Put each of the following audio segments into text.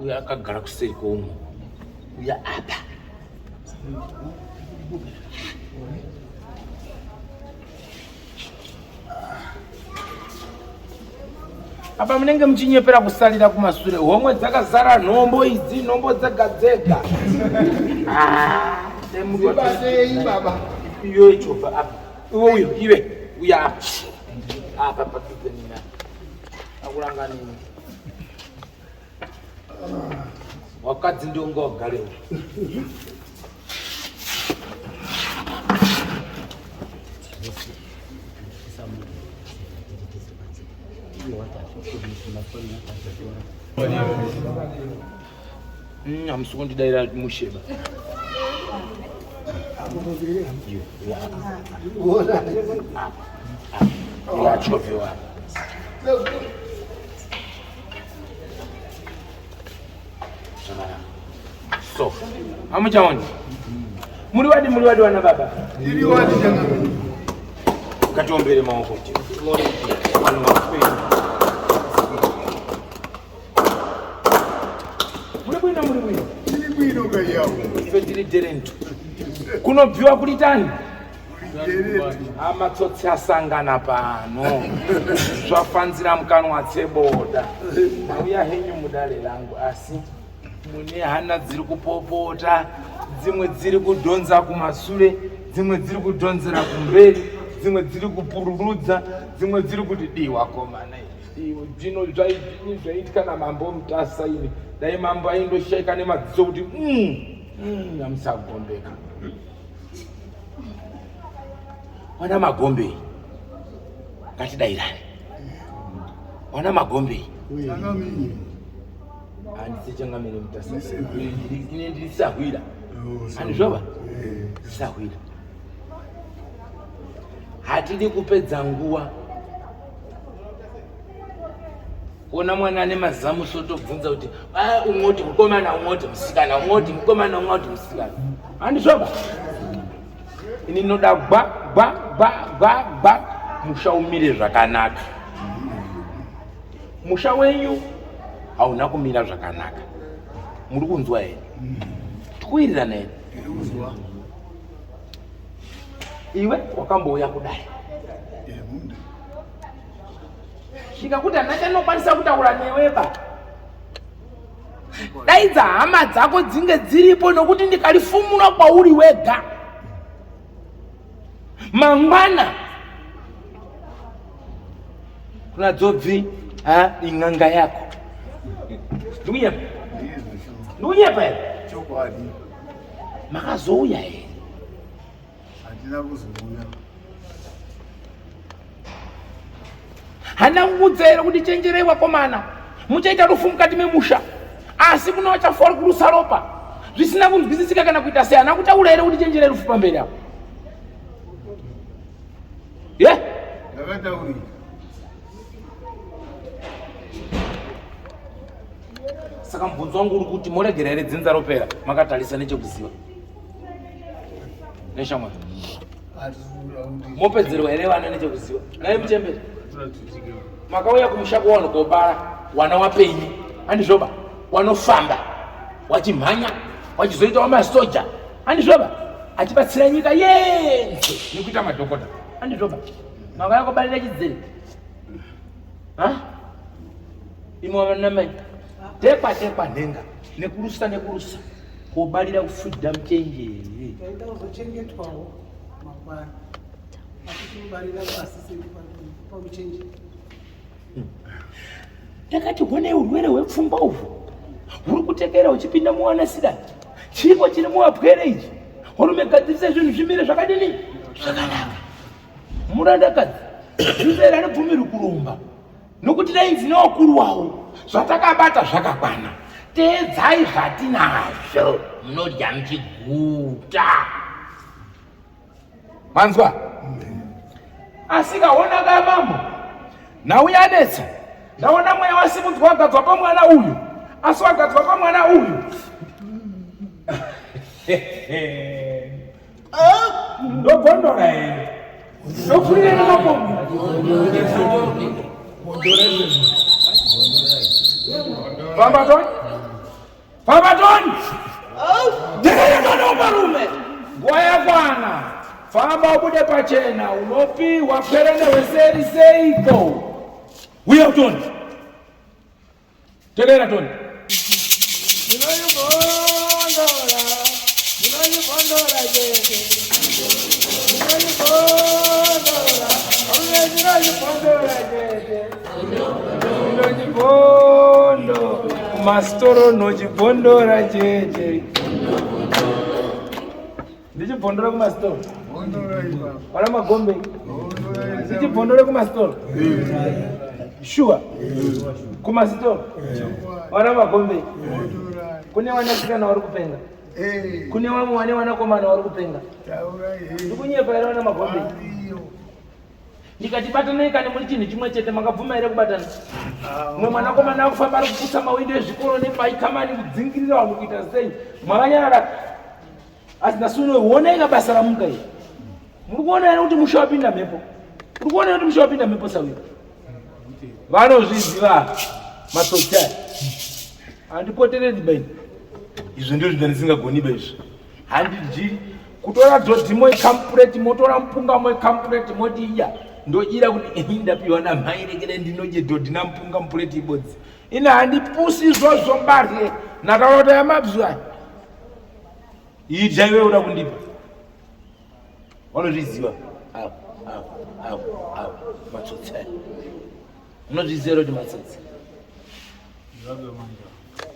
uya akagara kuseri kwoumwe uya apa apa munenge muchinyepera kusalira kumashure homwe dzakazara nhombo idzi nhombo dzega Zibasei baba. iyo ichobva apa uyo iwe uya apa apa padhuze nina akulanga nini wakadzi ndionga wagarewo amusuku ndidaira musheba yachovewa so amuchaoni muri wadi wana baba Ili wadi janga. katiombere maoko kuti muri bwino Ili bwino kayawo. ife tiri derentu kunobviwa kulitani Dereti. amatsotsi asangana pano zvafanzira mukanwa tseboda mauya henyu mudare rangu asi mune hana dziri kupopota dzimwe dziri kudhonza kumashure dzimwe dziri kudhonzera kumberi dzimwe dziri kupururudza dzimwe dziri kuti diwa komana zvino zvaitika namambo mutasa ini dai mambo aindoshaika nemadziso kuti amusagombeka wana magombe ngatidairane wana magombe Changamini. handisichangamire mutasa ine ndirisahwira handizvova ndisahwira hatidi kupedza nguwa kuona mwana ane mazamuso tobvunza kuti umoti mukomana umoti musikana umoti mukomana umoti musikana handizvova ini noda gba musha umire zvakanaka musha wenyu hauna kumira zvakanaka muri kunzwa here tikuwirirana here iwe wakambouya kudai chikakuti hana chanokwanisa kutaura neweba daidza hama dzako dzinge dziripo nokuti ndikalifumura kwauri wega mangwana kuna dzobvi ing'anga yako ndikunyepa here Chokwadi. makazouya here Hatina kuzouya. hana kuudza here kuti chenjerei wakomana muchaita rufu mukati memusha asi kuna wachafa uri kurusa ropa zvisina kunzwisisika kana kuita sei hana kutaura here kuti chenjerei rufu pamberi apo ye Ndakataurika. saka mubvunzo wangu uri kuti moregera here dzinza ropera makatarisa nechekuziva neshamwari mopedzerwa here vana nechekuziva naye muchemberi makauya kumusha kuwano kobara wana wapenyu handizvoba wanofamba wachimhanya wachizoita wamasoja handizvoba achibatsira nyika yense nekuita madhokota handizvoba makauya kobarira chidzere imwe vanamai tekwa nhenga nekurusa kobarira kufreedom chenjeri Taita kuzochengetwawo mangwana. Atichibarira pasi pakuchenjera. takati honei urwere hwepfungwa uhwu huri kutekera uchipinda muwanasidani chiko chiri muwapwere ichi hurumegadzirisa zvinhu zvimire zvakadini zvakanaka murandakadzi zvizere anobvumiri kuromba nokuti dai dzine wakuru wawo zvatakabata zvakakwana teedzai zvatinazvo munodya muchiguta manzwa asikaona kamambo nauya adetsa ndaona mweya wasimudzwa wagadzwa pamwana uyu asi wagadzwa pamwana uyu ndogondora here ndopfurire nemakomo famba toi Pabatoni! Ndikana umarume! Nguwa yakwana. Famba ubude pachena unopi wapelene weseri seiko. Uya utoni. Tegera toni. Ndinoyibondora jeke. Ndinoyibondo. Mastoro nochibondora jeje. Ndichibondora kumastoro. Wana magombe. Ndichibondora kumastoro. Sure. Kumastoro. Wana magombe. Kune wanasikana vari kupenga. Kune vamwe wanakomana vari kupenga. Ndikunyepa ere wana magombe. Ndikatibatana kana muri chinhu chimwe chete makabvuma ere kubatana. Mwe mwanakomana akufamba ari kuputsa mawindo ezvikoro nepaikamani kudzingirira vanhu kuita sei. Mwakanyarara asina suno huoneka basa ramuka iri. Muri kuona ere kuti musha wapinda mhepo. Muri kuona kuti musha wapinda mhepo sawira. Vanozviziva matsotsi aya. Handipoteredzi baini. Izvi ndizvo zvandisingagoni baizvi. Handidyi kutora dhodhi moikampureti motora mupunga moikampureti moti iya ndoira kuti ndapiwa namai rekere ndinodye dhodhi namupunga mupureti ibodzi. Ina handipusi izvozvo mbarye nakarota yamabzu aya. Iyi chaiwe uda kundipa. Vanozviziva. Matsotsi aya. Munozviziva kuti matsotsi.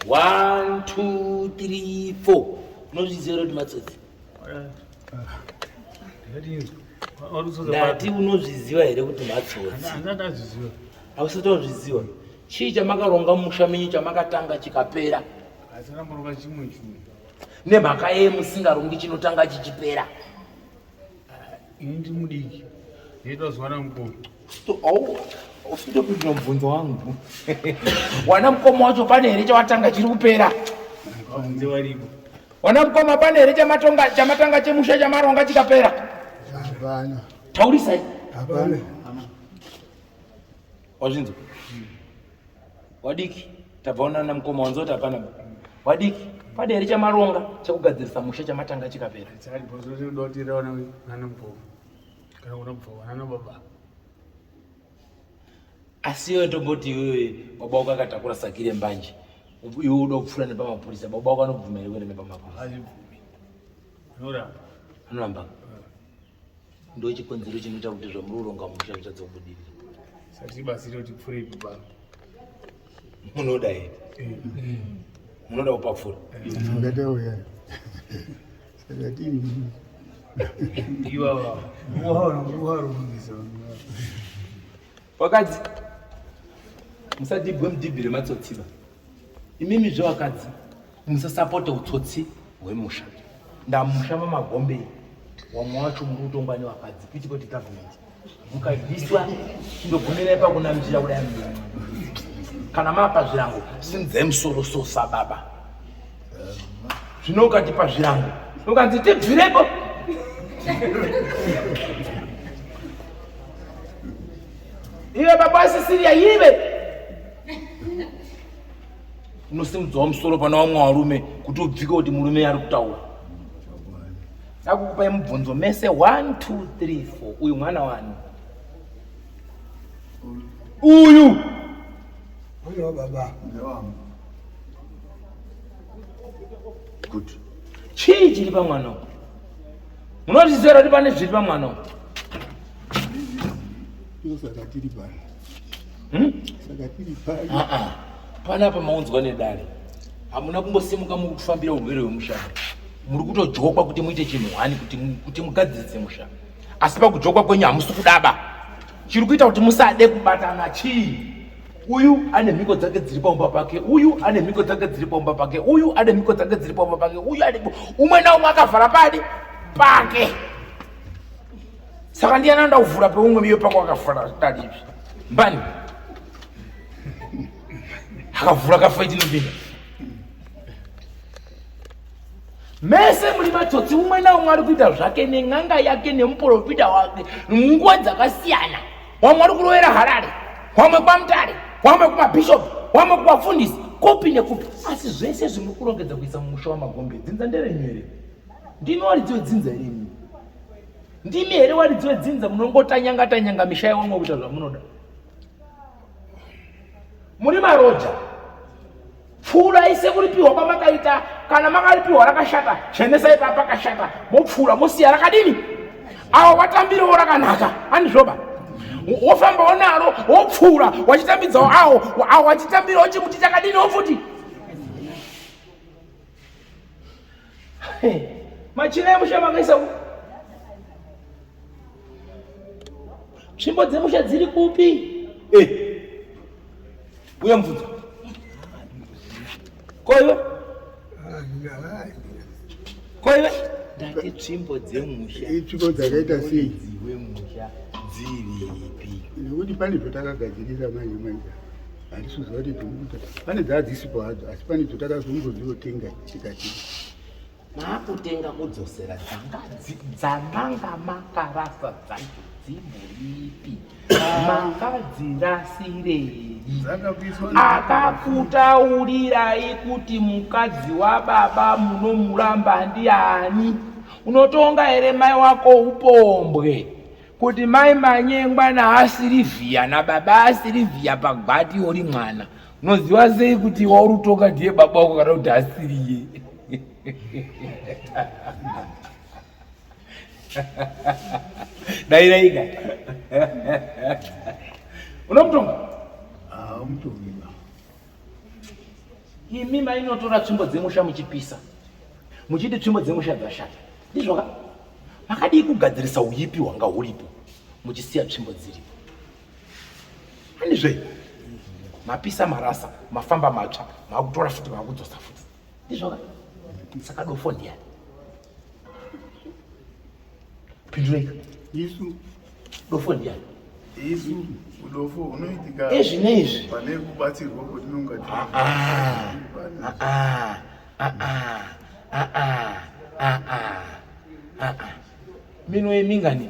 1 2 3 4. Munozviziva kuti matsotsi. Ndati unozviziva here kuti matsotsi? Hausati wazviziva. Chii chamakaronga musha menyu chamakatanga chikapera? Nemhaka yeye musingarongi chinotanga chichipera. Ini ndimudiki. Nditozwana mukoma. Usitopindura mubvunzo wangu. Wana mukoma wacho pane here chawatanga chiri kupera? Wana mukoma pane here chamatanga chemusha chamaronga chikapera? Hapana. Taurisai. Hapana. Wazvinzwa? Wadiki tabvaona na mukoma wanzoti hapana. Wadiki pane here chamaronga chekugadzirisa musha chamatanga chikapera? Chari bozoti ndotira wana mukoma. Kana una mukoma ana baba. Asi iwe ndomboti iwewe baba wako akatakura sakire mbanje. Iwe uda kupfura nepamapurisa. Baba wako anobvuma here kuenda nepamapurisa? Azvibvumi. Anoramba. Anoramba. Ndo chikonzero chinoita kuti zvamuronga musha zvichadzobudirira. Sati basi roti pfure baba. Munoda here. Munoda kupapfura. Ngatauya. Sakati Iwawa. Uharungisa. Wakadzi musadhibwe mudhibhire matsotsiva. Imimi zvewakadzi musasapota utsotsi hwemusha. Ndamusha mamagombe wamwe wacho muri kutongwa nevakadzi kuitiko kuti gavhumenti mukabviswa ndogumirai pakunamira kudai mberi. Kana mapa zvirango simudzai musoro sosa baba. Zvino ukatipa zvirango ukanzi tibvirepo. Iwe baba asisiriya iwe unosimudzwa musoro pana vamwe varume kuti ubvike kuti murume ari kutaura. Akukupai mubvunzo mese 1 2 3 4. Uyu mwana wani? Uyu baba. Good. Chii chiri pamwana uyu? Munozviziva kuti pane zviri pamwana uyu? Sakatiri pano. Sakatiri pano. Panapa maunzwa nedare. Hamuna kumbosimuka muri kufambira urwere hwemushana. Muri kutojokwa kuti muite chinhu hani kuti mugadzirise musha. Asi pakujokwa kwenyu hamusi kudaba. Chiri kuita kuti musade kubatana chii? Uyu ane mhiko dzake dziri paumba pake. Uyu ane mhiko dzake dziri paumba pake. Uyu ane mhiko dzake dziri paumba pake. Uyu ane umwe naumwe akavhara padi pake. Saka ndiani anoda kuvhura peumwe iwe pako akavhara dadi izvi? Mbani? Akavhura kafaiti nopinda. Mese muri matsotsi umwe naumwe ari kuita zvake nen'anga yake nemuprofita wake munguva dzakasiyana. Wamwe ari kurovera Harare, wamwe kwaMutare, wamwe kumabhishopu, wamwe kuvafundisi, kupi nekupi asi zvese zvimukurongedza kuisa mumusha wamagombe dzinza nderenyu here ndini waridziwe dzinza irimi ndimi here waridziwe dzinza munongotanyanga misha yawamwe kuita zvamunoda muri maroja pfura ise kuripiwa kwamakaita kana makaripiwa rakashata chenesa ipapa kashata mopfura mosiya rakadini awo watambirawo rakanaka handizvoba wofambawo naro wopfura wachitambidzawo awo wachitambirawo chimuti chakadiniwo futi machina emusha makaisa nzvimbo dzemusha dziri kupi uye mvudza koiwe ndati nzvimbo dzemusha nzvimbo dzakaita sei wemusha dziripi nekuti pane zvotakagadzirira manje handisiziva kuti tinokuta pane dzadzisipo hadzo asi pane dzotakazongodziotenga tikati maakutenga kudzosera dzamanga makarasa dzacho dzimuripi makadzirasirei akakutaurirai kuti mukadzi wababa munomuramba ndiani unotonga here mai wako upombwe kuti mai manyengwa naasirivhiya nababa asirivhiya pagwati uri mwana unoziva sei kuti waurutonga ndiye baba wako kana kuti asiriye dairaika unomutonga mutongiba imi mainotora tsvimbo dzemusha muchipisa muchiti tsvimbo dzemusha dzashata ndizvoka makadii kugadzirisa uipi hwanga huripo muchisiya tsvimbo dziripo handizvei mapisa marasa mafamba matsva makutora futi makudzosa futi ndizvoka saka dofo ndiani pindureika isu dofo ndiani isu udofo unoitika ezvinezvi pane kubatsirwa kwatinonga mino yemingani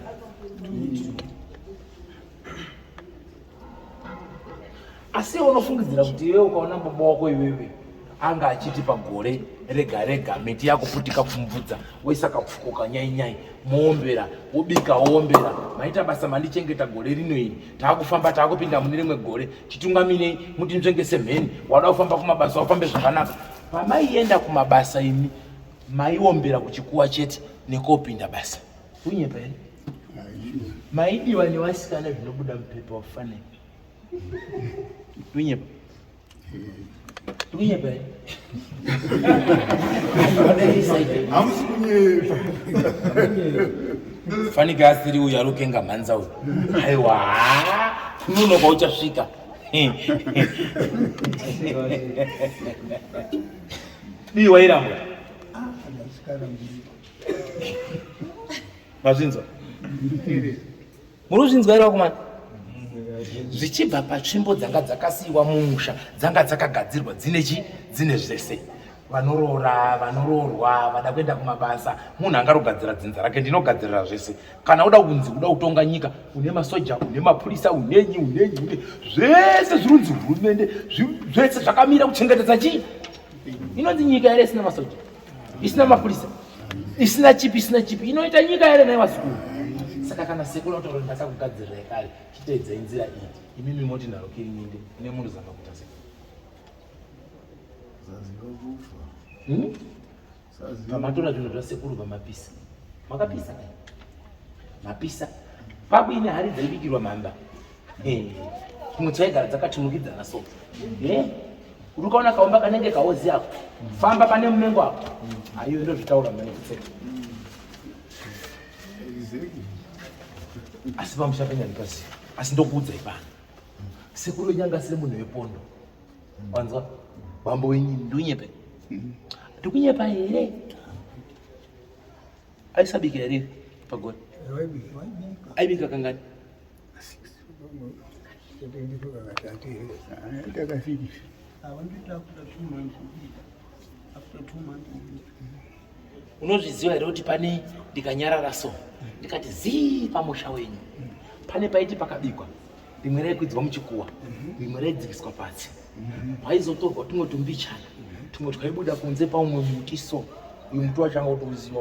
asi unofungidzira kuti iwewe ukaona baba wako iwewe anga achiti pagore rega rega miti yakuputika pfumvudza woisa kapfuko kanyainyai moombera wobika wombera maita basa mandichengeta gore rino iri taakufamba taakupinda mune rimwe gore chitungaminei muti nzvengese mheni wada kufamba kumabasa wafambe zvakanaka pamaienda kumabasa imi maiombera kuchikuwa chete nekopinda basa unyepa here maidiwa nevasikana zvinobuda mupepa wafanai unyepa tunyepa here hamusi kunyepa fanike asiri uyu arukenga mhanza uyu aiwa kunonoka uchasvika dii wairambwa mazvinzwa muri kuzvinzwa iri vakomana zvichibva patsvimbo dzanga dzakasiyiwa mumusha dzanga dzakagadzirwa dzine zvese vanoroora vanoroorwa vada kuenda kumabasa munhu angarogadzira dzinza rake ndinogadzirira zvese kana uda kunzi uda kutonga nyika une masoja une mapurisa unenyi zvese zvirunzi hurumende zvese zvakamira kuchengetedza chii inonzi nyika here isina masoja isina mapurisa isina chipi inoita nyika here nevazukuru saka kana sekula utoro ndakakugadzirirai kare chiteedzai nzira iyi imimi moti nharo kirininde ine munhu zakakuta sei pamatora zvinhu zvasekuru pamapisa makapisa kai mapisa pakuine hari dzaibikirwa mhamba kumwe tsaigara dzakatimukidzana so uri ukaona kaomba kanenge kaozi ako famba pane mumengo ako aiyo ndo zvitaura manekutseka asi pamusha penyari pasi asi ndokuudzai pano sekuru wenyanga asiri munhu wepondo wanzwa bambo wenyu ndunyepe ndikunyepa here aisabika here pagoni aibika kangani unozviziva here kuti pane ndikanyarara so ndikati zii pamusha wenyu pane paiti pakabikwa rimwe raikwidzwa muchikuwa rimwe raidzikiswa pasi haizotorwa tumwe tumbichana tumwe twaibuda kunze paumwe muti so uyu muti wachanga utoziva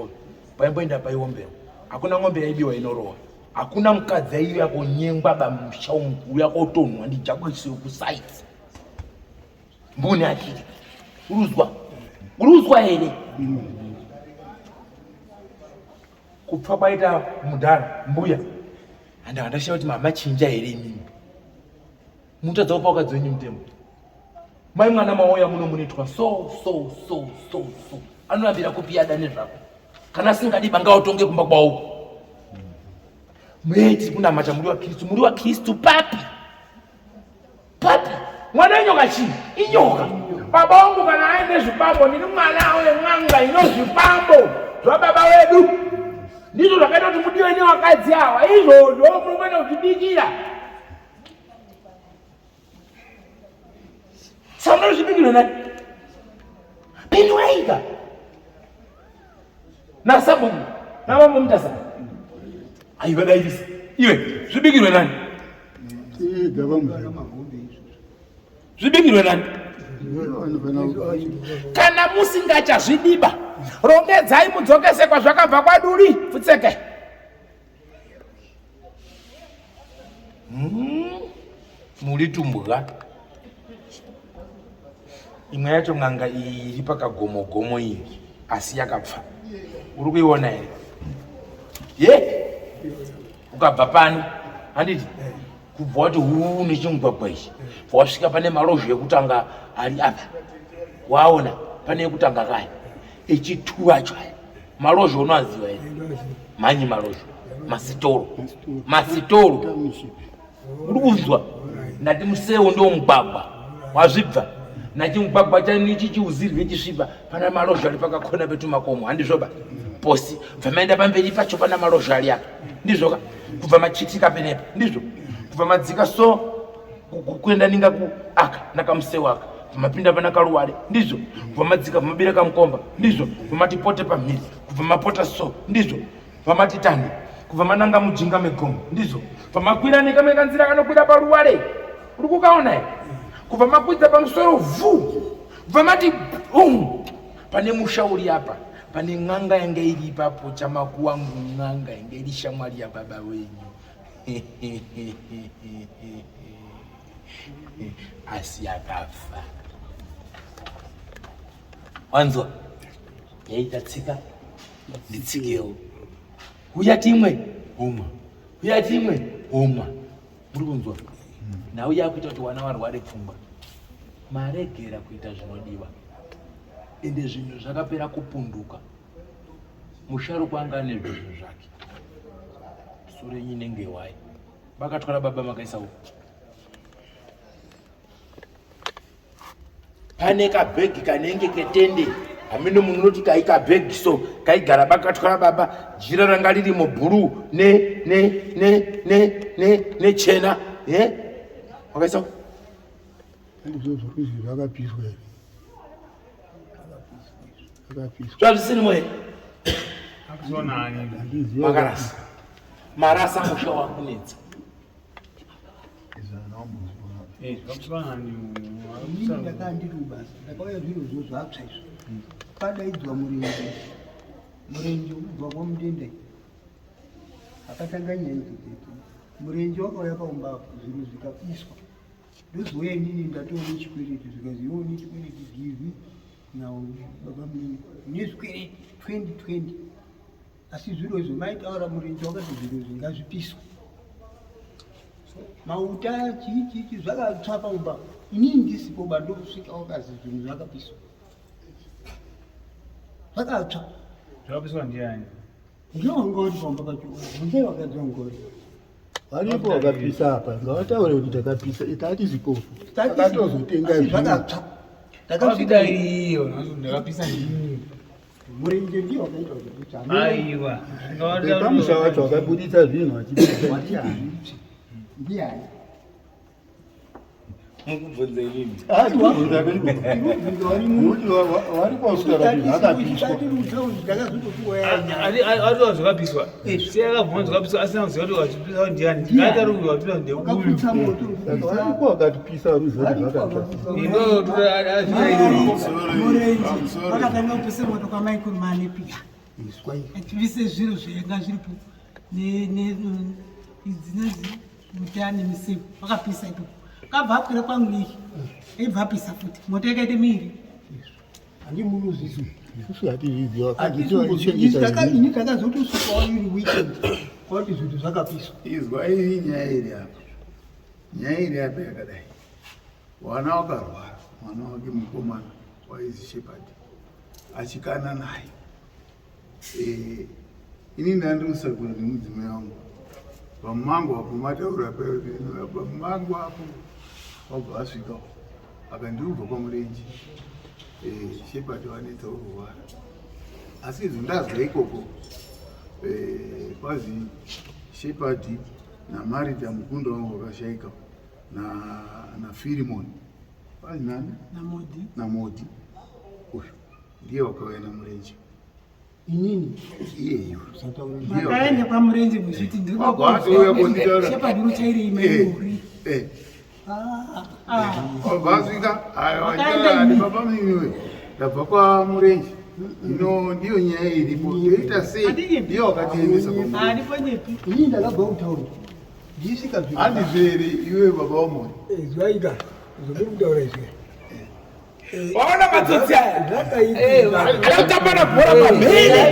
paimboenda paiombera hakuna ng'ombe yaibiwa inorowa hakuna mukadzi aiyo yakonyengwa bamusha umukuru yakotonhwa ndijakwesiyo kusaidzi mbuni akiti uruzwa here kupfa kwaita mudhara mbuya handakandashiya kuti mamachinja here imimi mutadzawo pakadzi wenyu mutembo mai mwana mauya muno munoitwa so anorambira kupiyada nezvako kana singadi bangaotonge kumba kwauko tiri kunamata muri wa kristu papi mwana inyoka chii inyoka baba wangu kana aine zvipambo ndiri mwana wemwanga ino zvipambo zvababa wedu ndizvo zvakaita kuti mudiwe nevakadzi ava izvozvo munokwenda kutibikira samunozvibikirwa nani peni waika nasabungu navamomutasa aivadairisa iwe zvibikirwe nani zvibikirwe nani kana musingachazvidiba rongedzai mudzokese kwazvakabva kwaduri futseke muri tumbwa imwe yacho ng'anga iri pakagomogomo iyi asi yakapfa uri kuiona here ukabva pano handiti kubva kuti nechimugwagwa ichi wasvika pane marozho ekutanga ari apa waona pane ekutanga kaya echituvacho aya marozho unoaziva here mhanyi marozho masitoro uri kunzwa ndati museo ndo mugwagwa wazvibva nachimugwagwa chanichi chiuzirwe chisvipa pana marozho ari pakakona petumakomo handizvoba posi bva maenda pamberi pacho pana marozho ari apa ndizvoka kubva machitika penepa ndizvo kubva madzika so kuenda ninga kuaka nakamuseu aka mapinda pana karuware ndizvo kubva madzika mabira kamukomba ndizvo kubva matipote pamhiri kubva mapota so ndizvo kubva matitande kubva mananga mujinga megomo ndizvo kubva makwira nekamekanzira kanokwira paruware uri kukaona here kubva makwidza pamusoro kubva mati pane mushauri apa pane ng'anga yange iri ipapo chamakuwangu ng'anga yange iri shamwari yababa wenyu asi yakafa wanzwa yaitatsika nditsikewo uya timwe umwa uya timwe umwa muri kunzwa nawe yakuita kuti wana warware pfungwa maregera kuita zvinodiwa ende zvinhu zvakapera kupunduka musharukwa anga ane zvinhu zvake sure inenge wai vakatwara baba makaisa uko pane kabhegi kanenge ketende hamino munhu unoti kaikabhegi so kaigara vakatwara baba jira ranga riri mubhuruu nechena wakaisa uko zvakapiswa zvazvisiri moe makarasa marasa musha wakunetsa ndakandirubasa ndakauya zvirozvo zvatsva izvo padaidzwa murenje ubva kwamudendai akatanga nyaya idzodzedzo murenje wakauya paumbapo zviro zvikapiswa ndozouya inini ndatoone chikwereti zvikazi iwone chikwereti givi nawo baba mnini nezvikwereti 2020 asi zviro izvo maitaura murenje wakati zviro zvingazvipiswa mauta chiichichi zvakatsva paumba inini ndisipo bandokusvika wakazi zvinhu zvakapiswa zvakatsva zvakapiswa ndiani ndovangori pamba pacho ndei wakadzwa ngori varipo wakapisa apa ngavataure kuti takapisa tatizipofu takatozotenga zvakatsva takapisa iyo ndakapisa ndini murenje ndio wakaita kuti aiwa pamusha wacho wakabuditsa zvinhu achipisa ndiani mukubvunze inini ariwa zvakapiswa siyakabvuma zvakapiswa asina kuziva kuti wachipiswa ndiani tikaita ruri wapiswa wakatipisa vakatanga kupisa moto kwamaikuru mane pia achivise zviro zvenga zviripo idzinezi mutani misimu vakapisa ipo kabva apwira kwangu iyi ibva apisa futi moto yakaite miiri handimuruzizi ini takazotosvikawo iri weekend kwati zvinhu zvakapiswa izwa iri nyaya iri apa nyaya iri apa yakadai wana wakarwara mwana wake mukomana waizi Shepard achikana naye ini ndandimusakura nemudzimai wangu pamumango apo mataura pamumango apo wabva asvikawo akandiubva kwamurenje Shepard wanetsa urwara asi izvo ndazwa ikoko kwazi Shepard naMarita mukunda wangu wakashaika naFilimoni kwazi nani naModi uyu ndiye wakauya namurenje inini iyeyo makaende kwamurenje muchiti ndiriKshepard uchairi imaiuri vasvika ayandi baba mimiwe ndabva kwamurenje ino ndiyo nyaya iripo toita sei ndiyo wakatiendesa adiponyepi inini ndakabva kutaura ndisvika handizvere iwe baba wamoni zvaika zvoda kutaura izve waona matsotsi aya anotambana bhora pamhene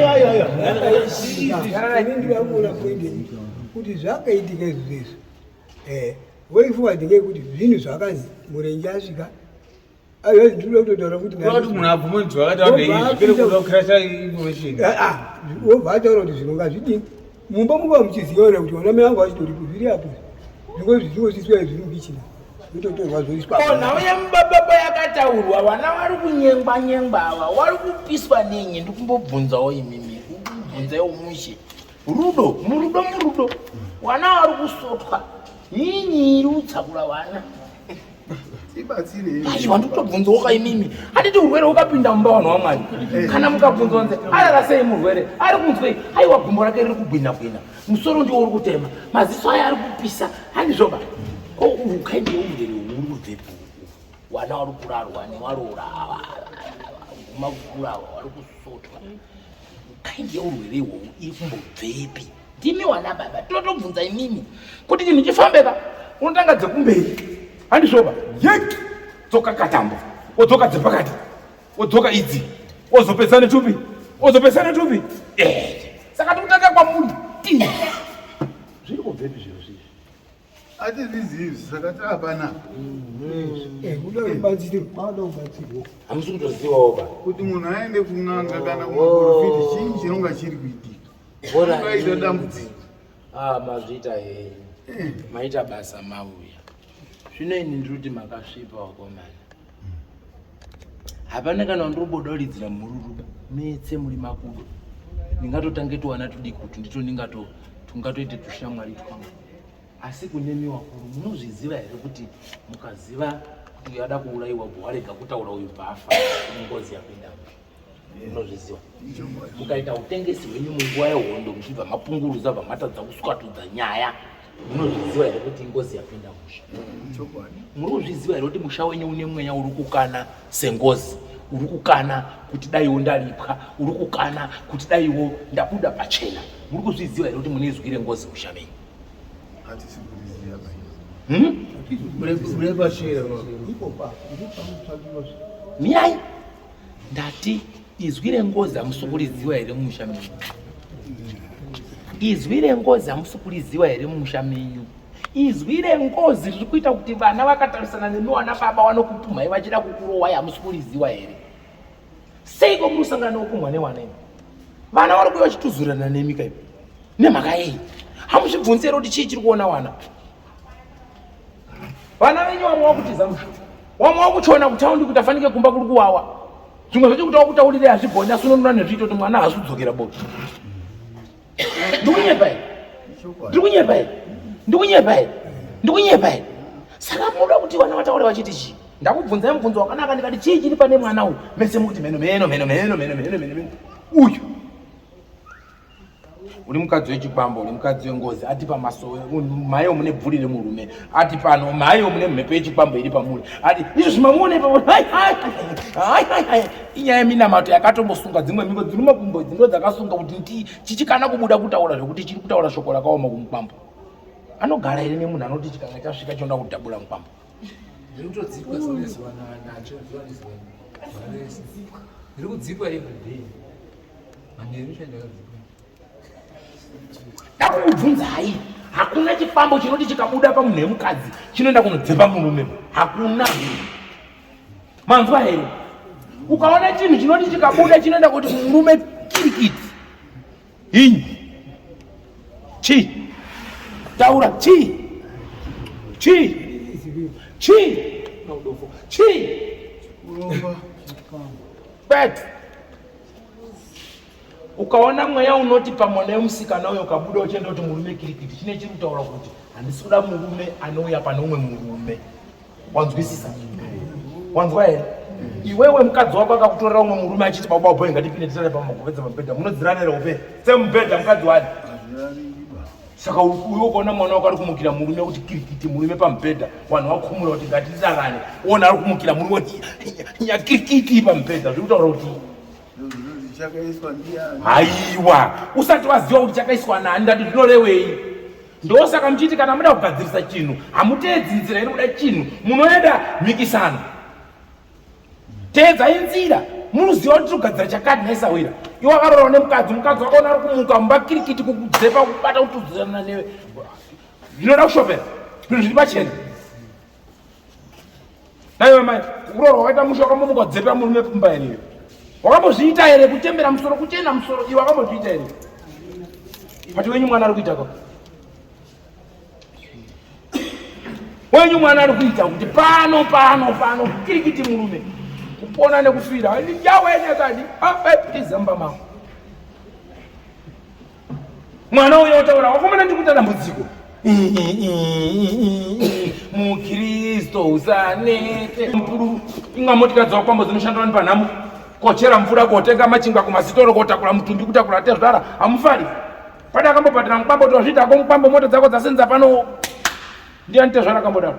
ndirakuona kuendeni kuti zvakaitika izvi zvezvi woifuwadhi ngekuti zvinhu zvakanzi murenje asvika aiwa ndinoda kutotaura kuti munhu abvuma zvakataipere kuda kukrasha information wobva ataura kuti zvinhu ngazvidini mumba muka muchizivaona kuti vana mai vangu vachitoripo zviri apo zvingo zvichingosiswa zviri mukichina zvitotorwa zvoiswa nhau yemubaba yakataurwa vana vari kunyengwa ava vari kupiswa nenye ndikumbobvunzawo imimi kubvunzaiwo mushe murudo vana vari kusotwa inyi iri kutsakura vana aiwa ndikutobvunzawo kaimimi handiti urwere hukapinda mumba vanhu vamwari kana mukabvunzwa nze ararasei murwere ari kunzwei aiwa gumbo rake riri kugwinagwina musoro ndiwo uri kutema maziso aya ari kupisa handizvoba ukaendewo urwere huri kubvepo vana vari kurarwa nevarora makukura vari kusotwa ukaendewo urwere ihwohwu iri kumbobvepi ndimi wana baba totobvunza imimi kuti chinhu chifambeka unotanga dzekumberi handizvoba yeki dzoka katambo wodzoka dzepakati wodzoka idzi wozopesane tupi saka tikutanga kwamuri zviri kubvepi zviro zvizvi atizvizivi saka taapana kuda kubatsirwa hamusi kutozivawo ba kuti munhu aende kun'anga kana kumaprofiti chii chinonga chiri kuitika aita dambudziko mazviita henyu maita basa mauya zvino ini ndiri kuti makasvipa wakomana hapana kana wandirobodaulidzira mururu metse muri makudo ndingatotange towana tudiki kuti ndito tungatoite tushamwari twangu asi kunemiwa kuru munozviziva here kuti mukaziva kuti yada kuurayiwa bwarega kutaura uyu bhafa ngozi yapinda munozviziva mukaita utengesi hwenyu munguva yehondo muchibva mapunguruza bva matadza kuswatudza nyaya munozviziva here kuti ngozi yapinda musha muri kuzviziva here kuti musha wenyu une mweya uri kukana sengozi uri kukana kuti daiwo ndaripwa uri kukana kuti daiwo ndabuda pachena muri kuzviziva here kuti mune izwi rengozi musha menyu mirai ndati izwi rengozi hamusukuliziwa here mumusha menyu izwi rengozi hamusukuliziwa here mumusha menyu izwi rengozi riri kuita kuti vana vakatarisana nemiwana baba vanokupumhai vachida kukurowai hamusukuliziwa here seiko muri kusangana nokumwa newana imi vana vari kuva vachituzurana nemika ipo nemhaka yei hamuzvibvunzi here kuti chii chiri kuona wana vana venyu vamwe vakutiza musha vamwe vakuchiona kutaundi kuti afanike kumba kuri kuwawa zvimwe zvacho kuti wakutaurire hazvigoni asi unonona nezviito kuti mwana haasi kudzokera boti ndikunyepa here Saka muda kuti wana wataura wachiti chi. Ndakubvunza mubvunzo wakanaka ndikati chii chiri pane mwana uyu. Mese mukuti meno. Uyu. Uri mukadzi wechipambo, uri mukadzi wengozi, ati pamasowe, mayo mune bvuri remurume, ati pano mayo mune mhepo yechipambo iri pamuri. Ati izvo zvimamuone papo. Hai. Inyaya yeminamato yakatombosunga dzimwe mimbo dziri mumakumbo dzindo dzakasunga kuti chichikana kubuda kutaura zvokuti chiri kutaura shoko rakaoma kumupambo. Anogara ere nemunhu anoti chikanga chasvika chinoda kudhabula mupambo. Ndinotodzikwa sonezuva nacho zuva nezuva. Ndiri kudzikwa every day. Manheru chandakadzikwa. Ndakubvunza hai, hakuna chifambo chinoti chikabuda pamunhu wemukadzi chinoenda kunodzepa murume. Hakuna. Manzwa here? Ukaona chinhu chinoti chikabuda chinoenda kuti murume kirikiti. Inyi. Chi. Taura chi. Bet. Ukaona mweya unoti pamwana wemusikana uyo ukabuda uchienda kuti murume kirikiti chine chiri kutaura kuti handisi kuda murume anouya pane umwe murume. Wanzwisisa? Wanzwa here? Iwewe mukadzi wako akakutorera umwe murume achiti baba boy ngatipinde titare pamagopedza mubhedha munodziranira upe semubhedha mukadzi wani. Saka ukaona mwana wako ari kumukira murume kuti kirikiti murume pamubhedha vanhu vakumura kuti ngatidarane ona ari kumukira murume kuti nyakirikiti pamubhedha zviri kutaura kuti chakaiswa ndiani? Haiwa, usati waziva kuti chakaiswa nani ndati zvinorewei. Ndosaka muchiti kana muda kugadzirisa chinhu hamuteedzi nzira iri kuda chinhu munoenda mhikisano. Teedzai nzira munoziva kuti kugadzira chakati naisawira. Iwe wakarora nemukadzi wako ari kumuka mumba kirikiti kukudzepa kubata kutudzirana newe. Zvinoda kushopera. Zvinhu zviri pachena. Naiwe mai, kuroora wakaita musho wakamuka kudzepa murume pumba here. Wakambozviita here kutembera musoro kuchena musoro iwe wakambozviita here? Pati wenyu mwana ari kuita ko? Wenyu mwana ari kuita kuti pano kirikiti murume kupona nekufira yawene kadi tizamba mako mwana uyo utaura wakomana ndikuita dambudziko mukristo usanete mpuru inga motikadzi wakwambo dzinoshandira ni panhamo kochera mvura kotenga machinga kumasitoro kotakura mutumbi kutakura tezvara hamufari pada akambobhadhira mukwambo tozvita ko mukwambo moto dzako dzasenza pano ndiani tezvara akambodaro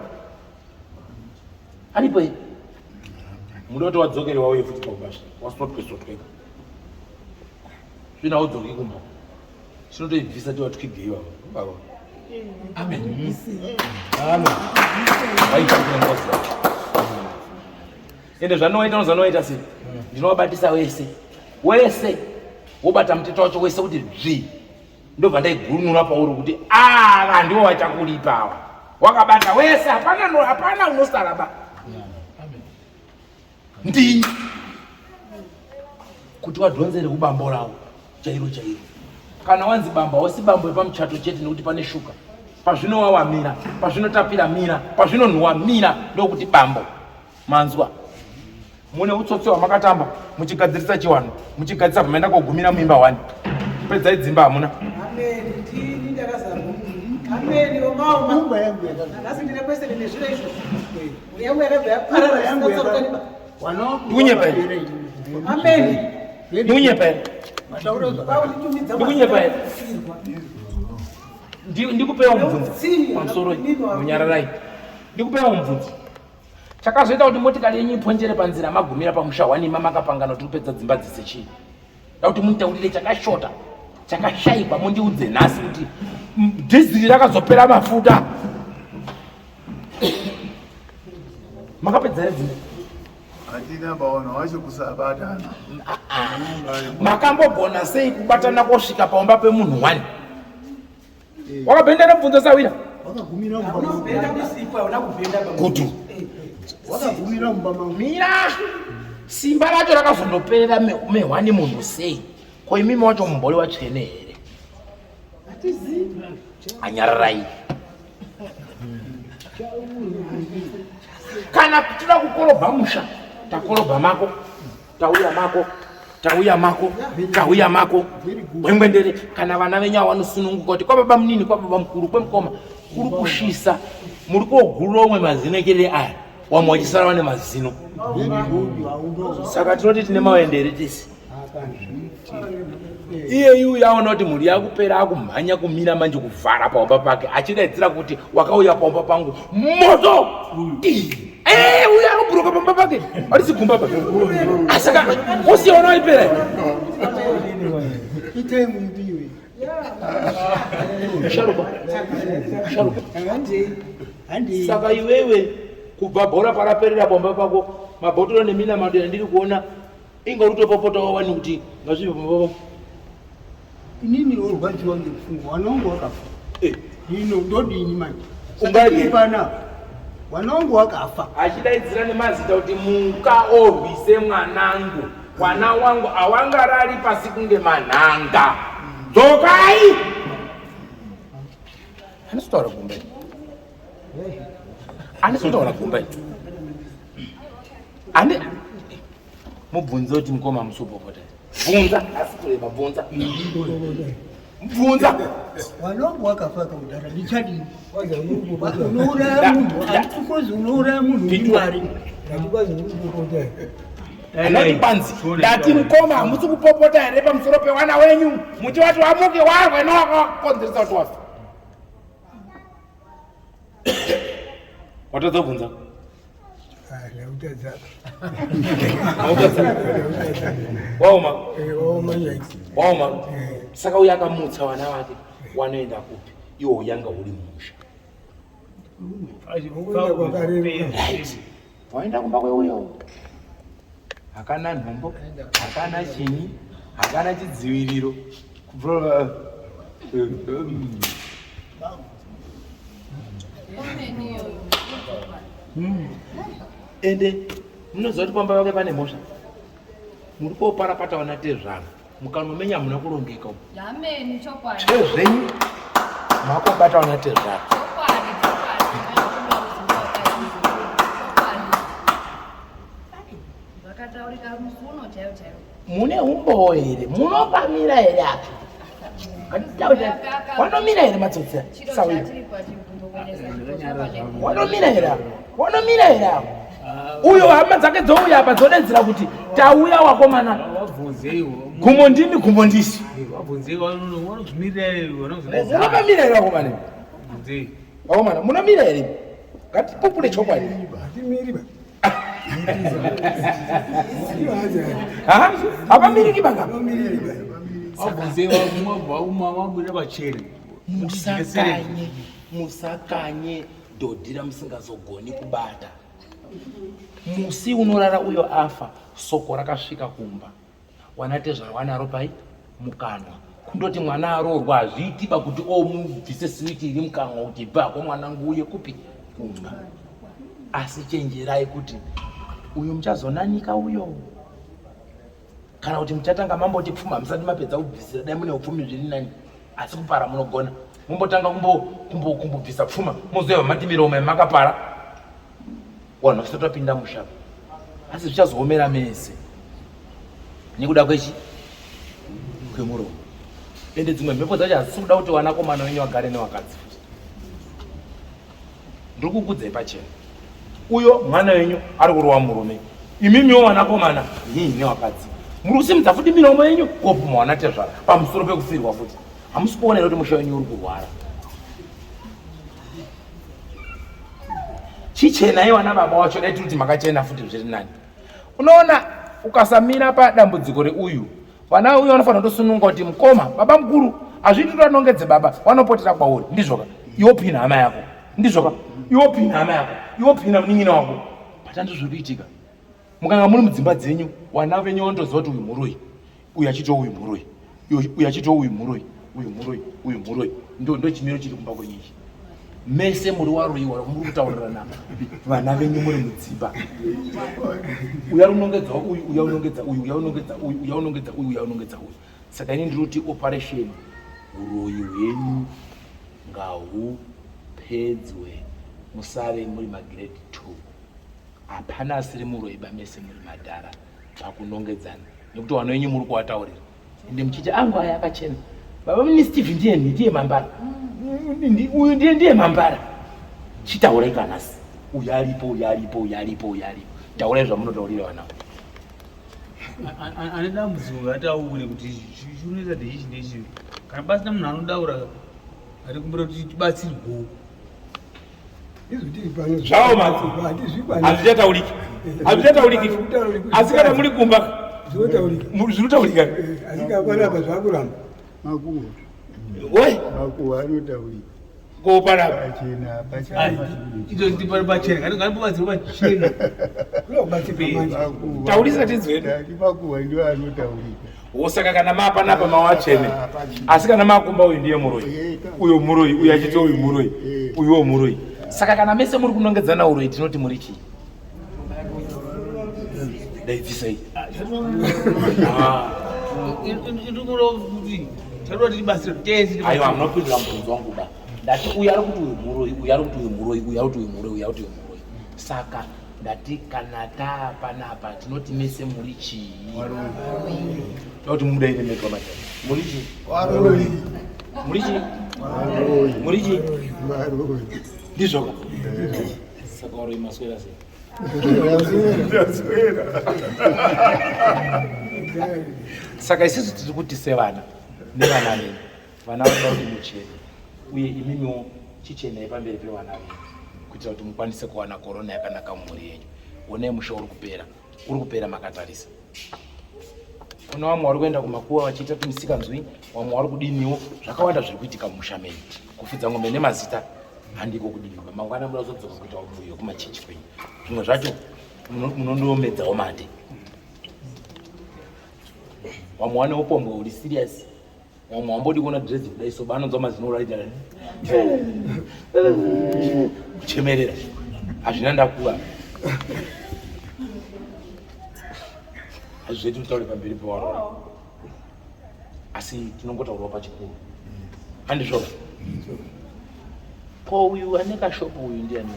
aripo here muda kuti wadzokere wauye futi paubasha wasinotkwesotkeka zvina udzoke kumba chinotoibvisa tiwatwigeiwa baba. Amen. Ende zvanoita sei ndinowabatisa wese wobata mutete wacho wese kuti zvi ndobva ndaigurunura pauri kuti ava ndiwo vachakulipa ava wakabata wese hapana unosara ba. Ndi kuti wadhonzere kubambo rawo chairo kana wanzi bamba wasi bambo yepamuchato chete nekuti pane shuka pazvinowawa mira pazvinotapira mira pazvinonhuwa mira ndokuti bambo. Manzwa mune utsotsi hwamakatamba muchigadzirisa chiwano muchigadzirisa pamaenda kogumira muimba 1 pedzai dzimba hamuna. Ndikupewa mubvunzi pamusoro munyararai. Ndikupewa mubvunzi chakazoita kuti motikari yenyu iponjere panzira magumira pamusha 1 mamakapangana kuti kupedza dzimba dzese chii. Kuti munitaurire chakashota chakashaipa mundiudze nhasi kuti dhiziri rakazopera mafuta makapedza redzimba. Hatina baona wacho kusabatana. Makambogona sei kubatana kosvika paumba pemunhu 1? Wakabhenda nebvunzo sawira? Wakagumira kutu. Wakagumira mumba mira simba racho rakazondoperera me1 munhu sei? Ko imimi wacho mumbori watsvene here? Anyararai. Kana kutoda kukorobha musha takorobha mako tauya mako wengwendere kana vana venyu vanosununguka kuti kwababa munini kwababa mukuru kwemukoma kuri kushisa muri kogurura umwe mazino ekere aya wamwe wachisara ne mazino saka tinoti tine maendere tisi iye yu yaona kuti muri yakupera akumhanya kumira manje kuvhara pamba pake achidaidzira kuti wakauya pamba pangu moto uya anoburuka pamba pake arisigumba pake asaka usiona ipera sharuka saka iwewe kubva bhora paraperera pamba pako mabhotoro nemina madera ndiri kuona ingautopopota wawani kuti ngazvive pamba pako inini orwadziwa ngepfungwa wanongo wakafa ino ndodini manje ungaipana wanongo wakafa achidaidzira nemazita kuti muka orwise mwanangu mwana wangu awangarari pasi kunge manhanga dzokai anisitaura kumbe anisitaura kumbe ane mubvunze kuti mukoma musopopota bvunza asi kureba bvunza bvunza wanongo wakafa kaudara ndichadini unouraya munhu atikozi unouraya munhu ndimwari anoti kwanzi ndati mukoma hamusi kupopota here pamusoro pewana wenyu muchivati wamuke warwe nowakakonzeresa kuti wafa watadzabvunza waoma saka uyo akamutsa wana wake wanoenda kupi iwo yanga uri musha waenda kumba kweuyo hakana nhombo hakana chinyi hakana chidziviriro ende munoziva kuti pamba vake pane mhosva muri koparapata wana tezvana mukanomenya muna kurongeka tezvenyu makobata wana tezvana mune umbowo here munopamira here apo wanomira here matsotsi wanomira here apo uyo hama dzake dzouya apa dzodedzera kuti tauya wakomana gumo ndini gumo ndisi munopamira here wakomana wakomana munomira here ngatipupule chokwadi apamiriki banga musakanye dhodhira musingazogoni kubata musi unorara uyo afa soko rakasvika kumba wanatezvara wanaro pai mukanwa kundoti mwana arorwa hazviitiba kuti omubvise siwiti iri mukanwa kuti bhako mwanangu uye kupi kumba asi chenjerai kuti uyu muchazonanika uyo kana kuti muchatanga mamboti pfuma musati mapedza kubvisira dai mune upfumi zviri nani asi kupara munogona mumbotanga kumbobvisa pfuma muzoeva mati miromo yemakapara wanhu vasatopinda mushava asi zvichazoomera mese nekuda kwemuromo ende dzimwe mhepo dzacho hazisi kuda kuti wanakomana wenyu wagare newakadzi ndiri kukudzai pachena uyo mwana wenyu ari kurowa murume imimiwo wanakomana yii newakadzi muri kusimudza futi miromo yenyu kopuma wanatezvara pamusoro pekufirwa futi hamusi kuonera kuti musha wenyu uri kurwara chichenai wana baba wacho daiti kuti makachena futi zviri nani unoona ukasamira padambudziko reuyu vana uyu vanofanira kutosununga kuti mukoma baba mukuru hazviti toanongedze baba vanopotera kwauri ndizvoka iwo pina hama yako ndizvoka iwo pina hama yako iwo pina munin'ina wako patandi zvikuitika mukanga muri mudzimba dzenyu wana venyu vandoziva kuti uyu muroi uyu achito uyu muroi uyu achito uyu muroi uyu muroi uyu muroi ndo chimiro chiri kumba kwenyiki mese muri waroiwa muri kutaurirana vana venyu muri mudzimba uya runongedza uyu uya unongedza uyu uya unongedza uyu uya unongedza uyu uya unongedza uyu saka ini ndiri kuti operation uroi hwenyu ngahupedzwe musave muri magrade 2 hapana asiri muroiba mese muri madhara pakunongedzana nekuti vana venyu muri kuvataurira ende muchicha angu aya akachena baba mini Steve ndiye mambara uyu ndiye mambara chitaure kanasi uyaripo taure zvamunotaurira vana ane dambudziko ataure kuti zvinoita ndeichi neichi kana pasina munhu anodaura ari kumbira kuti tibatsirwewo zvavo hazvichatauriki asi kana muri kumba zvinotaurika asikapanapa zvakuramba kopanapa idozitipari pachena ngatibatsirwe pachena taurisa tinzwedu osaka kana mapanapa mawachene asi kana makumba uyu ndiye muroi uyo muroi uyo achiti uyu muroi uyuwo muroi saka kana mese muri kunongedzana uroi tinoti muri chii daidzisai aiwa munopindura mubvunzo wangu da ndati uyu ari kuti uyu muroi uyu ari kuti uyu muroi uyu ari kuti uyu muroi uyu ari kuti uyu muroi saka ndati kana taapanapa tinoti mese muri chii kuti mudairemekwa majani muri chii muri chii muri chii ndizvoka saka uroi maswera sei saka isusu tiri kuti sevana nevana venyu vana vanoda kuti muchene uye imimiwo chichenai pamberi pevana venyu kuitira kuti mukwanise kuwana korona yakanaka mumhuri yenyu. Onai musha uri kupera makatarisa. Kuna vamwe vari kuenda kumakuva vachiita tumisikanzwi, vamwe vari kudiniwo, zvakawanda zviri kuitika mumusha menyu. Kufidza ng'ombe nemazita handiko kudiniwa. Mangwana muda kuzodzoka kuita mvuyo kumachechi kwenyu. Zvimwe zvacho munondoomedzawo mate. Vamwe vane upombwe uri serious. Vamwe vambodi kuona dress kudai so banonzwa mazino uraita kuchemerera. Hazvina ndakuva. Hazvizvetu tutaure pamberi pevarora. Asi tinongotaurawo pachikuru. Handizvo? Ko uyu ane kashopu uyu ndiani?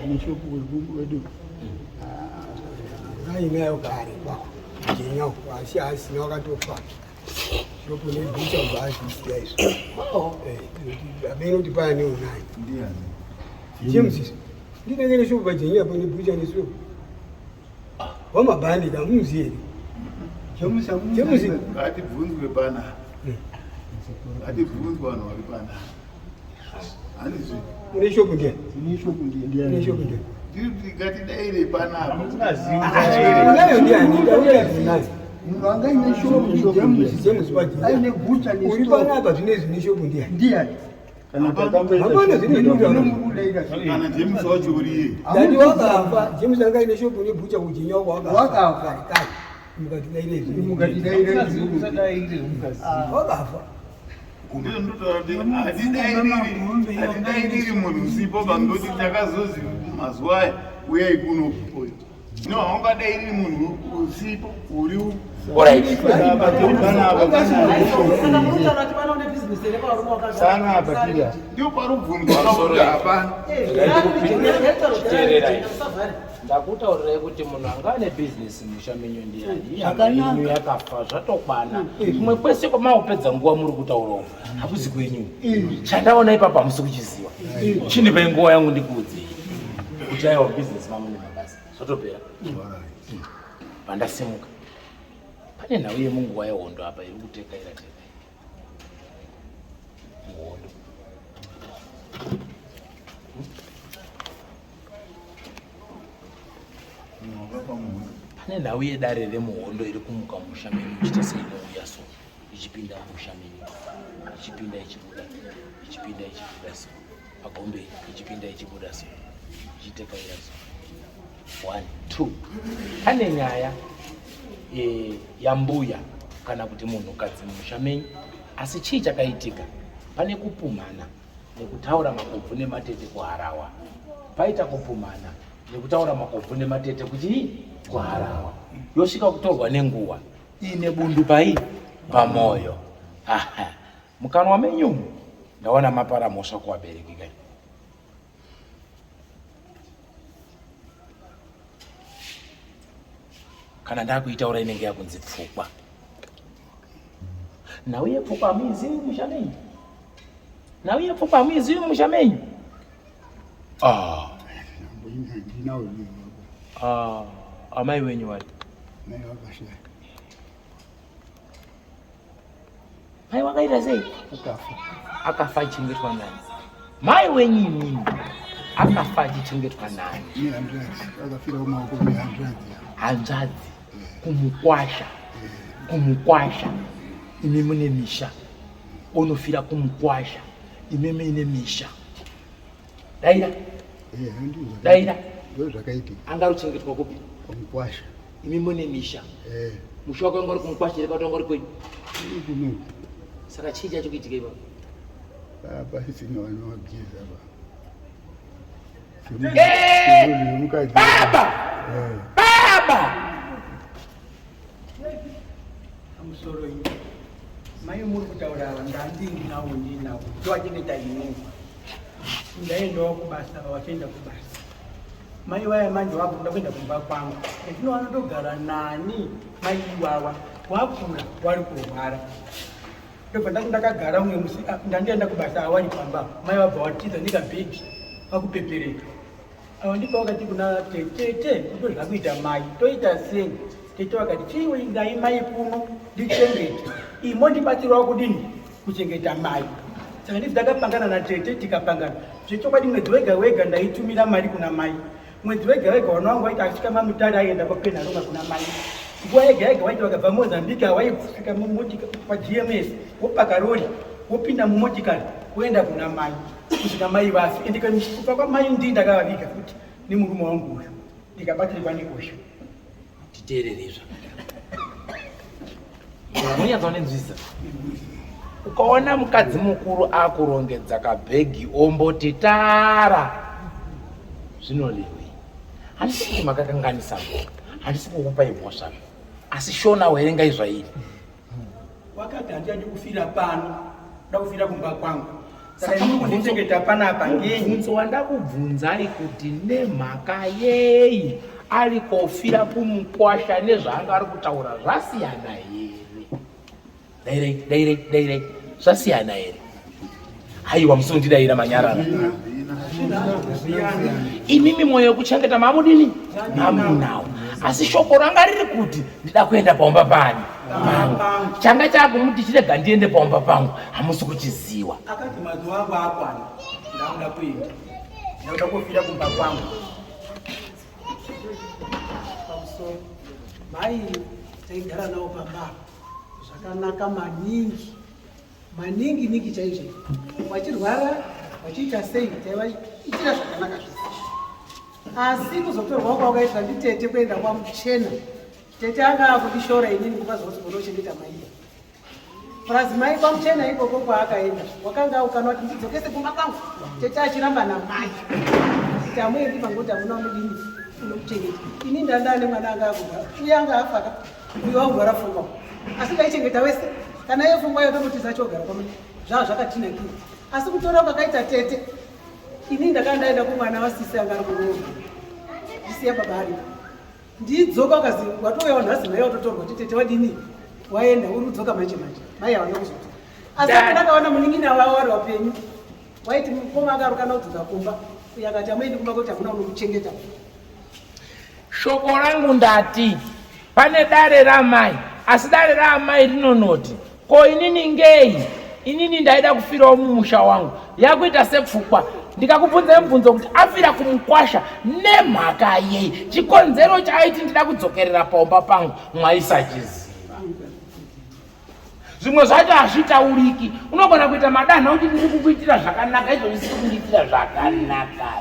Nishopu wedu. Nayo kare kwako. Jinyo asi wakatofa. Shopu ni bucha basi siyaisho. Abeno tipane unayo. Ndiani? James. Ndinengene shopu bajenya pani bucha ni shopu. Wama bandi da muziri. James ati bvunzwe pana. Ati bvunzwa vanhu vari pana. Handizvi. Une shopu ndiani? Ni shopu ndiani? Une shopu ndiani? Ndiri ngati daire pana apa. Unayo ndiani? Unayo. Munganga ine shopu James bajenya. aine bucha ni Uri pana apa zvinezvi shopu ndiani? ndiani? Hapana Kana James wacho uriye. Dani wakafa. James anga ine shopu ni bucha kujinya wakafa. Kai. Mukati daire wakafa. Ndiyo ndotaura kuti hatidairiri munhu usipo pangoti takazozi mazuva aya uyai kuno kupoyo. No, haungadairiri munhu usipo uri ndio parubvunzwa kuti hapana. Ndakutaurirai kuti munhu anga ane bhizinesi musha menyu ndiani yakafa zvatokwana. Kumwe kwese kwamaopedza nguva muri kutaurawo hakuzi kwenyu. Chandaona ipapo hamusi kuchiziva. Chindipai nguva yangu ndikuudzei kuti aiwa bhizinesi mamune mabasa zvotopera. Pandasimuka pane nhau yemunguva yehondo apa iri kutekaira muhondo. Pane nhau yedare remuhondo iri kumuka musha menyu ichita seinouya so ichipinda musha menyu ichipinda ichibuda so pagombe ichipinda ichibuda so ichitekaira so 1 2. Pane nyaya yambuya kana kuti munhukadzi musha menyu, asi chii chakaitika? Pane kupumhana nekutaura makobvu nematete kuharawa. Paita kupumhana nekutaura makobvu nematete kuchii? Kuharawa. Yosvika kutorwa nenguva ine bundu pamoyo. Mukanwa menyu ndawana mapara mhosva kuvabereki kai. kana ndakuitaura inenge yakunzi Pfukwa. Nauye Pfukwa amuizivi Mushamenyi? Nauye Pfukwa amuizivi Mushamenyi? Amai wenyu wali? Mai wakaita sei? Akafa achengetwa nani? Mai wenyu imini akafa achichengetwa nani? Hanzvadzi kumukwasha. Imi mune misha. Unofira kumukwasha. Imi mune misha. Daira. Angaruchengetwa kupi? Kumukwasha. Imi mune misha. Musha wako ngori kumukwasha reka ngori kwenyu. Saka chii chacho kuitika ipapo? Baba sina wanoagiza Baba! amusoro iyi mai muri kutaura ndandingi nawo ndinawo ndowachengeta ino ndaendawo kubasa vachienda kubasa mai vaya manje vabunda kuenda kumba kwangu etino vanotogara nani mai iwawa wakura wari kurwara ndobva ndakagara umwe musi ndandienda kubasa awari pamba mai vabva vatiza ndikabhegi vakupepereka ava ndipo vakati kuna tete ndo zvakuita mai toita sei tete vakati chiingai mai kuno ndichengete imo ndibatsirwa kudini kuchengeta mai saka ndizvi ndakapangana natete tikapangana zvechokwadi mwedzi wega wega ndaitumira mari kuna mai mwedzi wega wega vana vangu vaiti asvika mamutare aienda papenharonga kuna mai nguva yega yega vaiti vakabva mozambique havaisvika mumotika pagms wopaka rori wopinda mumotikari woenda kuna mai kusvika mai vafi endikaupa kwamai ndii ndakavaviga futi nemurume wangu uyu ndikabatirwa nekosha titeererezva munyanzwa nenzvisa ukaona mukadzi mukuru akurongedza kabhegi omboti tara zvinorevei handisi kuti makakanganisa handisi kukupai mhosva asi shona werenga izvairi wakati handiyandi kufira pano ndakufira kumba kwangu saka imi kundichengeta panapa ngei bvunzo wandakubvunzai kuti nemhaka yei ari kofira kumukwasha nezvaanga ari kutaura zvasiyana here dairei zvasiyana here haiwa musondidaira manyarara imimi mwoyo wekuchengeta mamudini mamunawo asi shoko ranga riri kuti ndida kuenda paumba pani pangu changa chakumuti chirega ndiende paumba pangu hamusi kuchiziva akati mazuva angu akwana ndakuda kuenda ndakuda kufira kumba kwangu pamusoro mai taigara navo pamba zvakanaka maningi ningi chaizvo wachirwara wachiita sei taivaitira zvakanaka asi kuzotorwa kwakaitwa nditete kuenda kwamuchena tete anga akundishora inini kukazozi kunochengeta maiya prazi mai kwamuchena ikoko kwaakaenda wakanga ukana kuti ndidzokese kumba kwangu tete achiramba namai kuti amuendi pangoti amuna unodini unokuchengeta ini ndandane mwana anga akugara uye anga afaka uyo waugara pfungwa asi ngaichengeta wese kana iyo pfungwa yotomuti zachogara kwamai zvava zvakatinakira asi kutora kwakaita tete ini ndakandaenda kumwana wasisi anga ari kuroa ndisiya baba ari ndidzoka ukazi watouyawo nhasi mai watotorwa titete wadini waenda uri kudzoka manje mai havana kuzoti asi ndakaona munin'ina wavo wari wapenyu waiti mukoma akarukana kudzoka kumba uye akati amuendi kumba kuti hakuna unokuchengeta shoko rangu ndati pane dare ramai asi dare raamai rinonoti ko inini ngei inini ndaida kufirawo mumusha wangu yakuita sepfukwa ndikakubvunzai mubvunzo kuti afira kumukwasha nemhaka yei chikonzero chaaiti ndida kudzokerera paumba pangu mwaisachiziva zvimwe zvacho hazvitauriki unogona kuita madanha kuti ndiri kukuitira zvakanaka izvo zvisiri kundiitira zvakanaka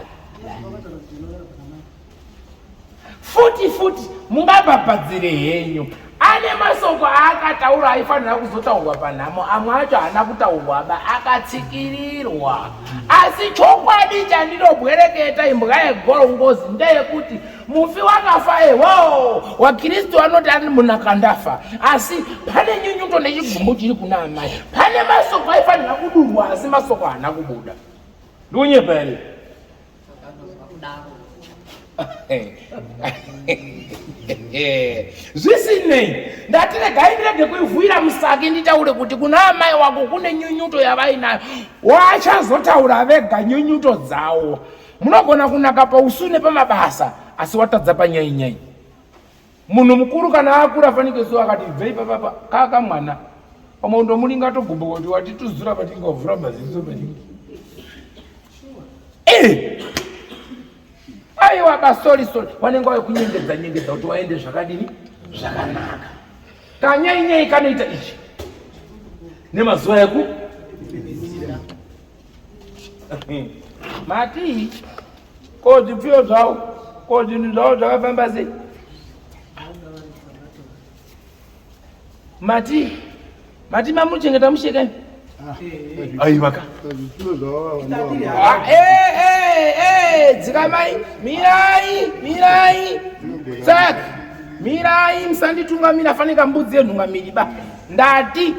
futi mungabhabhadzire henyu ane masoko aakataura aifanira kuzotaurwa panhamo amwe acho haana kutaurwaba akatsikirirwa asi chokwadi chandinobwereketa imbwa yegorongozi ndeyekuti mufi wakafa ewo wakristu anoti ani munhu akandafa asi pane nyunyuto nechigumbu chiri kuna amai pane masoko aifanira kudurwa asi masoko haana kubuda ndiunyepa here zvisinei ndatirega indirege kuivhuira musaki nditaure kuti kuna amai wako kune nyunyuto yavainayo wachazotaura vega nyunyuto dzawo. Munogona kunaka pausune pamabasa asi watadza panyainyai. Munhu mukuru kana akura fanike so akati bvei papapa kaka mwana pamondo mulinga togumbuka kuti wati tuzura patingovhura maziso patingi. Aiwa basori wanenge wekunyengedza kuti waende zvakadini zvakanaka. Kanyainyai kanoita ichi nemazuva eku mati ko zvipfiyo zvavo ko zvinhu zvavo zvakafamba sei. Mati mamuchengeta mushekani aivaka dzikamai mirai saka mirai musanditungamira fanika mbudzi yenhungamiri ba ndati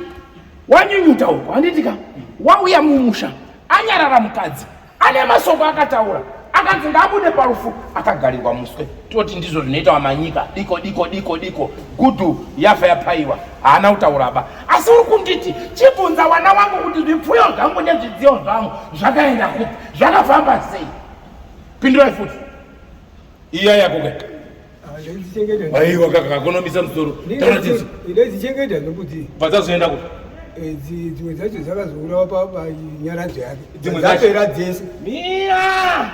wanyunyuta uko handitika wauya mumusha anyarara mukadzi ane masoko akataura akadzi ngabude parufu akagarirwa muswe toti ndizvo zvinoita wamanyika diko gudhu yafa yapaiwa haana kutaura ba asi uri kunditi chibvunza wana wangu kuti zvipfuyo zvangu nezvidziyo zvangu zvakaenda kupi zvakafamba sei. Pindurai futi iya yakoke aiwa kakakonomisa musoro ndidzichengeta nokuti padzazoenda kuti dzimwe dzacho dzakazourawa panyaradzo yake dzapera dzese mira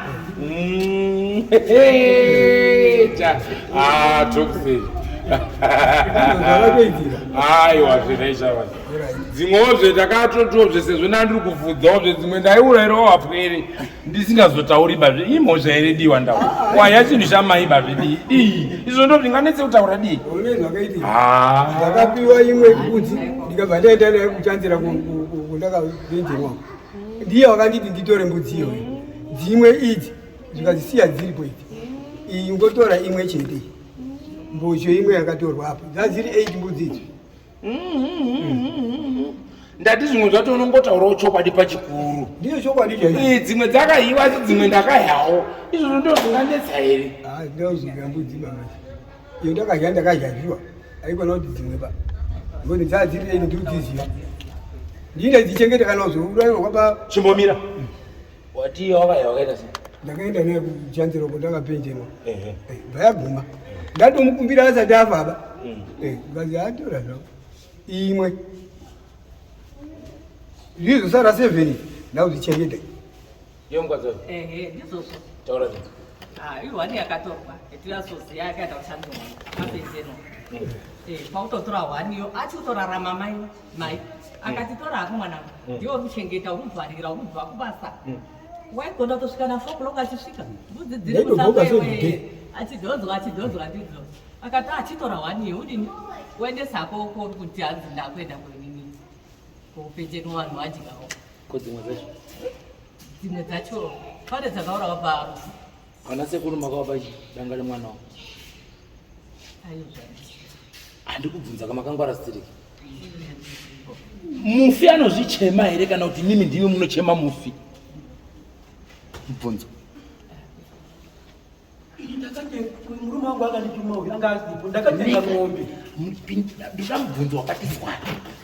tokusei aiwa zvinaishava dzimwewo zvetakatotiwo zvese zvona ndiri kuvhudzawo zvedzimwe ndaiurayirawo wapwere ndisingazotauri bazve imhosva here diwa ndau waya chinhu chamai bazve dii izvo ndo ndinganetse kutaura dii ndakapiwa imwe kunzi ndikabva ndaenda naye kuchanzira kundakavenjemwa ndiye wakanditi nditore mbudziyo dzimwe idzi zvikadzisiya dziripo idzi iyi ngotora imwe chete mbozho imwe yakatorwa apo dzadziri 8 mbudzi idzi. Ndati zvimwe zvacho unongotaurawo chokwadi pachikuru. Ndiyo chokwadi chaizvo. Dzimwe dzakahiwa asi dzimwe ndakahawo. Izvo ndo zvinganetsa here. Ndauziva mbudzi mama. Iyo ndakadya ndakadyaziwa. Haikona kuti dzimwe ba. Ngoti dzadziri 8 ndiri kudziziva. Ndine dzichengeta kana uzourayirwa pa chimbomira. Wati wakaya wakaita sei? Ndakaenda naye kuchanzira kuti ndakapenjema. Vayaguma. Ndatomukumbira asati afa ba. Ngazi atora zvawo. Imwe. Zvizo sara 7 ndaudzichengeta. Yomukadzi. Ndizozvo. Taura kuti. Iwani yakatorwa. Etirasozi yakaenda kushandwa. Mapenzeno. Pautotora waniyo achitorarama mai. Akatitora ako mwana. Ndiwo kuchengeta unubvarira unubva kubasa. Waigona kusvika na 4 o'clock achisvika. Mbudzi dziri kusapewe. Achidzodzwa ndidzo. Akati achitora waniyo udini? Uendesa ako kuti hanzi ndakwenda kwenini. Kupenzeno vanhu vadyawo. Kodzimwe dzacho. Dzimwe dzacho pane dzakaurawa parufu. Kana sekuru makawapa danga remwana wako. Handikubvunza kamakangwara sitiriki. Mufi anozvichema here kana kuti nimi ndimi munochema mufi? Mubvunzo. Ndakati murume wangu akandituma uyu anga asipo ndakatenga ng'ombe. Ndoda mubvunzo wakati swali.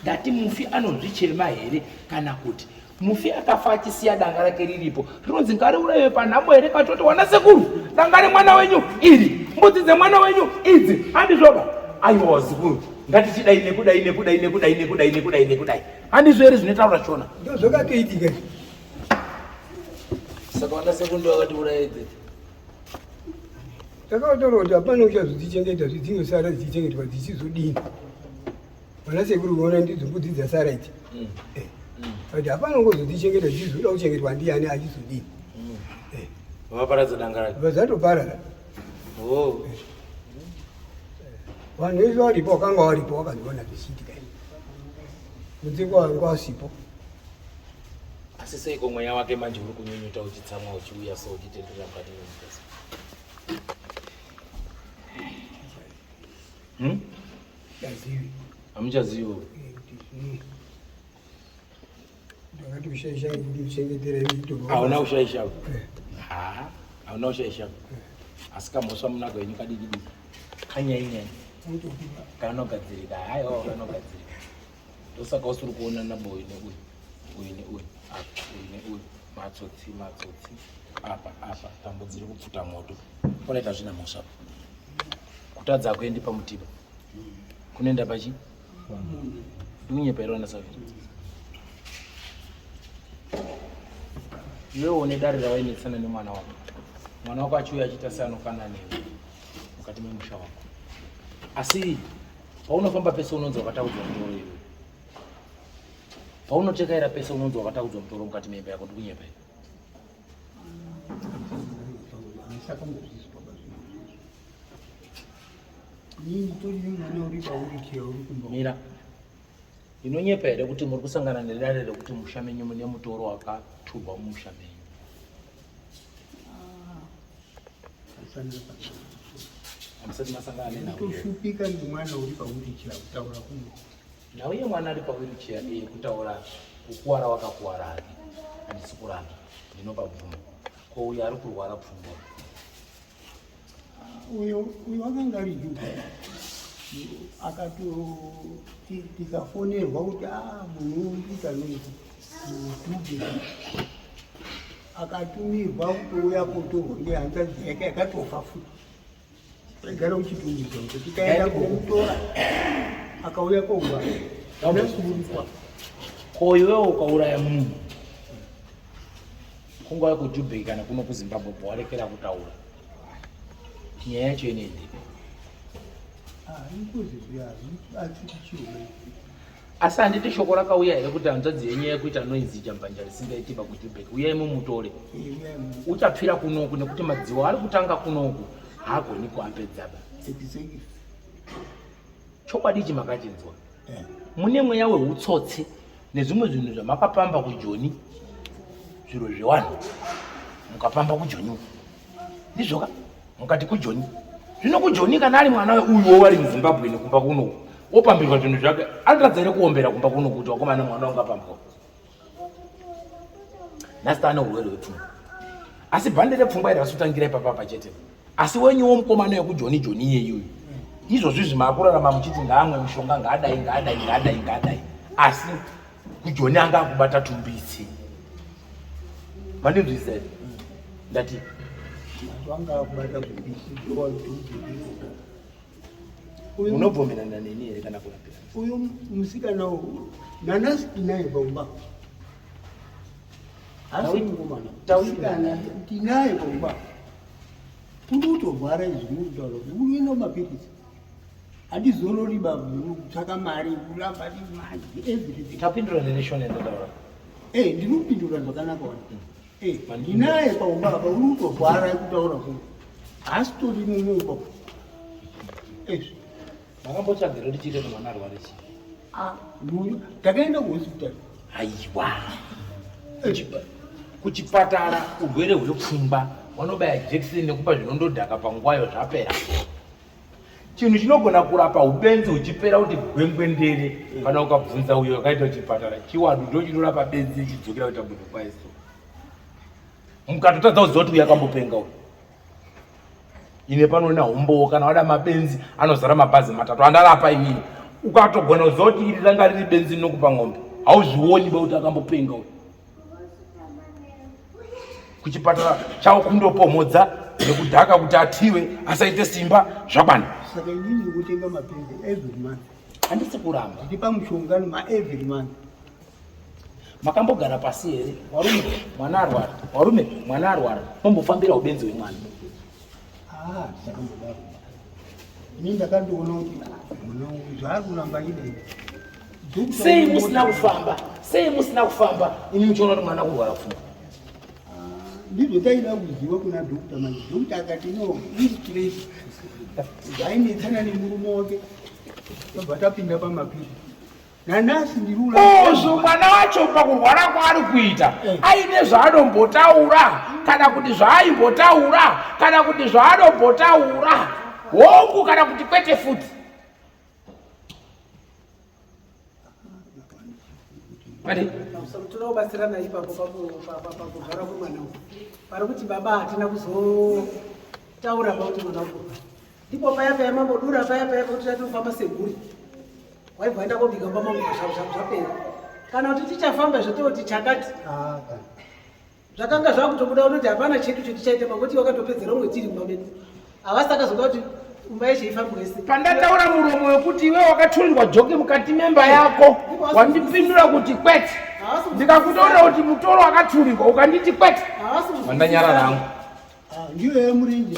Ndati mufi anozvichema here kana kuti mufi akafa achisiya danga rake riripo. Rinonzi ngariurayiwe panhamo here katoti wana sekuru danga remwana wenyu iri mbudzi dzemwana wenyu idzi handizvoba. Aiwa wazukuru ngatichidai nekudai handizvo here zvinotaura chona. Ndo zvakatoitika. Saka wana sekuru ndo wakatiuraya idzi. Takatora kuti hapana uchazodzichengeta zvidzingesara dzichichengetwa dzichizodini. Wana sekuru kuona ndidzo mbudzi dzasara idzi. Kuti hapana ungozodzichengeta dzichizoda kuchengetwa ndiani achizodini. Vaparadza danga rake. Vazatoparara. Vanhu vese varipo wakanga varipo wakazoona zvichiitika. Mudzingwa wanga wasipo. Asi seiko mweya wake manje uri kunyunyuta uchitsamwa uchiuya so uchitendera mukati memukasi. Yazivi. Hamuchazivi. Ndakati ushaisha kuti uchengetere mitombo. Hauna ushaisha. Hauna ushaisha. asikamhosva munaka wenyu kadikidiki kanyainyai kanogadzirika haiwa kanogadzirika ndosaka usiri kuona nabo uyu neuyu uyu neuyu apa uyu neuyu matsotsi apa tambo dziri kupfuta moto kunoita zvina mhosva kutadza kuendi pamutiba kunoenda pachi iunyepairona saviri iwewo une dare rawainetsana nemwana wako achiuya achiita seanofanana newe mukati memusha wako asi paunofamba pese unonzi wakatakudzwa mutoro iwe paunotekaira pese unonzi wakatakudzwa mutoro mukati meimba yako ndikunyepa mira inonyepa here kuti muri kusangana nedare rekuti musha menyu mune mutoro wakaturwa mumusha menyu hamusati masangana nenaoshupika nemwana uri pawirichira kutaura kuno nauye mwana ari pawirichira kutaura kukuwara wakakuwara ake handisi kuramba ndinopa bvumo ko uyo ari kurwara pfungwa uyo wakanga ari juga tikafonerwa kuti munhuuikanoti mutube akatumirwa kutouya kotorwa ngehanzadzi yake yakatofa futi agara uchitumbidza kuti tikaenda komutora akauya kourwa anasururiswa ko iwewo ukauraya munhu kungauya kujubheki kana kuno kuzimbabwe pawarekera kutaura nyaya yacho inendi asi handiti shoko rakauya here kuti hanzvadzi yenyu yekuita noizi jambanja risingaitiba kujubheki uyai mumutore uchapfira kunoku nekuti madziwa ari kutanga kunoku haagoni kuapedzaba chokwadi ichi makachinzwa mune mweya weutsotsi nezvimwe zvinhu zvamakapamba kujoni zviro zvewanhu mukapamba kujoni ndizvoka mukati kujoni zvino kujoni kana ari mwana uyuwo ari muzimbabwe nekumba kunoku opambirwa zvinhu zvake anoratidza ere kuombera kumba kunoku kuti wakomana mwana ungapambwa nhasi taane urwere hwepfungwa asi bhande repfungwa iri rasutangira ipapapa chete asi wenyuwo mukomana wekujoni joni iyeyuyu izvozvi zvimakurarama muchiti ngaamwe mushonga ngaadai asi kujoni anga akubata tumbisi mandinzwisei ndati unobvumirana neni here kana kurapira uyu musikana nanasi tinaye paumba asi mukomana musikana tinaye paumba uri kutorwara izvimuri kutaura kuti uri uenda mapirisi handizorori babvu kutsvaka mari kuramba everything tapindura nereshoni yandotaura ndinopindura zvakanaka wani ndinaye paumba apa uri kutorwara kutaura kuno hasi tori mumumba makambotsvagiro ndichite nemwana arware chii takaenda kuhospitari aiwa kuchipatara urwere hwepfungwa vanobaya jekiseni nekupa zvinondodhaka panguvayo zvapera chinhu chinogona kurapa ubenzi uchipera kuti gwengwendere kana ukabvunza uyo akaita kuchipatara chiwadu ndo chinorapa benzi chidzokera kuita munhu kwaiso mukatotadza kuziva kuti uyo akambopenga uyo ine panoona hombowo kana wada mabenzi anozara mabhazi matatu andarapa inini ukatogona kuziva kuti iri ranga riri benzi rinokupa ng'ombe hauzvioni bekuti akambopenga uyo kuchipatara chavo kundopomodza nekudhaka kuti atiwe asaite simba zvakwana saka inini kutenga mapenzi every month handisi kuramba ndiri pamushongano maevery month makambogara pasi here warume mwana arwara mombofambira ubenzi hwemwana ndakambodaro ini ndakandoona kuti zvaari kuramba idai sei musina kufamba ini muchiona kuti mwana kurwara pfungwa ndizvo taida kuziva kuna dhokta manje dhokta akati no istress zvainetsana nemurume wake tobva tapinda pamapiri nanhasi ozvo mwana wacho pakurwara kwaari kuita aine zvaanombotaura kana kuti zvaaimbotaura kana kuti zvaanombotaura hongu kana kuti kwete futi tinobatsirana ipapo pakurwara kwemwana pari kuti baba hatina taura pauti mwana wangu ndipo paya paya mambodura paya paya pauti tatofamba seguri waibva enda kobika mbama zvapera kana kuti tichafamba zvototi chakati zvakanga zvakutobuda unoti hapana chedu chetichaita mangoti wakatopedzera umwe tiri mumba medu havasakazoka kuti kumba yeshe ifambo yese pandataura muromo wekuti iwe wakaturirwa joki mukati memba yako wandipindura kuti kwete ndikakutoona kuti mutoro wakaturirwa ukanditi kwete wandanyara rangu ndiyo yamurenje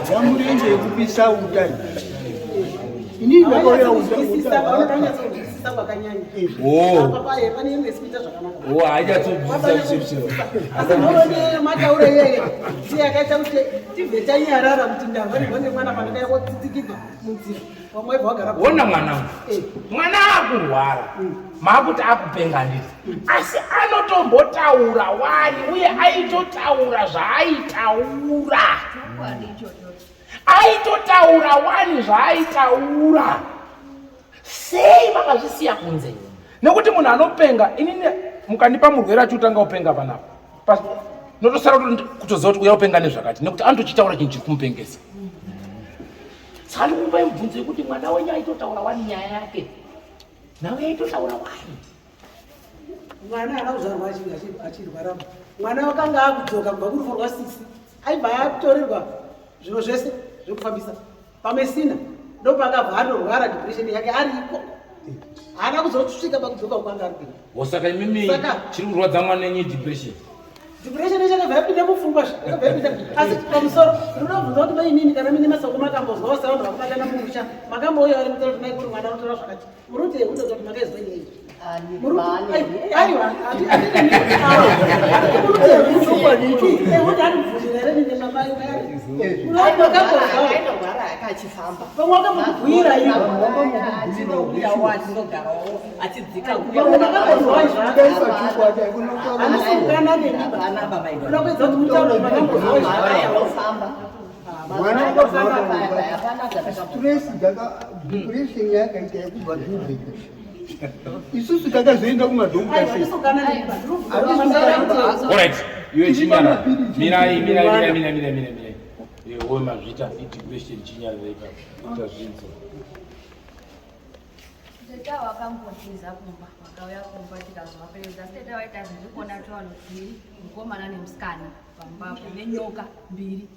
zveyamurenje yekupisa utani inini ndakauya mataura iyeye tiyakaita kuti tibve tanyarara kuti ndavanivange mwana pandakayakotitsikidza munzira wamwaibva wagara ona mwana akurwara maakuti akupenga nditi asi anotombotaura wani uye aitotaura aitotaura wani zvaaitaura sei makazvisiya kunze nekuti munhu anopenga inini mukandipa murwere achiutanga upenga panapa notosara kutoziva kuti uya upenga nezvakati nekuti anotochitaura chinhu chiri kumupengesa saka ndikupai mubvunzo yekuti mwana wenyu aitotaura wani nyaya yake nawe aitotaura wani mwana haana kuzvarwa achirwarama mwana wakanga akudzoka kubva kurufu rwasisi aibva atorerwa zvinhu zvese zvekufambisa pamesina ndopakabva anorwara depression yake ariko haana kuzosvika pakudzoka kwanga ari kuenda osaka imimi chiri kurwadza mwana yenyu depression ichakabva yapinda mupfungwa asi pamusoro ndinobvunza kuti mainini kana mine masoko makambozwa wasa vanhu vakubatana mumusha makambouya vari mutaura kuti maikuri mwana unotora zvakati muruti yekutoza kuti makaizwa nyei depression yakaita yakubva zvibheka isusu takazoenda kumadhokita iwe chinyara mirai iwe mazvita depression chinyara ita zvinzo Teta wakambotiza kumba wakauya kumba tikazovapedza teta waita zvirikona tuvanhu tiri mukomana nemusikana pambapo nenyoka mbiri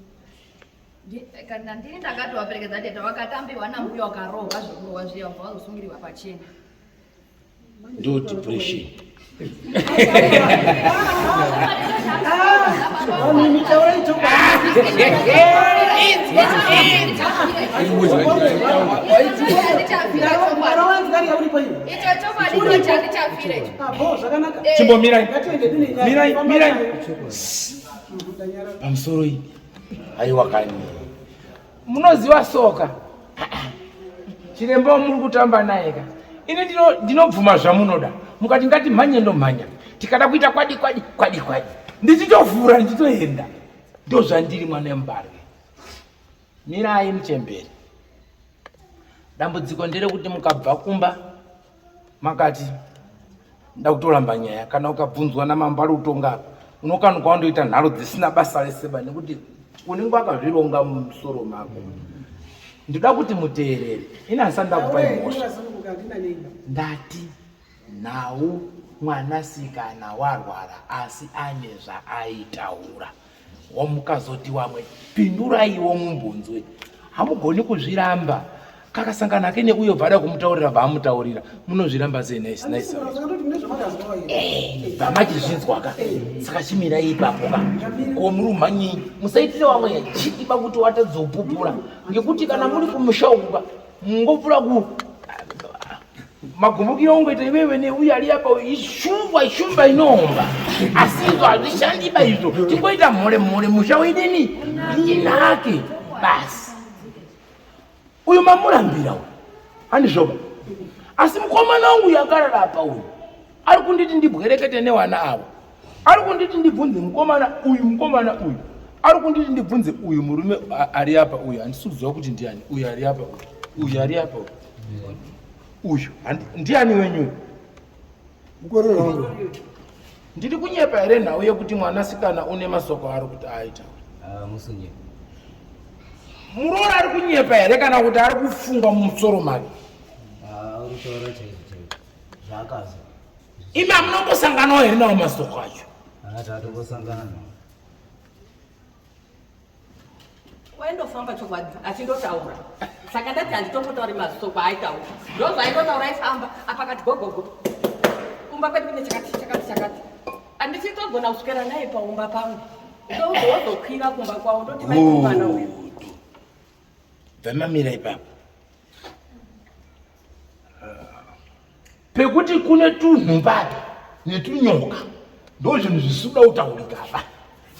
kana ndini ndakatovaperekedza teta wakatambirwa nambuya wakarohwa zvekurohwa zviya wabva wazosungiriwa pachena ndo depression chimbo mirai pamusoro iyi aiwa kani munoziva soka chiremba muri kutamba naye ka ini ndinobvuma zvamunoda mukati ngatimhanye ndomhanya tikada kuita kwadi ndichitovhura ndichitoenda ndo zvandiri mwana wemubarwe mirai muchemberi dambudziko nderekuti mukabva kumba makati ndakutoramba nyaya kana ukabvunzwa namambari utonga unokanuka wandoita nharo dzisina basa reseba nekuti unenge wakazvironga mumusoro mako ndida kuti muteerere ina asanda kupai mhosva ndati nhau mwanasikana warwara asi ane zvaaitaura wamukazoti wamwe pinduraiwo mumbunzwe hamugoni kuzviramba kakasangana ake neuyo bvada kumutaurira vaamutaurira munozviramba sei naisi vamachizvinzwaka saka chimirai ipapoka ko muri umhanyi musaitire wamwe chikiba kuti watadzopupura ngekuti kana muri kumusha mungopfura ku magumbukiro ungoita iwewe neuyo ari apa ishumba inoomba asi izvo hazvishandiba izvo tingoita mhore musha weidini inake basi uyu mamurambira uyu handizvoba asi mukomana wangu yakarara apa uyu ari kunditi ndibwerekete newana ava ari kunditi ndibvunze mukomana uyu ari kunditi ndibvunze uyu murume ari apa uyu handisi kuziva kuti ndiani uyu ari apa uyu ari apa uyu ndiani wenyu mukorero wangu ndiri kunyepa here nhau yekuti mwanasikana une masoko ari kuti aita musunyepa. Muroora ari kunyepa here kana kuti ari kufunga mumusoro make? Uri kutaura chaizvo zvakazo. Imi hamunombosanganawo here nawo masoko acho? Tatongosangana nawo. Waindofamba chokwadi achindotaura. Saka ndati handitombotauri masoko aitaura. Ndozvaindotaura aifamba apakati gogogo. Kumba kwedu kune chakati. Handichitogona kuswera naye paumba pangu. Ndozokwira kumba kwawo ndoti mwana uyu. Vamamira ipapo. Pekuti kune tunhumbata netunyoka ndozvinhu zvisuda kutaurika apa.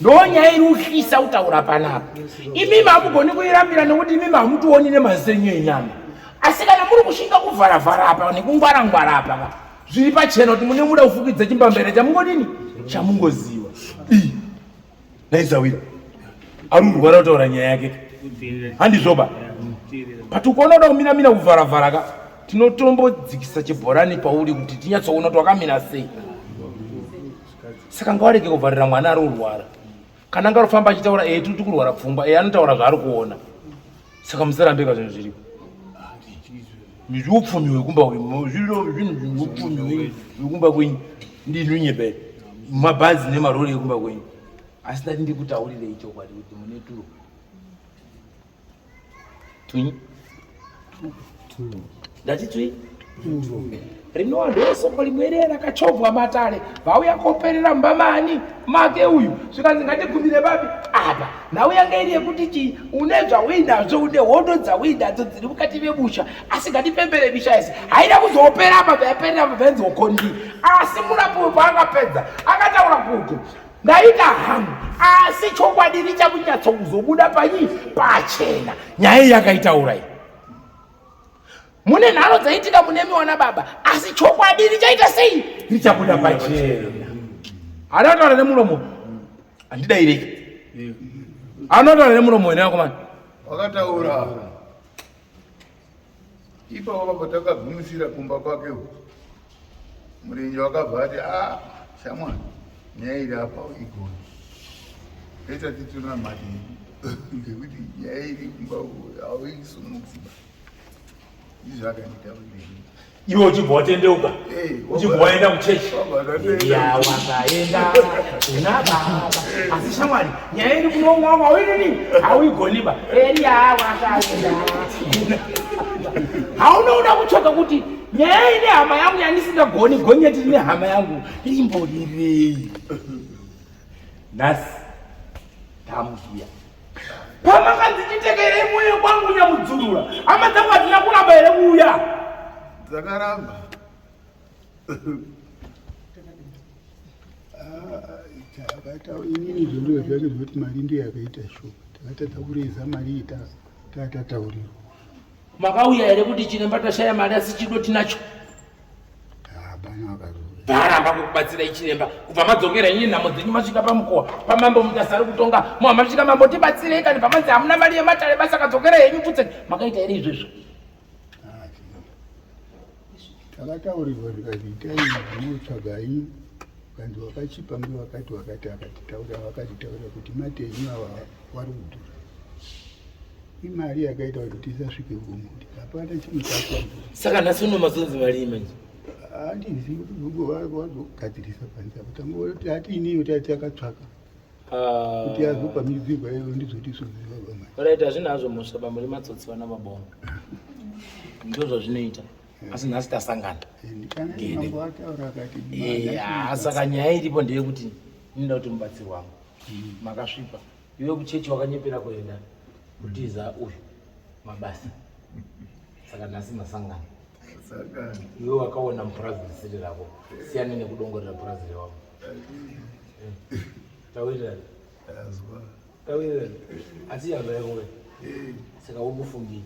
Ndonyaya iri kuhlisa kutaura panapa. Imimi hamugoni kuirambira nekuti imimi hamutooni nemazenyu enyama. Asi kana muri kusvika kuvharavhara apa nekungwara-ngwara apa zviri pachena kuti mune muda kufukidza chimbambere chamungodini chamungoziva. Naizawira ari kurwara kutaura nyaya yake handizvoba but ukaona kuda kumina kuvharavhara ka tinotombodzikisa chibhorani pauri kuti tinyatsoona kuti wakamira sei. Saka ngawarege kuvharira mwana ari kurwara. Kana ngarofamba achitaura tiri kurwara pfungwa anotaura zvaari kuona. Saka musarambika zvinhu zviripo. Upfumi hwekumba kwenyu zviro zvinhu zveupfumi hwekumba kwenyu ndinunyepa mabhazi nemarori ekumba kwenyu. Asi ndati ndikutaurirei chokwadi kuti mune turo twinyi ndati twi rinowa ndosoko rimwe ere rakachovhwa matare vauya koperera mbamani make uyu zvikanzi ngatigumire babi apa nhau yanga iri yekuti chi une zvauinazvo une hondo dzauinadzo dziri mukati mebusha asi ngatipembere bisha isi haida kuzopera apa yaperera mabvenzi okondi asi murapu paakapedza akataura kuti ndaita hamu asi chokwadi richakunyatso kuzobuda panyi pachena. Nyaya yakaitaura iyi mune nharo dzaitika mune miwana baba asi chokwadi richaita sei richabuda pachena. Anotaura nemuromo handidaireki. Anotaura nemuromo ine akomana wakataura ipapo papa takagumisira kumba kwake murenje wakabva ati shamwari nyaya iri apa igoni kaita tituna mati ngekuti nyaya iri kumba hauisumudziba izvo akanditaurei iwe uchibva watendeuka uchibva waenda kuchechi wakaenda una baba asi shamwari nyaya iri kunomwamwa winini hauigoniba wakaenda haunoda kutsvaga kuti nyaya ine hama yangu yandisingagoni gonyeti rine hama yangu rimborirei. Nhasi tamuziya pamakanzi chitekerei moyo kwangu nyamudzurura hama dzangu hadzina kuramba here kuuya dzakaramba inini zvondova zvacho zvoti mari ndiyo yakaita shuka takatadza kureza mari tataurirwa. Makauya here kuti chiremba tashaya mari asi chido tinacho? Varamba kukubatsirai chiremba kubva madzokera inye nhamo dzenyu masvika pamukowa pamambo mutasari kutonga masvika mambo tibatsirei kani pamanzi hamuna mari yematare basa kadzokera henyu pfutseni makaita here izvezvo? Takataurirwa zvikati itai zvinotsvagai kanzi wakachipa ngewakati akatitaura vakatitaura kuti matenyu ava wari kudhura imari yakaita kuti tisasvike kumuti hapana chinhu chacho. Saka nhasi unomazonzi mari imanje handizivi kuti zvongo vazogadzirisa panze apo tangoti hati iniyo tati takatsvaka kuti azopa midzirwa iyo ndizoti soziva bamai. Right, hazvina hazvo musaba muri matsotsi vana mabongo ndizvo zvinoita asi nhasi tasangana. Saka nyaya iripo ndeyekuti inoda kuti mubatsiri wangu makasvipa iwe kuchechi wakanyepera kuenda kutiza uyu mabasa saka nhasi masangana iwe wakaona mupurazirisiri rako siyana nekudongorera puraziri wavo. Tawirani asi yava yakuwe saka uri kufungii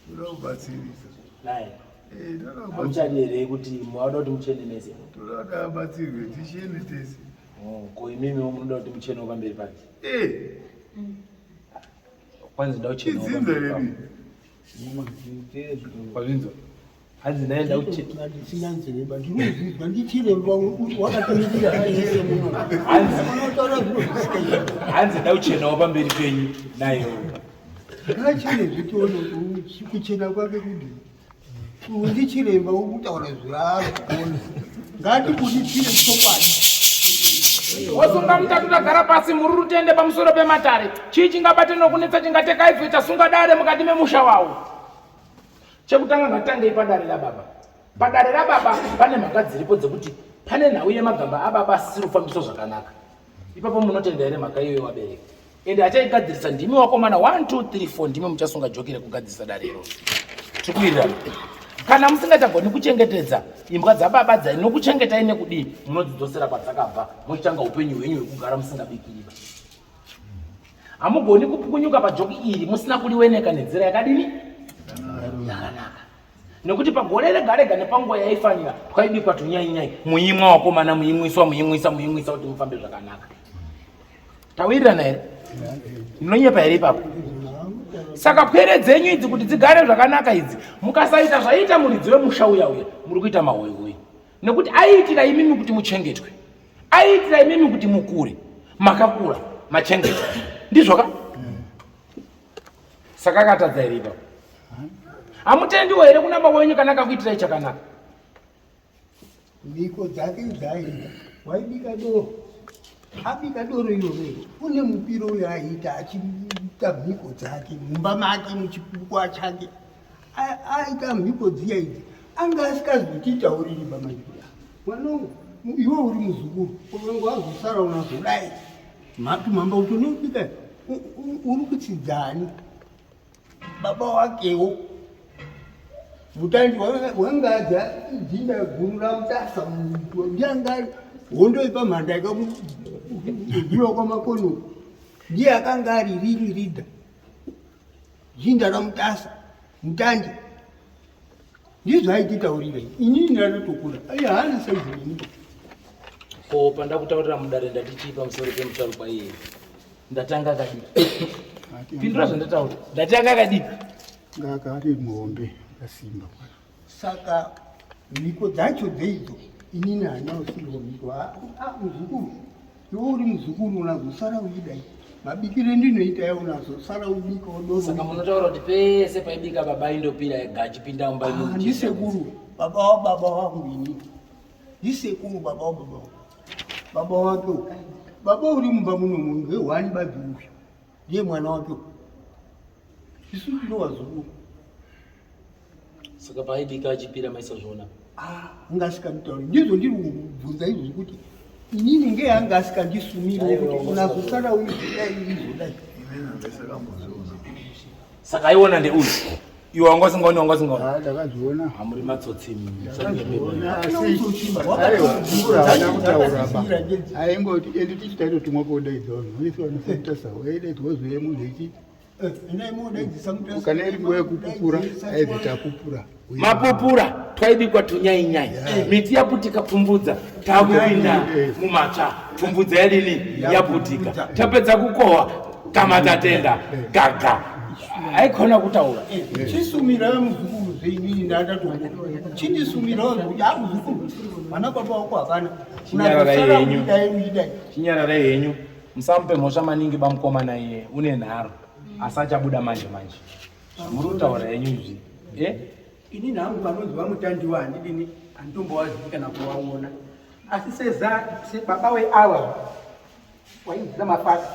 toda kubatsirisa naye hamuchadi here kuti mawada kuti muchende nese? toda kuti abatsirwe tichiende tese. Ko imimiwo munoda kuti muchenewo pamberi pake? Kwanzi nda uchenewo pamberi pake. Kwazvinzwa hanzi naenda uche Sina nzele ba ndizwa ndichiremba wakatumikira ayese muno. hanzi da uchena pamberi penyu nayo Ngachire zvitono kuchena kwake kudi. Ndichiremba ukutaura zvaro kuona. Ngati kuti chire chopadi. wasunga mutatu tagara pasi muri rutende pamusoro pematare chii chingabate nokunetsa chingateka ibve chasunga dare mukati memusha wawo chekutanga ngatangei padare rababa padare rababa pane mhaka dziripo dzekuti pane nhau yemagamba ababa asisiri kufambiswa zvakanaka ipapo munotenda here mhaka iyoyo wabereka ende achaigadzirisa ndimi wakomana 1 2 3 4 ndimi muchasunga joki rekugadzirisa dare iroro chikuirira kana musingachagoni kuchengetedza imbwa dzababa dzainokuchengetai nekudii munodzidzosera kwadzakabva muchitanga upenyu hwenyu hwekugara musingabikiriba hamugoni kupukunyuka pajoki iri musina kuliweneka nenzira yakadini yakanaka nekuti pagore rega rega nepanguva yaifanira twaibikwa tunyainyai muimwa wakomana muimwisa kuti mufambe zvakanaka tawirirana here munonyepa here ipapo saka pwere dzenyu idzi kuti dzigare zvakanaka idzi mukasaita zvaita muridzi wemusha uya muri kuita mahoihoi nekuti aiitira imimi kuti muchengetwe aiitira imimi kuti mukure makakura machengetwe ndizvoka saka akatadza here ipapo hamutendiwo here kuna baba wenyu kana akakuitirai chakanaka Miko dzake dzaita waibika doro abika doro iroro une mupiro uyo aiita achiita mhiko dzake mumba make muchipukwa chake aita mhiko dziya idzi anga asikazotitauriri pamajira mwanangu iwe uri muzukuru uvengo wazosara unazodai mapimamba kuti unobika uri kutsidzani baba wakewo mutandi wangadza dzinda guru ramutasa ndiangari hondo ipamhanda ikakudiwa kwamakono ndiye akanga ari riri ridha jinda ramutasa mutandi ndizvo aititaurirai inini ndanatokura aiye hana saizini ko pandakutaurira mudare ndatichii pamusoro pemutarukwa iyeye ndatanga kadii pindura zvandataura ndatanga kadii ngakari mwombe kasimba saka mhiko dzacho dzeidzo inini hana usirwa mhiko muzukuru iwe uri muzukuru unazosara uidai mabikire ndinoita yaunazosara ubika saka munotaura kuti pese paibika baba indopira ega achipinda mumba ndisekuru baba wababa wangu ini ndisekuru baba wababa wangu baba wake baba uri mumba muno munhu wehwani badzi uyu ndiye mwana wake isu ndinowazukuru saka paaibika achipira maisazviona ungasikanditauri ndizvo ndiri kubvunza izvozvi kuti inini ngeanga asikandisumiri kuti unazosara uizodai izodai saka aiona ndeuyu iwe wanga usingaoni wanga usingaoni ndakazviona hamuri matsotsi aingoti endi tichitaito tumwa kodaidzawo isi vanosamutasawo eidaidzwazoye munhu echiti kana iri nguva yekupupura aidzitapupura mapupura twaibikwa tunyainyai miti yaputika pfumbudza takupinda mumatsva pfumbudza yadini yaputika tapedza kukohwa kama tatenda gaga aikona kutaura chisumira muzukuru zveimini ndatatongo chindisumirawo kuti amuzukuru vana baba wako hapana chinyararai henyu musamupe mhosva maningi bamukomana iye une nharo asachabuda manje manje muri kutaura henyu izvi inini hangu panonzi vamutandi wandidini handitombowazivi kana kuvaona asi sebaba weawa waidzira mafasa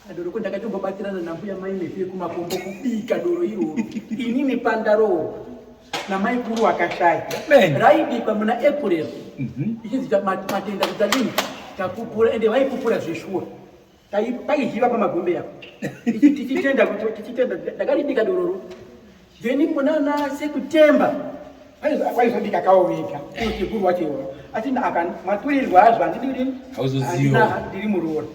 kadoro ko ndakatombobatirana nambuya mai nefe kumakombo kubika doro iroro inini pandarowo namai kuru wakashaya raibikwa muna april ichinzi matenda kutadini takupura ende vaipupura zveshuwa paizhiva pamagombe yapo tichitenda ndakaribika dororo then munana sekutemba vaizobika kawo vega sekuru wacho asi maturirwa azvo handiri muroora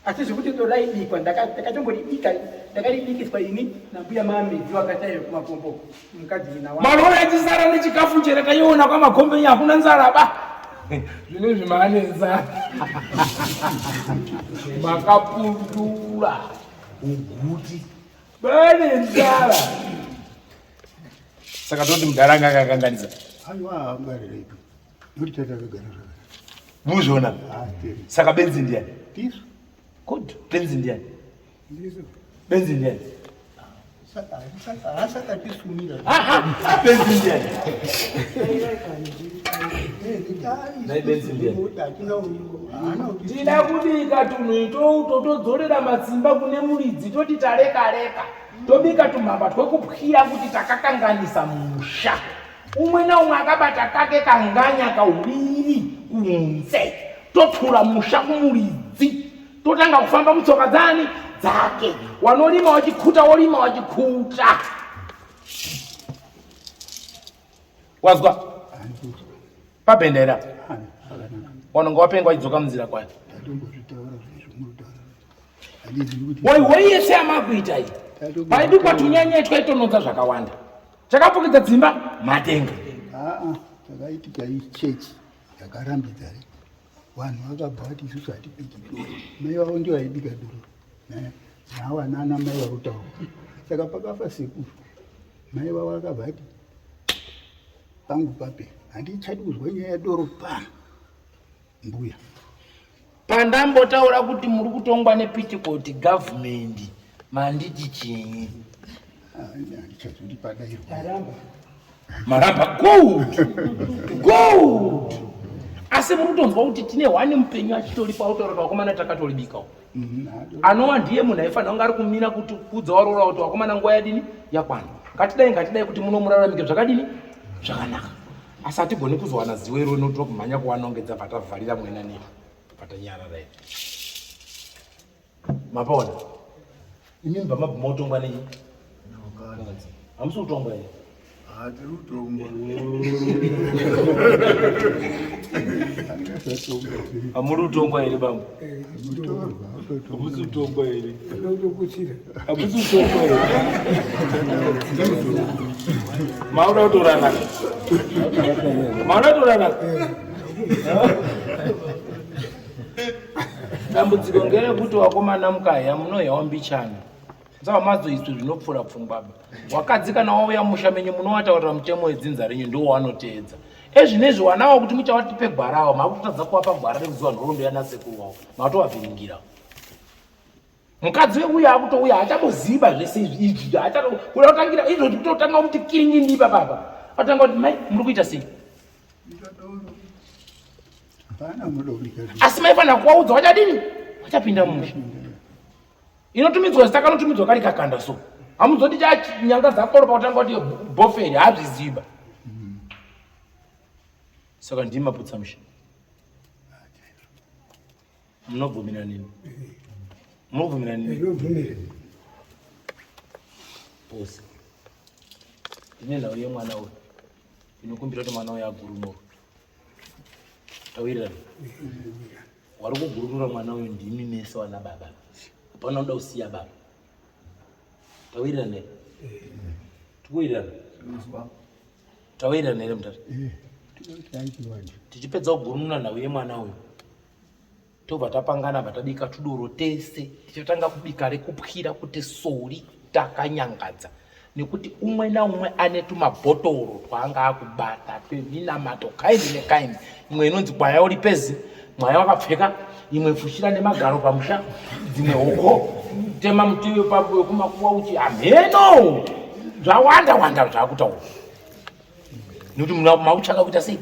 asi zvekuti toraibikwa ndakatombodibika ndakaribikiswa ini nambuya mamedzi wakatayo kumakombo mukadzi maroro achisara nechikafu chera taiona kwamakombenyu hakuna nzara ba zvine zvimane nzara makapundura uguti bane nzara Saka toti mudhara akakanganisa. Aiwa angarerepo. Noti tatakagara zvakadaro. Muzvona. Saka Benzi ndiani? Tisu. Good. Benzi ndiani? Ndisu. Benzi ndiani? Saka tisumira. Benzi ndiani? Nai Benzi ndiani? Tida kubika tunhu totodzorera matsimba kune muridzi toti tareka. Tobika tumhamba twekupwira kuti takakanganisa musha. Umwe naumwe akabata kake kanganya kauviri kunze. Totura musha kumuridzi. Totanga kufamba mutsoka dzake. Wanorima wachikuta worima wachikuta. Wazwa? Pabendera. Wanonga wapenga wachidzoka munzira kwayo. Woi yese amakuita iyi. Paidu kwatunyanyetwa itonodza zvakawanda. Chakapfukidza dzimba matenga. Takaitika ichechi yakarambidza re. Vanhu vakabva vati isusu hatibiki doro. Mai vavo ndio vaibika doro. Nawa nana mai varutaura. Saka pakafa sekuru. Mai vavo vakabva vati pangu pape handichadi kuzwa nyaya yedoro pano. Mbuya. Pandambotaura kuti muri kutongwa nepitikoti government manditi chinyi. Handichazviri padairwa. Maramba good. Asi muri kutonzwa kuti tine hwani mupenyu achitori pautaura kuti wakomana takatoribikawo. Anova ndiye munhu aifanira kunge ari kumira kuti kudza warora kuti wakomana nguva yadini yakwana. Ngatidai kuti munomuraramike zvakadini zvakanaka. Asi hatigoni kuzowana zivo iro inoto kumhanya kuvanongedza patavharira mwena netu patanyarara iri. Mapaona imi mbva mabva mautongwa nei? Hamusi kutongwa here? Hamuri kutongwa here bambo? Hamusi kutongwa here? Hamusi kutongwa here? Maura kutorana? Maura kutorana? Dambudziko ngerekuti wakomana mukaya munohyawa mbichana. Saka mazoiswa zvinopfuura pfungwa. Wakadzi kana wauya musha menyu munovataurira mutemo wedzinza renyu ndiwo wanoteedza. Ezvinezvi wanawo kuti muchavatipe gwarawo makutadza kuvapa gwara rekuziva nhoroondo yanasekuru wavo matovavhiringira. Mukadzi weuya akutouya hachamuziva zvese izvi kuda kutangira izvozvi kutotanga kuti kiringi ndipa papa. Atanga kuti mai muri kuita sei? Asi maifanira kuvaudza wachadini? Wachapinda mumusha. Inotumidzwa zita kanotumidzwa kari kakanda so. Hamudzoti nyanga dzakoro pakutanga kuti boferi hazviziva. Saka ndimi maputsa musha. Munobvumira nini? Munobvumira nini? Pose. Ine nhau yemwana uyu inokumbira kuti mwana uyu agurumura. Tawirirana. Wari kugurumura mwana uyu ndimi mese wana baba. Hapana unoda kusiya baba. Tawirirana. Tikuwirirana. Tawirirana here mutata. Tichipedza kugurumura nhau yemwana uyu. Tobva tapangana vatadika tudoro tese. Tichitanga kubika rekupwira kuti sori takanyangadza. Nekuti umwe naumwe ane tumabhotoro twaanga akubata tweminamato kaindi nekaindi. Imwe inonzi kwaya uri pezi, mwaya wakapfeka, imwe fushira nemagaro pamusha, dzimwe hoko, tema mutiwe pabuwe kumakuwa uchi ameno. Zvawanda zvakutaura. Nekuti mauchaka kuita sei?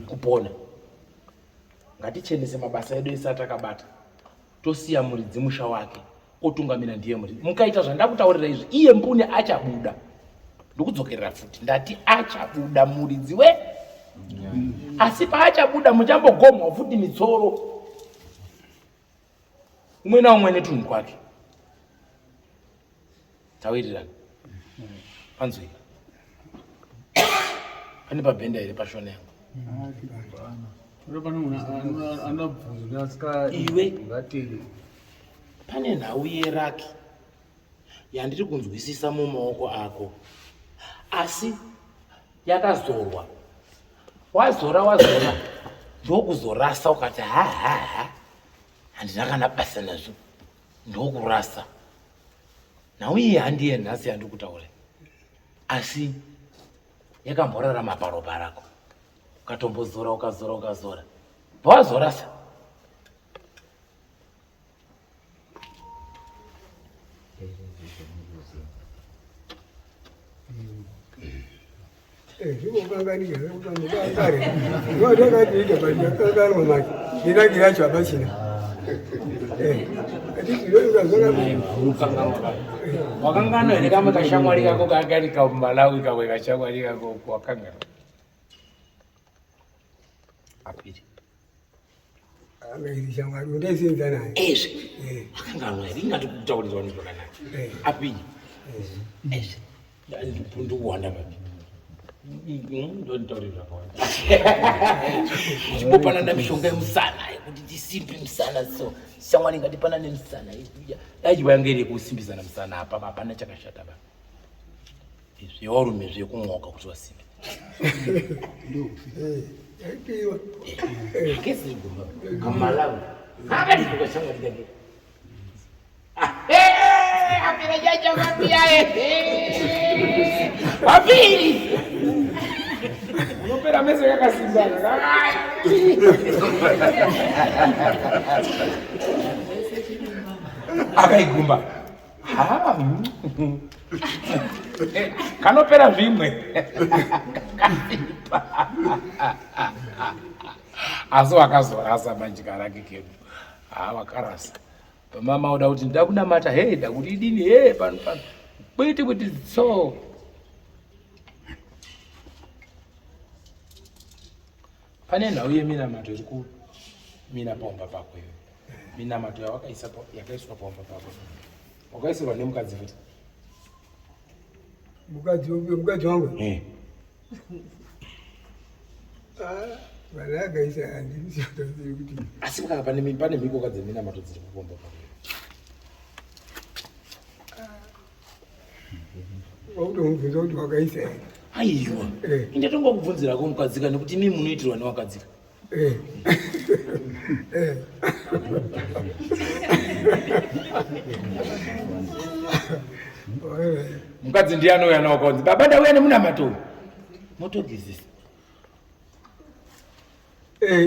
Kupona. Ngatichenese mabasa edu ese atakabata. Tosiya muridzi musha wake. Otungamira ndiye muridzi. Mukaita zvandakutaurira izvi, iye mbune achabuda. Ndokudzokerera futi. Ndati achabuda muridzi we. Asi paachabuda muchambogomwa futi mitsoro. Umwe naumwe netunhu kwake. Tawirirana. Panzwi. Pane pabhenda here pashona yangu. Iwe pane nhau yeraki yandiri kunzwisisa mumaoko ako, asi yakazorwa. Wazora ndokuzorasa ukati handina kana basa nazvo, ndokurasa. Nhau iyi handiye nhasi yandiri kutaura. asi yakamborarama paropa rako ukatombozora ukazora pawazora sa wakangano ere kama kashamwari kako kakari kaumalawi kakwe kashamwari kako wakangano apiri angairi shamwari undesinza naye wakangano ere ingati kutakurizwa nizvakanaka apiri ndikuwanda papi ndonitaurira zvakawanda uchipopanana mishonga yemusana yekuti tisimbi musana so shamwari ngatipana nemusana ikuya daiwa yange iri kusimbisana musana apa hapana chakashata ba zvevarume zvekumwoka kuti vasimbe kesigumba kamalawi akadizoka shamwari kake apira jaja mapia apiri unopera meso yakasimbana akaigumba kanopera zvimwe asi wakazorasa manjika rake kedu wakarasa mama uda kuti ndakunamata ndakuti idini pano kwete kuti so pane nhau yeminamato iri kumina paumba pako iwe minamato yakaiswa paumba pako wakaisirwa nemukadzi futi mukadzi wangu vana akaisa handisatozivi kuti asi kaa pane mhiko kadzeminamato dziri kupaumba pako wakutomubvunza kuti wakaisa here aiwa indatongokubvunzirako mukadzika nekuti imi munoitirwa newakadzika mukadzi ndianouya nawo kaunzi baba ndauya nemunamato motogezesa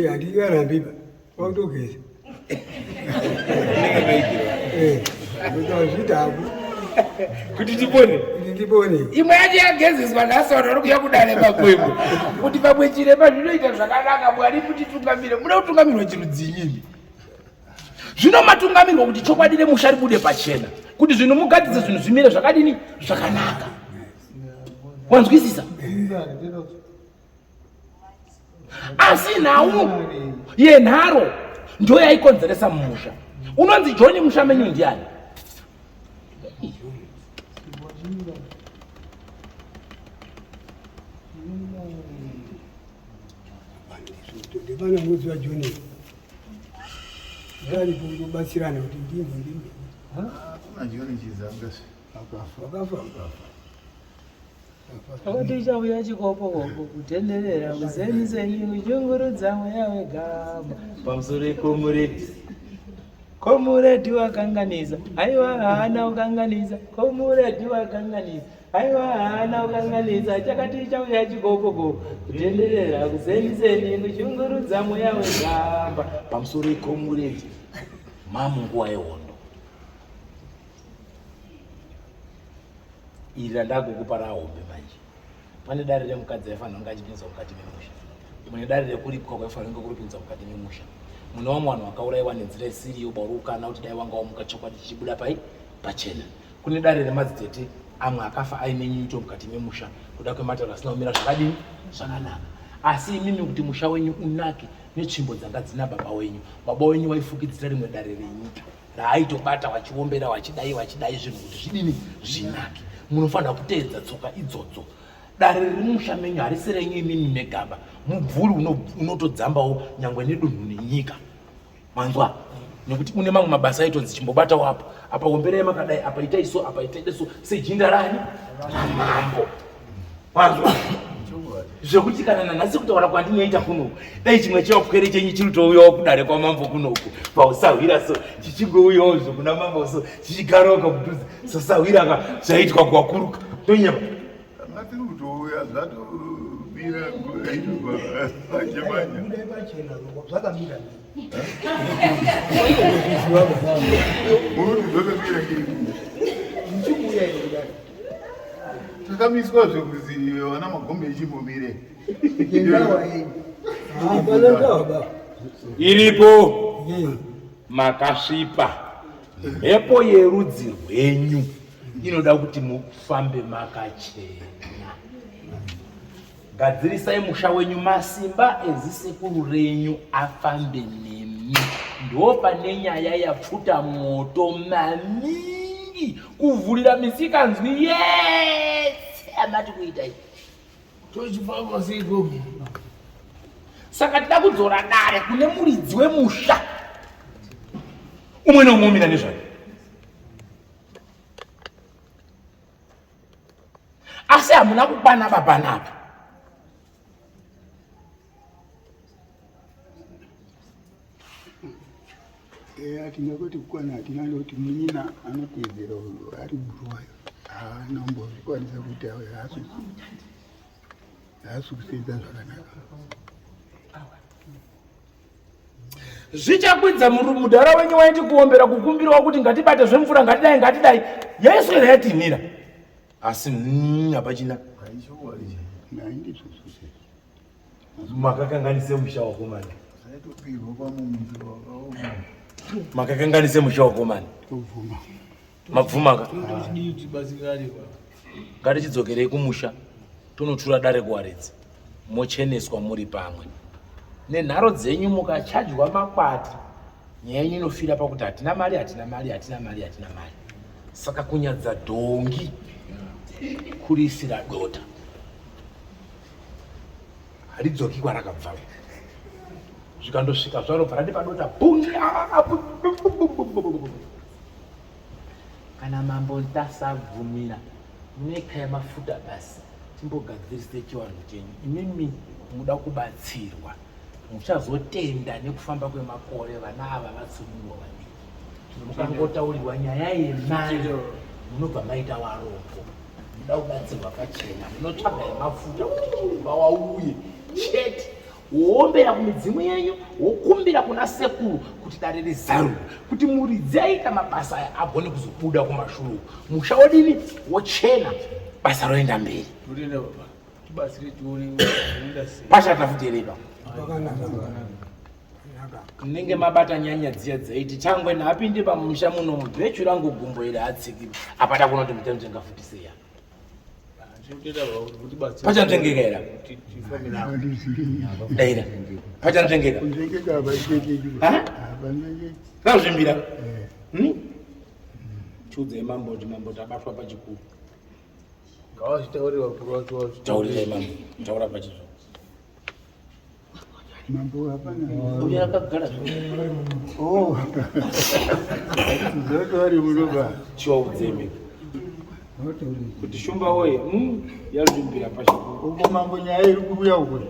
handikarambiba wakutogeza zvitaku kuti tipone imwe yacho yagezeswa nasono uri kuya kudare makwembo kuti pamwe chirema zvinoita zvakanaka mwari kuti tungamire muda kutungamirwa chirudzinyini zvino matungamirwa kuti chokwadi remusha ribude pachena kuti zvino mugadze zvinhu zvimire zvakadini zvakanaka wanzwisisa asi nhau yenharo ndo yaikonzeresa mumusha unonzi joni musha menyu ndiani ndivana mudzi wajoni zvali kubatsirana kuti ndini wakafa akati chauya chikopo-kopo kutenderera kuzeni kuchungurudza mweya wegama pamusoro komuredi wakanganisa aiwa haana ukanganisa komuredi wakanganisa aiwa haana ukanganisa chakati chauya chikopo-kopo kutenderera kuzeni kuchungurudza mweya wegamba pamusoro komuredi mamunguwa yehondo iri randakukupa rahombe manje pane dare remukadzi aifanira kunge achipinza mukati memusha mune dare rekuripwa kwaifanira kunge kuripinza mukati memusha mune vamwe vanhu vakaurayiwa nenzira isiriyo baurukana kuti dai wanga wamuka chokwadi chichibuda pachena kune dare remadzitete amwe akafa aine nyuito mukati memusha kuda kwematauro asina kumira zvakadini zvakanaka asi imimi kuti musha wenyu unake netsvimbo dzanga dzina baba wenyu waifukidzira rimwe dare renyika raaitobata vachiombera vachidai zvinhu kuti zvidini zvinake munofanira kuteedza tsoka idzodzo dare riri musha menyu harisi renyu imimi megaba mubvuri unotodzambawo nyangwe nedunhu nenyika manzwa nekuti une mamwe mabasa aitonzi chimbobatawo apa omberai makadai apa itai so apa itaide so sejinda rani ramambo manzwa zvekuti kana nanhasi kutaura kwandinoita kunoku dai chimwe chewapwere chenyu chirutouyawo kudare kwamambo kunoku pausahwira so chichingouyawo zvokuna mambo so chichigarawo kamudhuze sosahwira ka zvaitwa kwakuruka tonyema Matiri kutouya zvatobira pachemanya. Kudai pachena zvakamira Muri zvakamira ndichikuuya ine kudai takamiswa zvekuzi vana magombe echimbomire ngendawa yenyu iripo makasvipa. Mhepo yerudzi rwenyu inoda kuti mufambe makachena. Gadzirisai musha wenyu, masimba ezisekuru renyu afambe nemi. Ndo pane nyaya yapfuta moto maningi kuvhurira misika nzwi yese amati kuita izvi. Tochifamba seiko. Saka tida kudzora dare kune muridzi wemusha umwe neumwe umira nezvake. Asi hamuna kukwana baba napa. hatina kuti kukwana, hatina kuti munyina anotedzera ari muruwayo anombozvikwanisa kuti haasi kusenza zvakanaka. Zvichakwidza mudhara wenyu waiti kuombera kukumbirawo kuti ngatibate zvemvura ngatidai Yesu yatinira. Asi hapachina. Makakanganise musha wakomani. Makakanganise musha wakomani. Mabvumaka. Ngatichidzokerei kumusha tonotura dare kuwaridzi. Mocheneswa muri pamwe. Nenharo dzenyu mukachajwa makwati. Nyaya yenyu inofira pakuti hatina mari. Saka kunyadza dhongi kurisira dota. Haridzoki kwarakabva. Zvikandosvika zvanobva rati padota kana mambo ntasabvumira muneka yamafuta basi timbogadzirise chivanhu chenyu. Imimi muda kubatsirwa, muchazotenda nekufamba kwemakore vana ava vatsunurwa maningi. Mukangotaurirwa nyaya yemari munobva maita warombo. Muda kubatsirwa pachena, munotsvaga yemafuta kuti chiremba wauye chete woombera kumidzimu yenyu, wokumbira kuna sekuru kuti dare rizarurwe, kuti muridzi aita mabasa aya agone kuzobuda kumashure. Musha wodini wochena, basa roenda mberi. Pashata futi reba munenge mabata nyanya dziya dzaiti changwe napinde pamusha muno mubhechu rangu gumbo iri atsikira apata kunoti mutemtenga futi seya. Pachatengeka era daira pachatengeka razvimbira chudze mamboti abatwa pachikuru. Taurirai mambo, taura pachizvo. Mambo hapana. Uya akagara Oh. Zotori muroba. chiwaudzeme kuti shumba woye yazvimbira pachikuru. Uko mambo nyaya iri kubuya uko.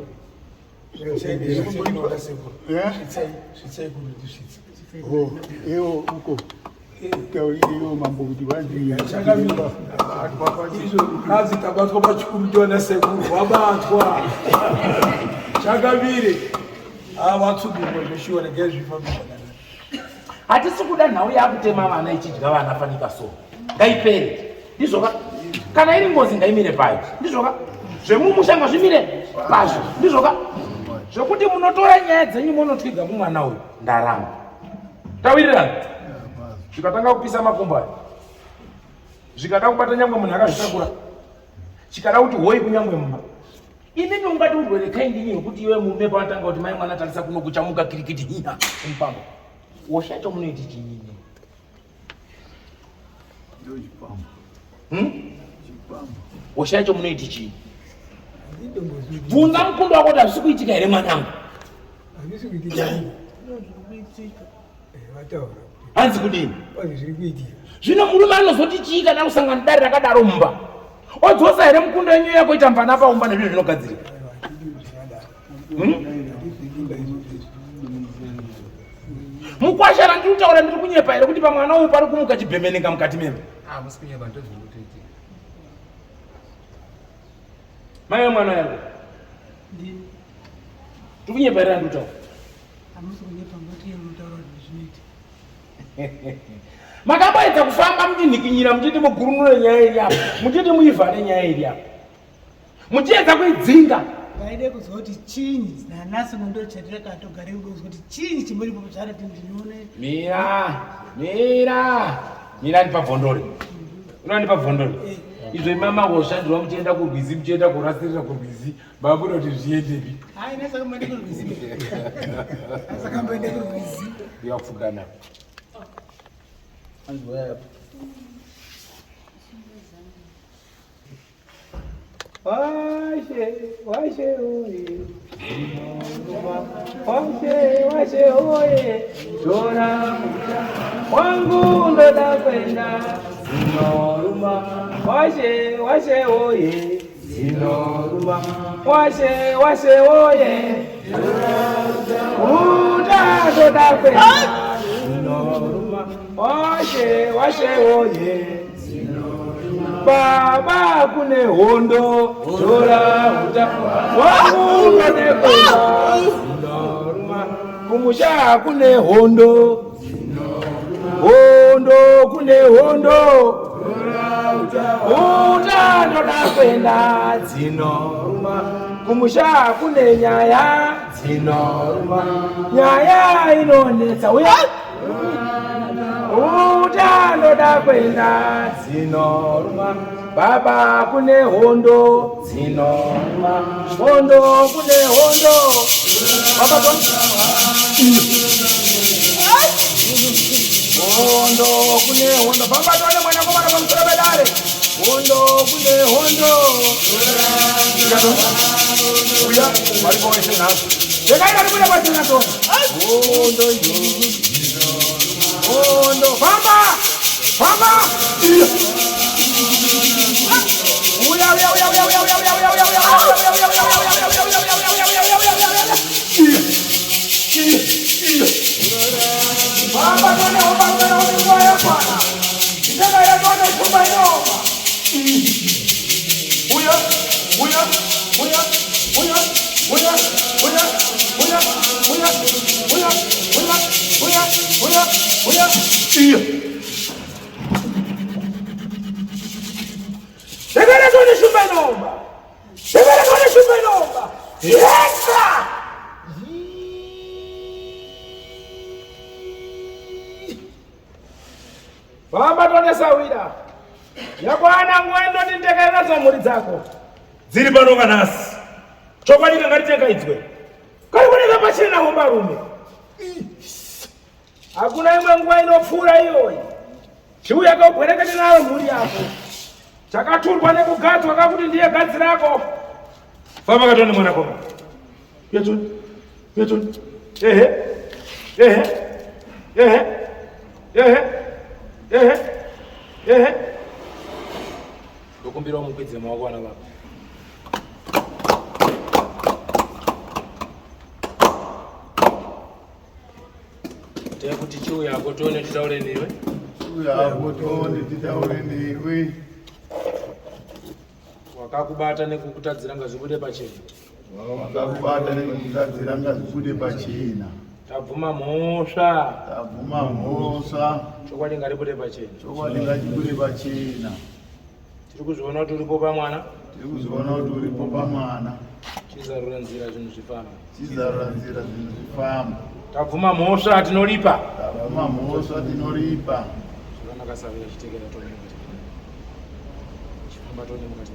Oh, ewo uko. Iyo mambo kuti vanzi chakamira kazi tabatwa pachikuru tona sekuru wabatwa chakamire vatsugurwa zveshiona ngezvifambisa. Hatisi kuda nhau yakutema vana ichidya vana fanika so ngaipere ndizvoka. Kana iri ngozi ngaimire payo ndizvoka. Zvemumusha zvimire pazvo ndizvoka. Zvokuti munotora nyaya dzenyu munotwiga mumwana uyu ndarama tawirirana. Zvikatanga kupisa makumbo aya, zvikada kubata nyangwe munhu akazvitakura, chikada kuti hoi kunyangwe mumba. Inini ungati urwere kaindinyi hwekuti iwe mume pamatanga kuti mai mwana tarisa kuno kuchamuka kirikiti hiya kumupambo. Woshacho munoiti chinyini? Woshacho munoiti chii? Bvunza mukundo wako kuti hazvisi kuitika here mwanangu? Hanzi kudini? Zvino murume anozoti chii kana kusangana dare rakadaro mumba? Odzosa here mukundo yenyu yako ita mvana paumba nezvino zvinogadzirika? Mukwashara ndiri kutaura ndiri kunyepa here kuti pamwana uyu pari kumuka chibhembeneka mukati memba? Musikunyepa ndozvinotoitika. Mai mwana yangu. Ndi. Tukunyepera nduto. Amusi kunyepa ngati yero utaura zvinoita. Makabaita kufamba mutinikinyira muchiti mugurunure nyaya iri apo. Muchiti muivhare nyaya iri apo. Muchiedza kuidzinga. Ngaide kuzwa kuti chinyi nanasi mundochaitira katogare kuzwa kuti chinyi chimbori popozvara tindinoone. Mira ndi pabvondori. Unandi pabvondori. Izvo mama woshandirwa muchienda kurwizi muchienda kurasirira kurwizi babuda kuti zviendepi. Hai nasa kumende kurwizi. Saka mboende kurwizi. Yakufugana. Anzwa Washe oye. Washe oye. Tora wangu ndoda kwenda zinoruma. Washe oye. Zinoruma. Washe oye. Uda ndoda kwenda zinoruma. Washe oye. Baba kune hondo tora wangu kune kwenda zinoruma. Kumusha kune hondo kune hondo uta ndoda kwenda zinoruma. Kumusha kune nyaya zinoruma. Nyaya inonetsa uya uta ndoda kwenda zinoruma. Baba kune hondo zinoruma. Hondo kune hondo. Baba hondo kune hondo. Baba tole mwana komana kumsura bedare. Hondo kune hondo. Uya walipo wese naso. Dekaida kule bati naso. Hondo hondo. Baba. Baba tone sawira. Yakwana ngwendo ndindekerera zamuri dzako. Dziri pano kanasi. Chokwadi kangatitenga idzwe. Kali kuneka pachina homba rume. Hakuna imwe nguwa inopfura iyoyi. Chiuya kaubwerekete nayo mhuri yako. Chakaturwa nekugadzwa kakuti ndiye gadzi rako. Famba katone mwana koma. Yetuni. Ehe. Dokumbira mukwidze maoko wana baba. Taya kuti chiuya yako tone titaure newe. Chiuya yako tone titaure newe. Wakakubata nekukutadzira ngazvibude pachena. Wakakubata nekukutadzira ngazvibude pachena. Tabvuma mhosva. Chokwadi ngaribude pachena. Tiri kuzviona kuti uripo pamwana. Chizarura nzira zvinhu zvifamba. Tabvuma mhosva tinoripa. Zvakanaka savira chitekera tone mukati. Chifamba tone mukati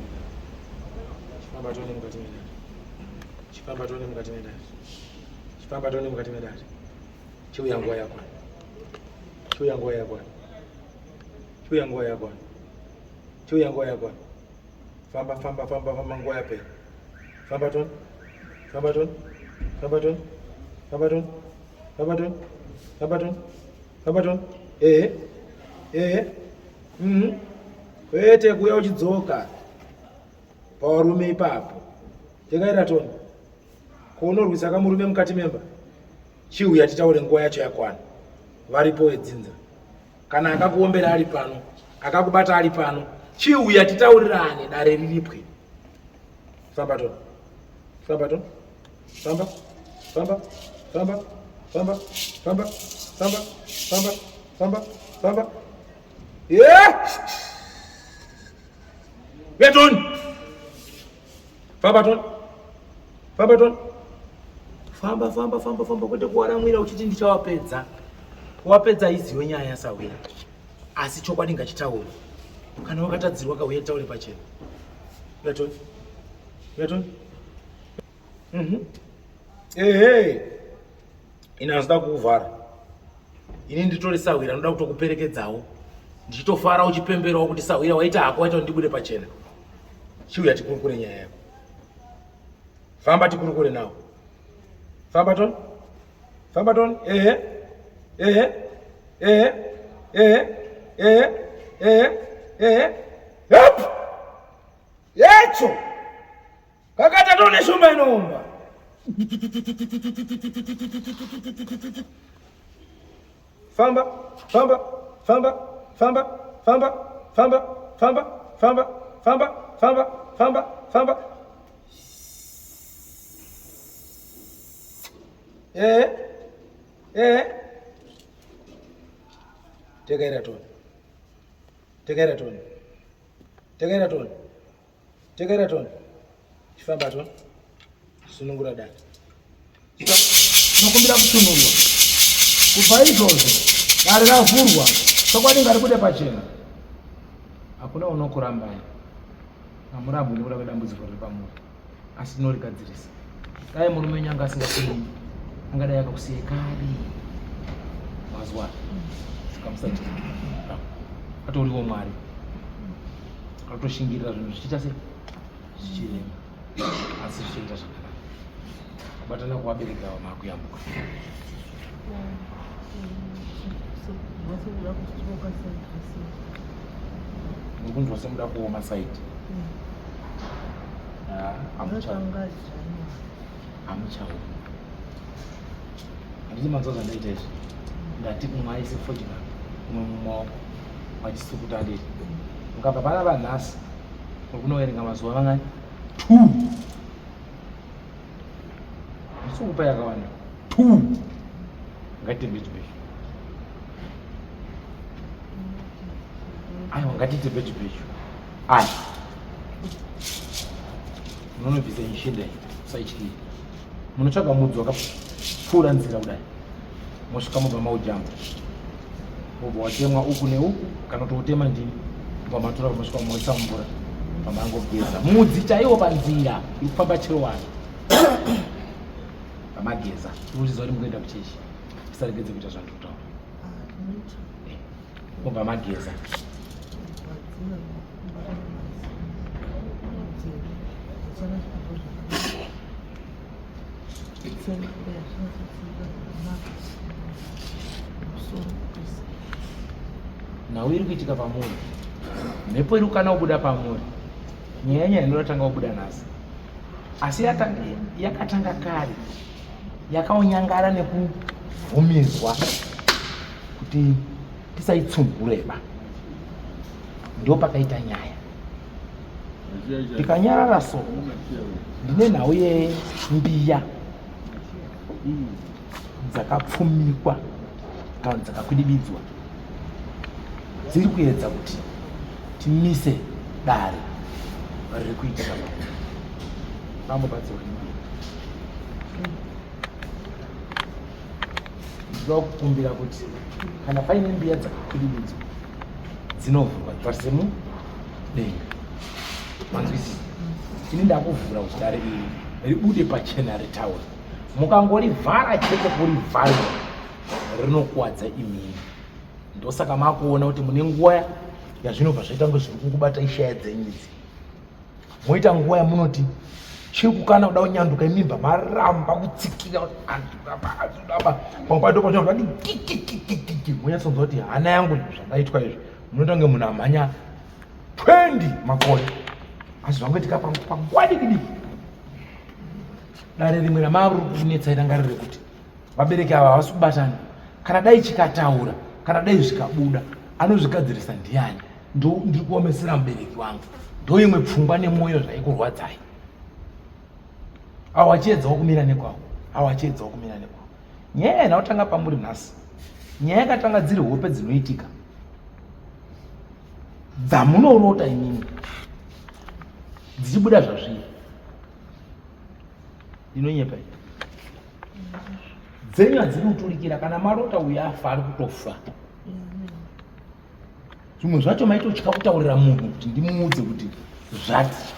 medare. Chifamba tone mukati medare. Chiuya nguwa yakwana. Famba nguwa yapera. Famba tone. Kwete kuya uchidzoka parume ipapo. Tekaira tone. Kunorwisa kamurume mukati memba. Chiuya titaure nguwa yacho yakwana. Varipo wedzinza. Kana akakuombera ari pano, akakubata ari pano, chiuya titaurirane dare riripwe. Famba Tony. Famba Tony. Famba. Famba. Famba. Famba. Famba. Famba. Famba. Famba. Famba. Yeah! Wait on! Famba Tony. Famba Tony. Famba kuti kuwaramwira uchiti ndichawapedza. Wapedza iziwe nyaya Sawira. Asi chokwadi ngachitaura. Kana wakatadzirwa kauye taure pachena. Wait on. Hey. Inazida kuvhara. Ini nditori Sawira ndoda kutokuperekedzawo. Ndichitofara uchipemberawo kuti Sawira waita hako waita ndibude pachena. Chiuya tikurukure nyaya yako. Famba tikurukure nawo. Famba Tony. Yep. Yecho. Kakata Tony shumba inomba. Famba. Tegera Tony. Chifamba Tony. Sunungura dani. Nokumbira kusunurwa. Kufa izvozvo. Gari ravhurwa. Chokwadi ngari kude pachena. Hakuna unokurambaya. Hamurambo nekuda kwedambudziko riri pamuri. Asi tinorigadzirisa. Dai murume wenyu anga asingakuyi. Angadai akakusiyai kare. Mazwa. Saka musati. Atoriwo Mwari. Atoshingirira zvinhu zvichiita sei? Zvichirema. Asi zvichiita zvakanaka. Kubatana kuvabereki ava makuyambuka. Mukunzwa semuda kuoma saiti. Hamuchaoma. Handiti manzwa zvandaita izvi. Ndati kumwe aise fodya. Kumwe mumaoko. Vachisukuta ndeti. Mukabva pana vanhasi. Kunoverenga mazuva mangani. 2. Musukupa yakawanda. 2. Ngatitembe-tembe. Aiwa ngatitembe-tembe. Ai. Munonobvisa ishenda iyi. Musaityire. Munotsvaga mudzi wakapfuura nzira kudai. Mosvika mubva maujamba. Mobva watemwa uku neuku kana kuti utema ndini. Pamatora mosvika moisa mvura. Pamangogeza. Mudzi chaiwo panzira. Iri kufamba chero vanhu. Pamageza. Tikuziva kuti mukuenda kuchechi. Tisaregedze kuita zvandiri kutaura. Mobva mageza. Nhau iri kuitika pamuri. Mhepo iri kukana kubuda pamuri. Nyaya inotanga kubuda nhasi. Asi yakatanga kare. Yakaonyangara nekubvumirwa kuti tisaitsumbureba. Ndo pakaita nyaya. Tikanyarara so. Ndine nhau yembiya. Dzakapfumikwa kana dzakakwidibidzwa. Dziri kuedza kuti timise dare riri kuitika pamwe. Vambobatsirwa nemari. Ndinoda kukumbira kuti kana paine mbiya dzakakwidibidzwa dzinovhurwa dzarise mudenga. Manzwisi. Ini ndakuvhura kuti dare iri ribude pachena ritaura. Mukangorivhara chete kurivhara rinokuwadza imini. Ndosaka makuona kuti mune nguva yazvinobva zvaita kunge zviri kukubata ishaya dzenyu idzi. Moita nguva yamunoti chiri kukana kuda kunyanduka mimba maramba kutsikira kuti andudaba pamwe pacho pachoti kikikikiki munyatsonzwa kuti hana yangu zvandaitwa izvi munoita kunge munhu amhanya 20 makore. Asi zvangoitika panguva diki. Dare rimwe ramari kunetsa iranga riri kuti vabereki ava havasi kubatana. Kana dai chikataura, kana dai zvikabuda, anozvigadzirisa ndiani? Ndiri kuomesera mubereki wangu. Ndo imwe pfungwa nemwoyo zvaikurwadzai. awachedzawo kumira nekwawo awachedzawo kumira nekwawo. Nyaya yanotanga pamuri nhasi, nyaya yakatanga dziri hope dzinoitika dzamunorota imimi dzichibuda zvazviya inonyepa dzenyu hadziri kuturikira. Kana marota uyo afa ari kutofa. Zvimwe zvacho maitotya kutaurira munhu kuti ndimuudze kuti zvati,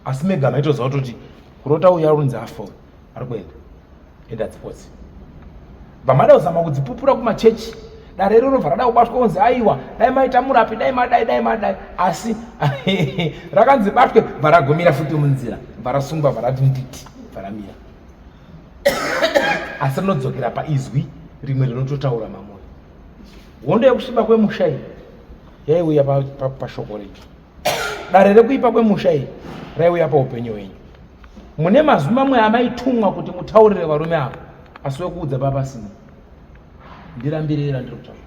asi mega maitoziva kutoti kurota uyo arunzi afa ari kuenda enda dzipotsi. Vamada kuzama kudzipupura kumachechi, dare rirobva rada kubatwa kunzi aiwa dai maita murapi dai madai, asi rakanzi batwe varagumira futi munzira varasungwa varati nditi varamira. Asi rinodzokera paizwi rimwe rinototaura mamwe. Hondo yekusviba kwemusha iyi yaiuya pashoko recho. Dare rekuipa kwemusha iyi raiuya paupenyu hwenyu. Mune mazwi mamwe amaitumwa kuti mutaurire varume ava, asi wekuudza papasina. Ndirambirira ndiri kutaura.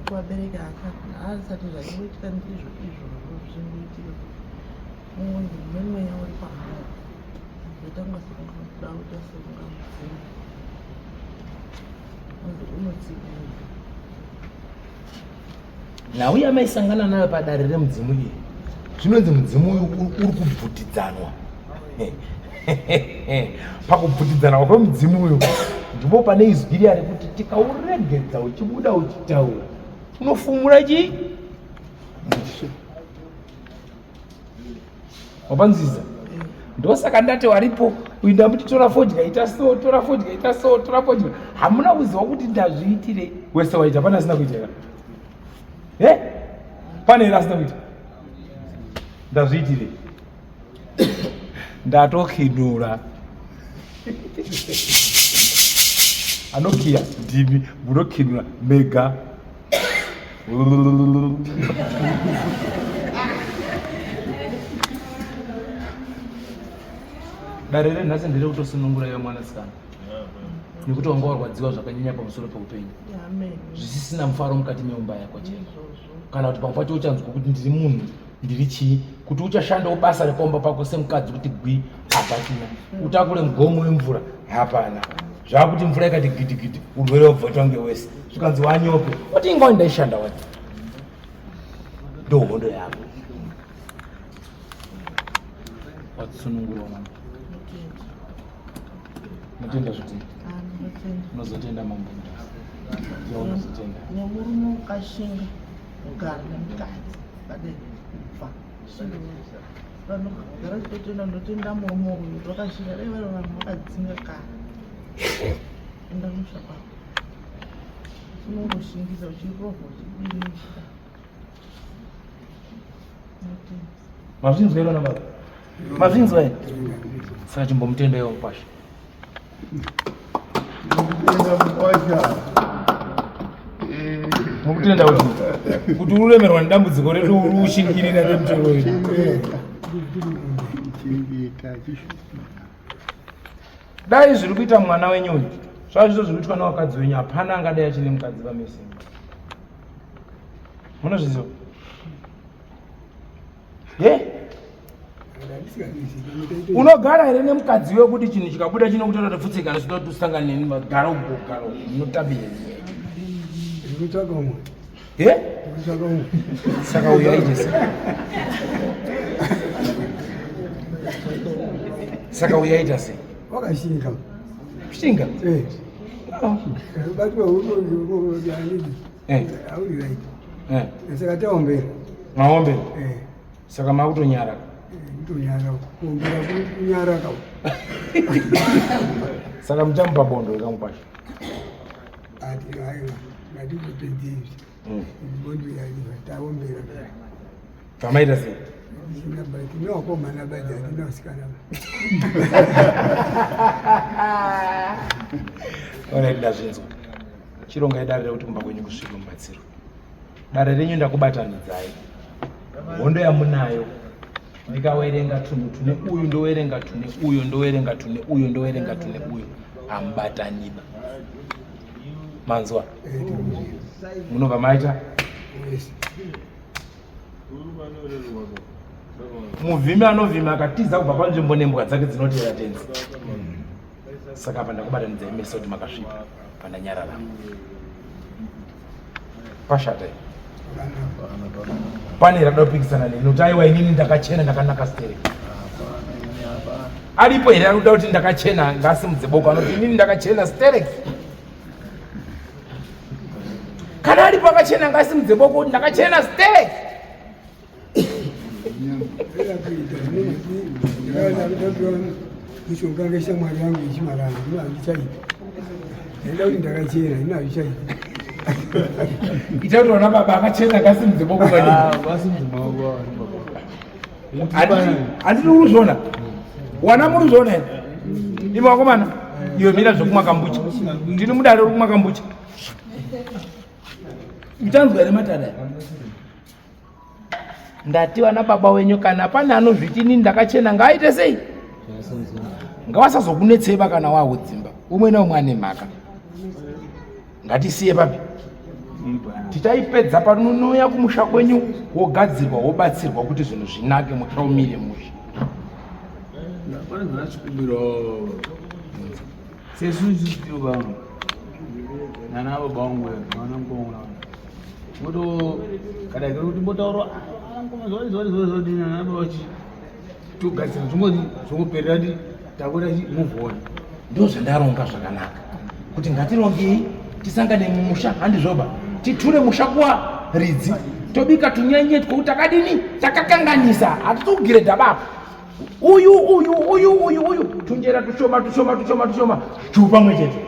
kuvabereka haasati zvaiitika ndizvo izvozvo zvinoitika mumweya uri pahama zvatanga sekuda kuita sekunga mudzimu unotsigira. Nhau yamaisangana nayo padare remudzimu iyi zvinonzi mudzimu uyu uri kubvutidzanwa. Pakubvutidzanwa kwemudzimu uyu ndipo pane izwi riya rekuti tikauregedza uchibuda uchitaura unofumura chii? Wapanziza? Ndosaka ndati waripo uinda muti tora fodya ita so, tora fodya ita so, tora fodya. Hamuna kuziva kuti ndazviitire wese waita pana asina kuita. Pane here asina kuita? Ndazviitire. Ndatokhinura. Anokia ndimi munokhinura mega. Dare renhasi ndiri kutosunungura iwe mwanasikana nekuti wanga warwadziwa zvakanyanya pamusoro peupenyu zvisisina mufaro mukati meumba yako chena, kana kuti pamwe pacho uchanzwa kuti ndiri munhu ndiri chii, kuti uchashandawo basa repaumba pako semukadzi kuti gwi hapatina, utakure mugomo wemvura hapana, zvakuti mvura ikati gidigidi urwere wobvotwa ngewese zvikanzi wanyope kuti inga ndaishanda wati ndo hondo yako watsunungurwa mwana. Mutenda zviti unozotenda mambo unozotenda nemurume ukashinga kugara nemukadzi padai kufa vanogara chitotenda ndotenda murume uyu wakashinga dai vari vanhu vakadzinga kare enda musha kwako unongoshingisa uchirovha uchidini. Mazvinzwa irona baba? Mazvinzwa ere? Saka chimbomutenda iwo mukwasha. Mukutenda kuti uremerwa nedambudziko redu uri ushingirira remutoro wedu. Dai zviri kuita mwana wenyoni zvazvo zviri kuitwa nevakadzi wenyu hapana angadai achine mukadzi pamese. Munozviziva? Unogara here nemukadzi wekuti chinhu chikabuda chinokutora kuti pfutsika nesinoda kuti usangane neni magara ugogara munotabira Ndikutsvaka umwe. Ndikutsvaka umwe. Saka uyaite sei? Saka uyaita sei? Wakashinga. Kushinga? Batwa huko yani. Auri right. Saka taombera. Maombera? Saka makutonyaraka. Kutonyaraka. Kuombera kunyaraka. Saka muchamupa bondo ikamupasha. Ati hayo. Ngati kutendevi. Bondo yaliva taombera. Pamaita sei? Sina bati nokomana bajati nosikana. Ona ndazvinzwa. Chironga idare rekuti kumba kwenyu kusvika mubatsiro. Dare renyu ndakubatanidzai. Hondo yamunayo ndikawerenga tunhu tune uyu ndowerenga tune uyu ndowerenga tune uyu ndowerenga tune uyu hambataniba. manzwa munobva maita muvhimi anovhima akatiza kubva panzvimbo nembwa dzake dzinotera tenzi. Saka apa ndakubatanidza imeso kuti makasvipa pandanyarara pashata pane rada kupikisana neni kuti aiwa inini ndakachena ndakanaka Stereki. Aripo here anoda kuti ndakachena ngasimudze boko anoti inini ndakachena Stereki. Kana aripo akachena ngasimudze boko kuti ndakachena Stereki. Ichongangaisa mwari yangu ichimaranga inoazvichaita ndaida kuti ndakachena inoazvichaita ita kuti ona baba akachena ngasimudze boko handiti uruzvona wana muruzvona here imi wakomana iwe mira zvokumwa kambucha ndini mudare uri kumwa kambucha muchanzwa here matada ndati vana baba wenyu kana pane anozviti inini ndakachena ngaaite sei ngavasazokunetseva kana wahudzimba umwe naumwe ane mhaka ngatisiye papi tichaipedza panonouya kumusha kwenyu wogadzirwa wobatsirwa kuti zvinhu zvinake muchaumire musha pane zvachikumbirawo sesuiziyo vanhu nana baba vangu vana mukoma moto kadakira kuti motaura nana baba chi togadzira zvongoperera ti takuda chi muvhona ndo zvandaronga zvakanaka kuti ngatirongei tisangane mumusha handizvoba titure musha kuwa ridzi tobika tunyenyetwa kuti takadini takakanganisa hatitogireda baba uyu tunjera tushoma chupa mwechete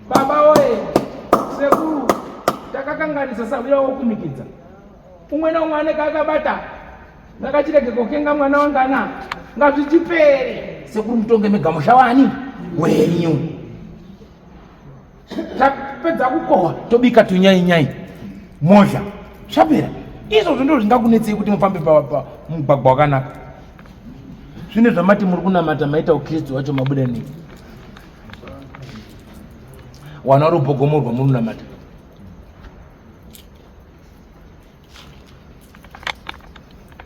baba oye sekuru takakanganisa sabira wokumikidza umwe naumwe anenge akabata ngakachirege kokenga mwana wangana ngazvichipere sekuru mutonge megamusha wani wenyu tapedza kukohwa tobika tunyainyai mozha zvapera izvozvo ndo zvingakunetsei kuti mufambe mugwagwa wakanaka zvine zvamati muri kunamata maita ukristu wacho mabuda nei wana rubhogomorwa muri kunamata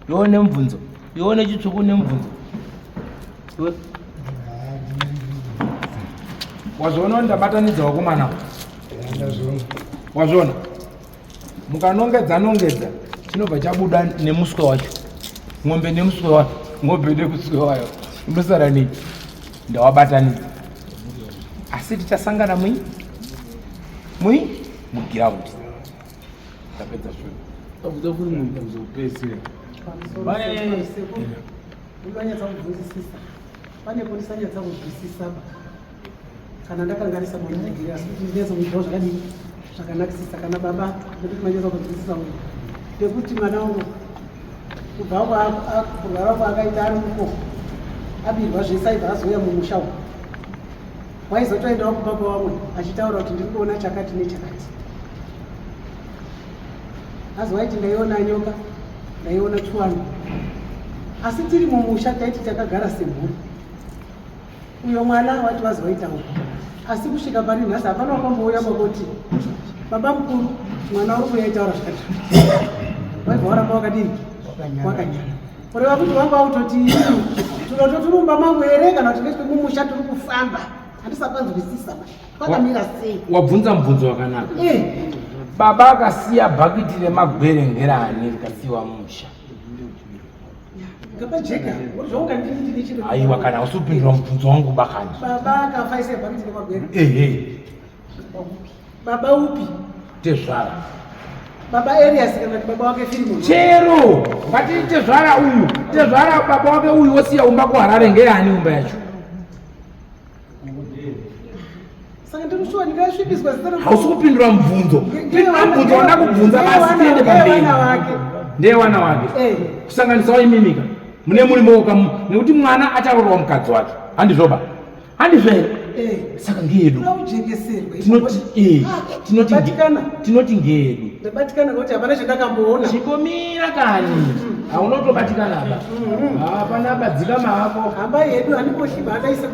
ione mubvunzo ione chitsvuku nemubvunzo wazviona kuti ndabatanidza wakomana wazviona mukanongedza chinobva chabuda nemuswe wacho ng'ombe nemuswe wayo ng'ombe nemuswe wayo unosara nei ndawabatanidza asi tichasangana mugiraundi tapedza takuda kuri mubvunzo upedzisira unonyatsa kubvunzisisa pane ponisanyatsa kubvisisa kana ndakanganisa mwanagiri asi kuti ndinetsa kuitawo zvakadini zvakanakisisa kana baba nekuti manyatsa kubvisisa uyu ndekuti mwana uno kubva kurwara kwaakaita ari muko abirwa zvese aibva azouya mumusha umu waizotoendawo kubaba wamwe achitaura kuti ndiri kuona chakati nechakati azi waiti ndaiona nyoka ndaiona chuwano asi tiri mumusha taiti takagara semhuri uyo mwana wati wazi waitawo asi kusvika pari nhasi hapana wakambouya makoti baba mukuru mwana uri kuya itaura zvakati waibva waramba wakadini wakanyara kureva kuti wanga autoti tunototirumba mangu here kana kuti ndetwe mumusha tiri kufamba handisapanzwisisa kwakamira sei wabvunza mubvunzo wakanaka baba akasiya bhakiti remagwerengerani rikasiyiwa musha ngapajeka zvaunga ndiri chiro aiwa kana usipindura mubvunzo wangu bakani baba akafa ise bhakiti remagwere baba upi tezvara baba Elias kana kuti baba wake Filimoni chero ngatiti tezvara uyu tezvara baba wake uyu wosiya umba kuharare ngeani umba yacho saka ndinoshova ndingasvibiswa zita hausi kupindura mubvunzo mubvunzo wanda kubvunza basi tiende pamberi ndeye wana wake kusanganisawo imimika mune muri mooka nekuti mwana acharoorwa mukadzi wake handizvoba handizvere saka ngeyedu tinoti ngeyedu ndabatikana kuti hapana chandakamboona chingomira kani haunotobatikana hapana badzika maako hamba yedu handikoshiba hataise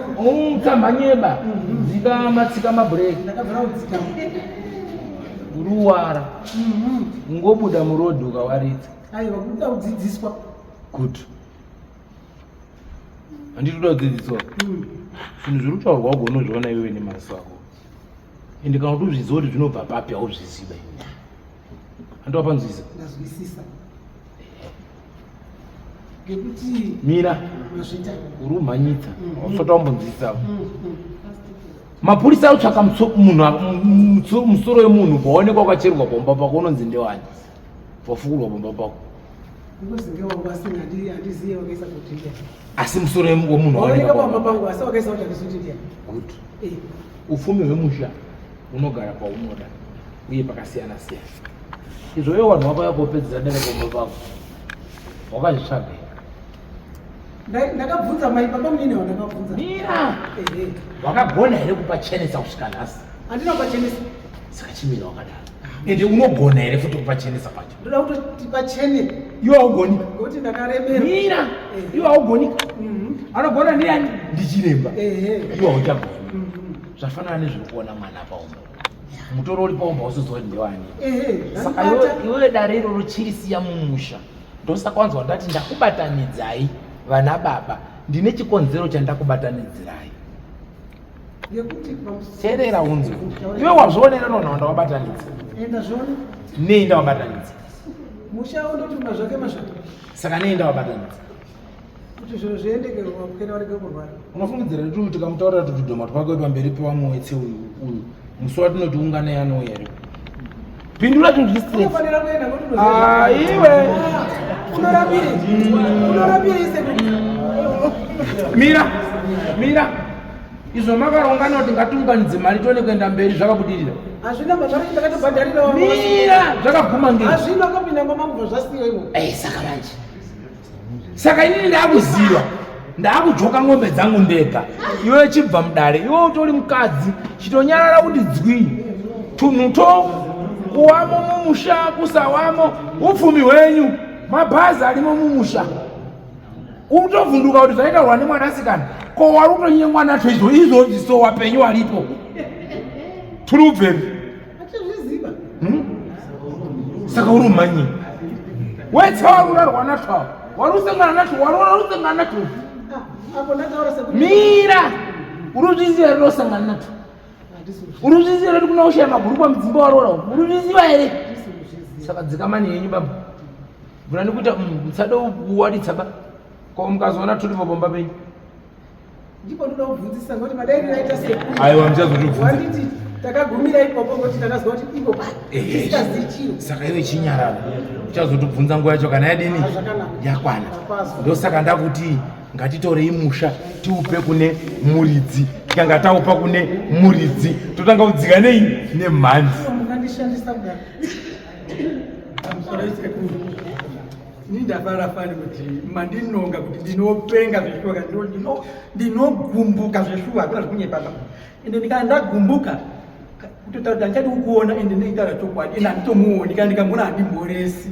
tsamba nyeba dzika matsika mabhureki ndakabvira kudzika uruwara ungobuda murodhi ukawaridza aiwa kuda kudzidziswa kuti handiti kuda kudzidziswa zvinhu zviri kutaurwa ugonozviona iwewe nemaziso ako ende kana kuti uzviziva kuti zvinobva papi hauzviziva handowapanzwisa ndazwisisa ngekuti mira mazvita uri umhanyitsa ausati wambonzisawo mapurisa autsvaka musoro wemunhu paonekwa kwacherwa bomba pako unonzi ndewani pafukurwa bomba pako ngozi ngewangu asi handiziye wakaisa kuti ndiya asi musoro wemunhu waoneka bomba pangu asi wakaisa kuti handisuti ndiya good upfumi hwemusha unogara paunoda uye pakasiyana siyana izvo iwe vanhu vako yakopedzisa dere bomba pako wakazvitsvaga ndakabvunza mai baba munini wandakabvunza mira wakagona here kupachenesa kusvika nhasi handina kupachenesa saka chimira wakadaro ende unogona here futi kupachenesa pacho ndoda kutoti pachene iwe haugonika ngokuti ndakaremera mira iwe haugonika anogona ndiani ndichiremba iwe hauchagoni zvafanana nezviri kuona mwana paumba mutoro uri paumba usizoti ndewani saka iwe dare iroro chirisiya mumusha ndosaka wanzwa ndati ndakubatanidzai vana baba ndine chikonzero chandakubatanidzirai teerera unzwe iwe wazvionera nona wandawabatanidza nei ndawabatanidza musha undoti mazvake mazvake saka nei ndawabatanidza kuti zviro zviendeke wakukenda warege kurwara unofungidzira kuti tikamutaurira kuti dhoma twake pamberi pevamwe wetse uyu musi watinoti ungana yanouya ri pindura unofanira kuenda iwe unorapire ise mira izvo makaungana kuti ngatiunganidze mari tione kuenda mberi zvakabudirira hazvina mari ndakatobhadharira mira zvakaguma ngei hazvina kapinda mamamubva zvasiyo iwo saka manje saka inini ndaakuziva ndaakujoka ng'ombe dzangu ndega iwe chibva mudare iwe utori mukadzi chitonyarara kuti dzwi tunhuto kuwamo mumusha kusawamo upfumi hwenyu mabhazi arimo mumusha utovhunduka kuti zvaitarwa nemwanasikana ko wari kutonyenya mwana to izvozvi so wapenyu waripo turi ubvemi achizviziva saka uri umhanyi wetsawa urarwa natwa wari usangana natwo wari usangana natwo apo ndataura sekuti mira uri uzviziva here usangana natwo uri uzviziva here kuti kuna ushaya maguru pamudzimba warora uri uzviziva here saka dzikamani yenyu baba bvunani kuita musada kuwaditsaba ko mukazoona turipo bomba penyu ndipo ndoda kubvunzisa ngoti madairi aita seku aiwa muchazotibvunza wanditi takagumira ipopo ngoti takazwa kuti ipo tisikazivi chiro saka iwe chinyarara uchazotibvunza nguva yacho kana yadini yakwana ndosaka ndakuti ngatitorei musha tiupe kune muridzi tikanga taupa kune muridzi totanga kudzika nei nemhanzi mungandishandisa kudaro ini ndafara fani kuti mandinonga kuti ndinopenga zveshuwa ndinogumbuka zveshuwa hakuna zvekunyepapa ende ndikana ndagumbuka kutotaura ndichadi kukuona ende ndinoitaura chokwadi ende handitomuoni kana ndikambona handimboresi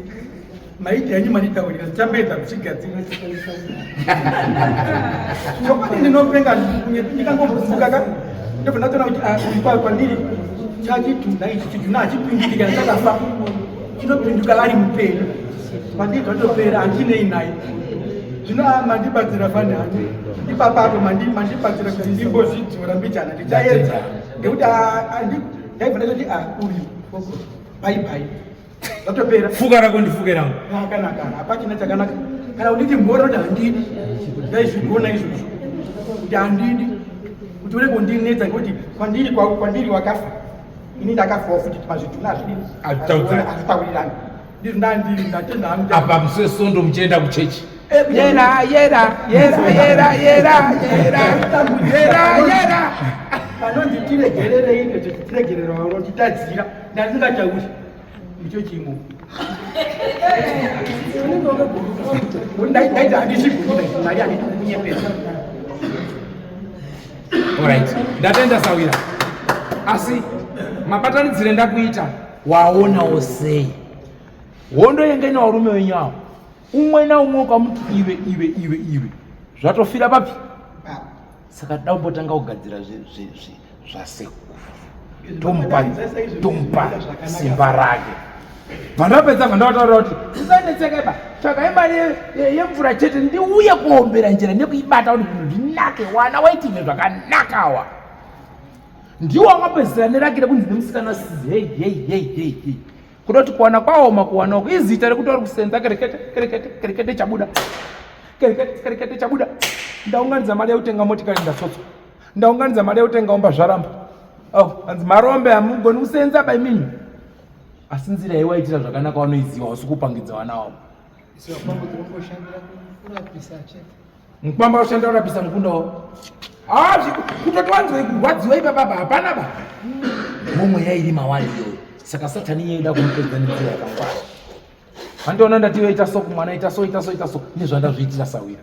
maiti yanyu manditaurika zvichambedza kuchigadzira chokwadi ndinopenga ndikangogumbuka ndobva ndatoona kuti kwandiri chachidhuna ichi chidhuna hachipindiki kana chakafa chinopinduka ari mupenyu mandibva ndopera handinei naye zvino mandibatsira fani hati ipapapo mandibatsira kuti ndimbozvidzora mbijana ndichaedza ngekuti ndaibva ndachoti uyu bhaibai zvatopera fuka rako ndifuke rangu akanaka hapachina chakanaka kana unditi mbora kuti handidi ndaizvigona izvozvo kuti handidi kuti ure kundinetsa ngekuti kwandiri wakafa ini ndakafawo futi mazvidhuna azvidini azvitaurirani ndizvo ndandiri ndatenda hangu apa musesondo muchienda kuchechi panonzi tiregererei tiregererawo titadzira ndandingatauri ndicho chimo ndaiti handizviguna mari handiti kunyepesa alright ndatenda sawira asi mabatanidzire ndakuita waonawo sei hondo yengenya varume wenyu avo umwe naumwe ukamuti iwe zvatofira papi saka daumbotanga kugadzira zvasekuru tompa simba rake. Vandapedza vandataura kuti tisanetsekeba tsvakai mari yemvura chete ndiuye kuombera njira nekuibata kuti zvinhu zvinake. Wana waitine zvakanakawa ndiwo angapedzisira nerakira kunzi nemusikana sizi hei kutoti kuwana kwaoma kuwana uku izita rekuti vari kusenza kerekete chabuda ndaunganidza mari yekutenga motikari ndasotso ndaunganidza mari yekutenga omba zvaramba hanzi marombe hamugoni kusenza baimini asi nzira yaiwaitira zvakanaka wanoiziva usi kupangidza wana wavo mukwamba ushandira kurapisa mukunda wavo kutoti wanzoi kurwadziwa ipapapa hapana ba momwe yairi mawari iyoyo. Saka Satani yeida kumupedza nenzira yakangwara. Handiona ndatiwe ita so kumwana ita so nezvandazviitira Sawira.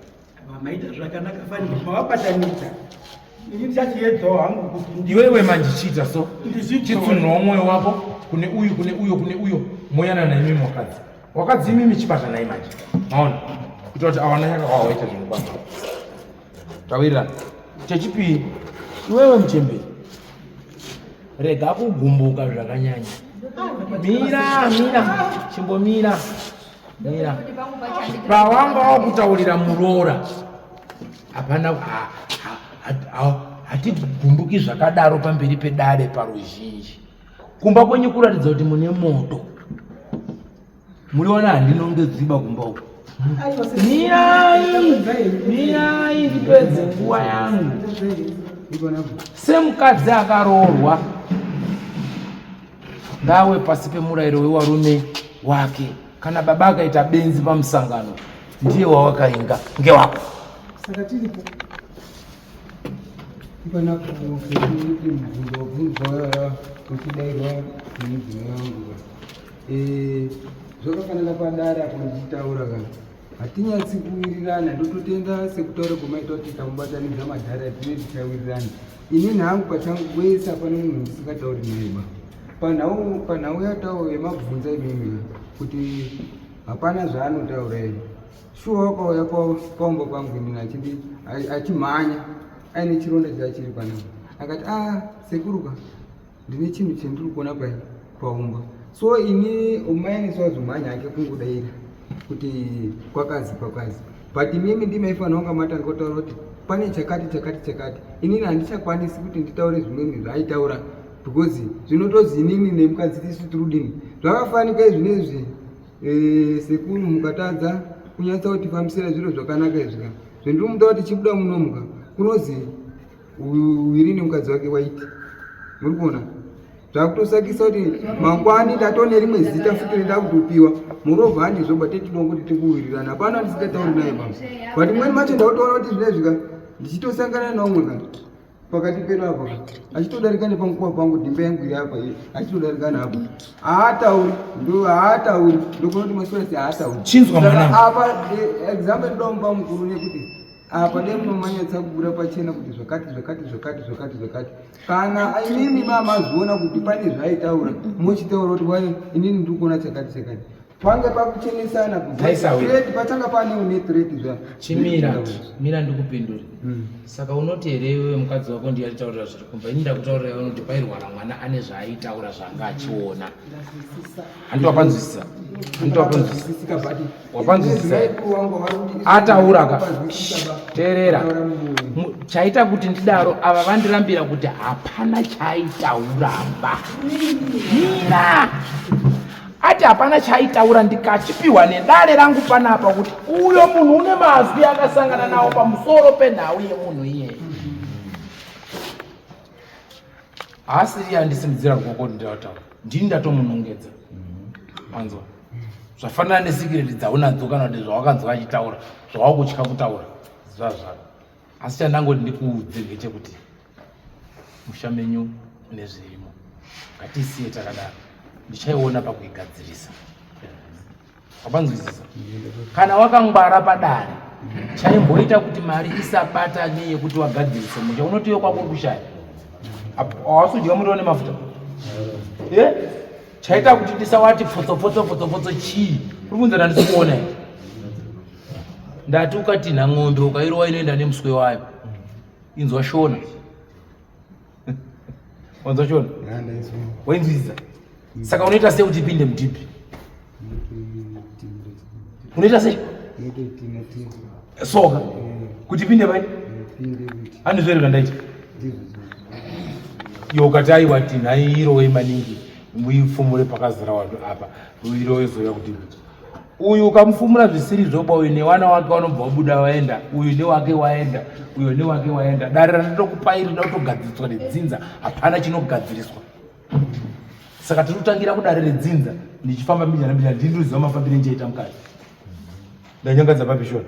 Maita zvakanaka fani mawabatanidza. Ini chachiedzawo hangu kuti iwewe manje chiita so chitsunhawo mwoyo wako kune uyo moyana naimi wakadzi mimi chibata naye manje maona kuti kuti awana yakakawaita zvinhu kwazvo Tawira chechipiri iwewe muchemberi rega kugumbuka zvakanyanya. Mira chimbomira pawanga wakutaurira muroora hapana hatigumbuki zvakadaro pamberi pedare paruzhinji. Kumba kwenyu kuratidza kuti mune moto. Muriona handinongedziba kumba uku. Mirai ndipedze nguva yangu. Semukadzi akaroorwa ngawe pasi pemurayiro wewarume wake. Kana baba akaita benzi pamusangano ndiye wawakainga ngewako. Saka tiripo ipana kuti mubvunzo uchidairwa nemudzimai wangu zvakafanana padare apo ndichitaura kana hatinyatsi kuwirirana ndototenda sekutaura kwamaita kuti tamubatanidza madhara atine tichawirirana. Ini nhangu pachangu wese hapana munhu ndisingatauri naiba panhau yatauro yemabvunza imimi kuti hapana zvaanotaura ivi. Shuwa wakauya kwaumba kwangu inini achimhanya aine chironda chachiri panapa akati sekuruka ndine chinhu chendiri kuona paumba. So ini umainiswa zvimhanya ake kungodaira kuti kwakazi but mimi ndimaifanira kunga matanga kutaura kuti pane chakati inini handichakwanisi kuti nditaure zvimweni zvaaitaura because zvinotozi inini nemukadzi tisu tirudini zvakafanika izvinezvi sekuru mukatadza kunyatsa kutifambisira zviro zvakanaka izvika zvendinomuda kuti chibuda munomuka kunozi uwiri nemukadzi wake waiti muri kuona zvakutosakisa kuti mangwani ndatone rimwe zita futi renda kutopiwa murovha handizvo batetidongo kuti tikuwirirana hapana ndisingatauri naye baba but mweni macho ndakutoona kuti zvinezvika ndichitosangana naumwe kana pakati penu apa achitodarika nepanguva pangu dhimba yangu iri apa achitodarika napo haatauri ndokuona kuti masorasi haatauri chinzwa mwana apa example ndomupa mukuru nekuti apa dai munomanyatsa kubuda pachena kuti zvakati kana inini mamaziona kuti pane zvaitaura muchitaura kuti wai inini ndiri kuona chakati pange pakuchenesana kuti pachanga pane une threat zva chimira ndikupindura saka unoti here iwewe mukadzi wako ndiye achitaurira zviri kumba ini ndakutaurira unoti pairwara mwana ane zvaaitaura zvanga achiona handitowapanzwisisa wapanzwisisa ataura teerera chaita kuti ndidaro ava vandirambira kuti hapana chaitauramba mira ati hapana chaitaura ndikachipiwa nedare rangu panapa kuti uyo munhu une mazwi akasangana nawo pamusoro penhau yemunhu iye haasiri yandisimudzira ruoko ndataura ndini ndatomunongedza anzwa zvafanana nesikireti dzaunadzo kana kuti zvawakanzwa achitaura zvawakutya kutaura zvazvako asi chandangoti ndikuudze ngechekuti musha menyu nezvirimo ngatisiye takadaro ndichaiona pakuigadzirisa wapanzwisisa kana wakangwara padare chaimboita kuti mari isapata neyekuti wagadzirise musha unotiyo kwako kushaya hawasudya muriwo nemafuta chaita kuti ndisawati pfotso chii uri kunze ndandisikuona here ndati ukatinha ng'ombe ukairowa inoenda nemuswe wayo inzwa shona Wanza chona? Wenziza. Saka unaita sei kuti pinde mtipi? Unaita sei? Soka. Kuti pinde bai? Ani zvere kandaita. Yo katai wati nairo we maningi. Muifumule pakazara vanhu apa. Uiro wezoya kuti uyu ukamufumura zvisiri zvoba uyu newana wake vanobva wabuda waenda, uyu newake waenda, uyu newake waenda. Dare ratokupai rinoda kutogadziritswa nedzinza, hapana chinogadziriswa. Saka tinotangira kudare redzinza ndichifamba mijana mijana ndinduziva mafambiro njaita mukati. Ndanyangadza papishona.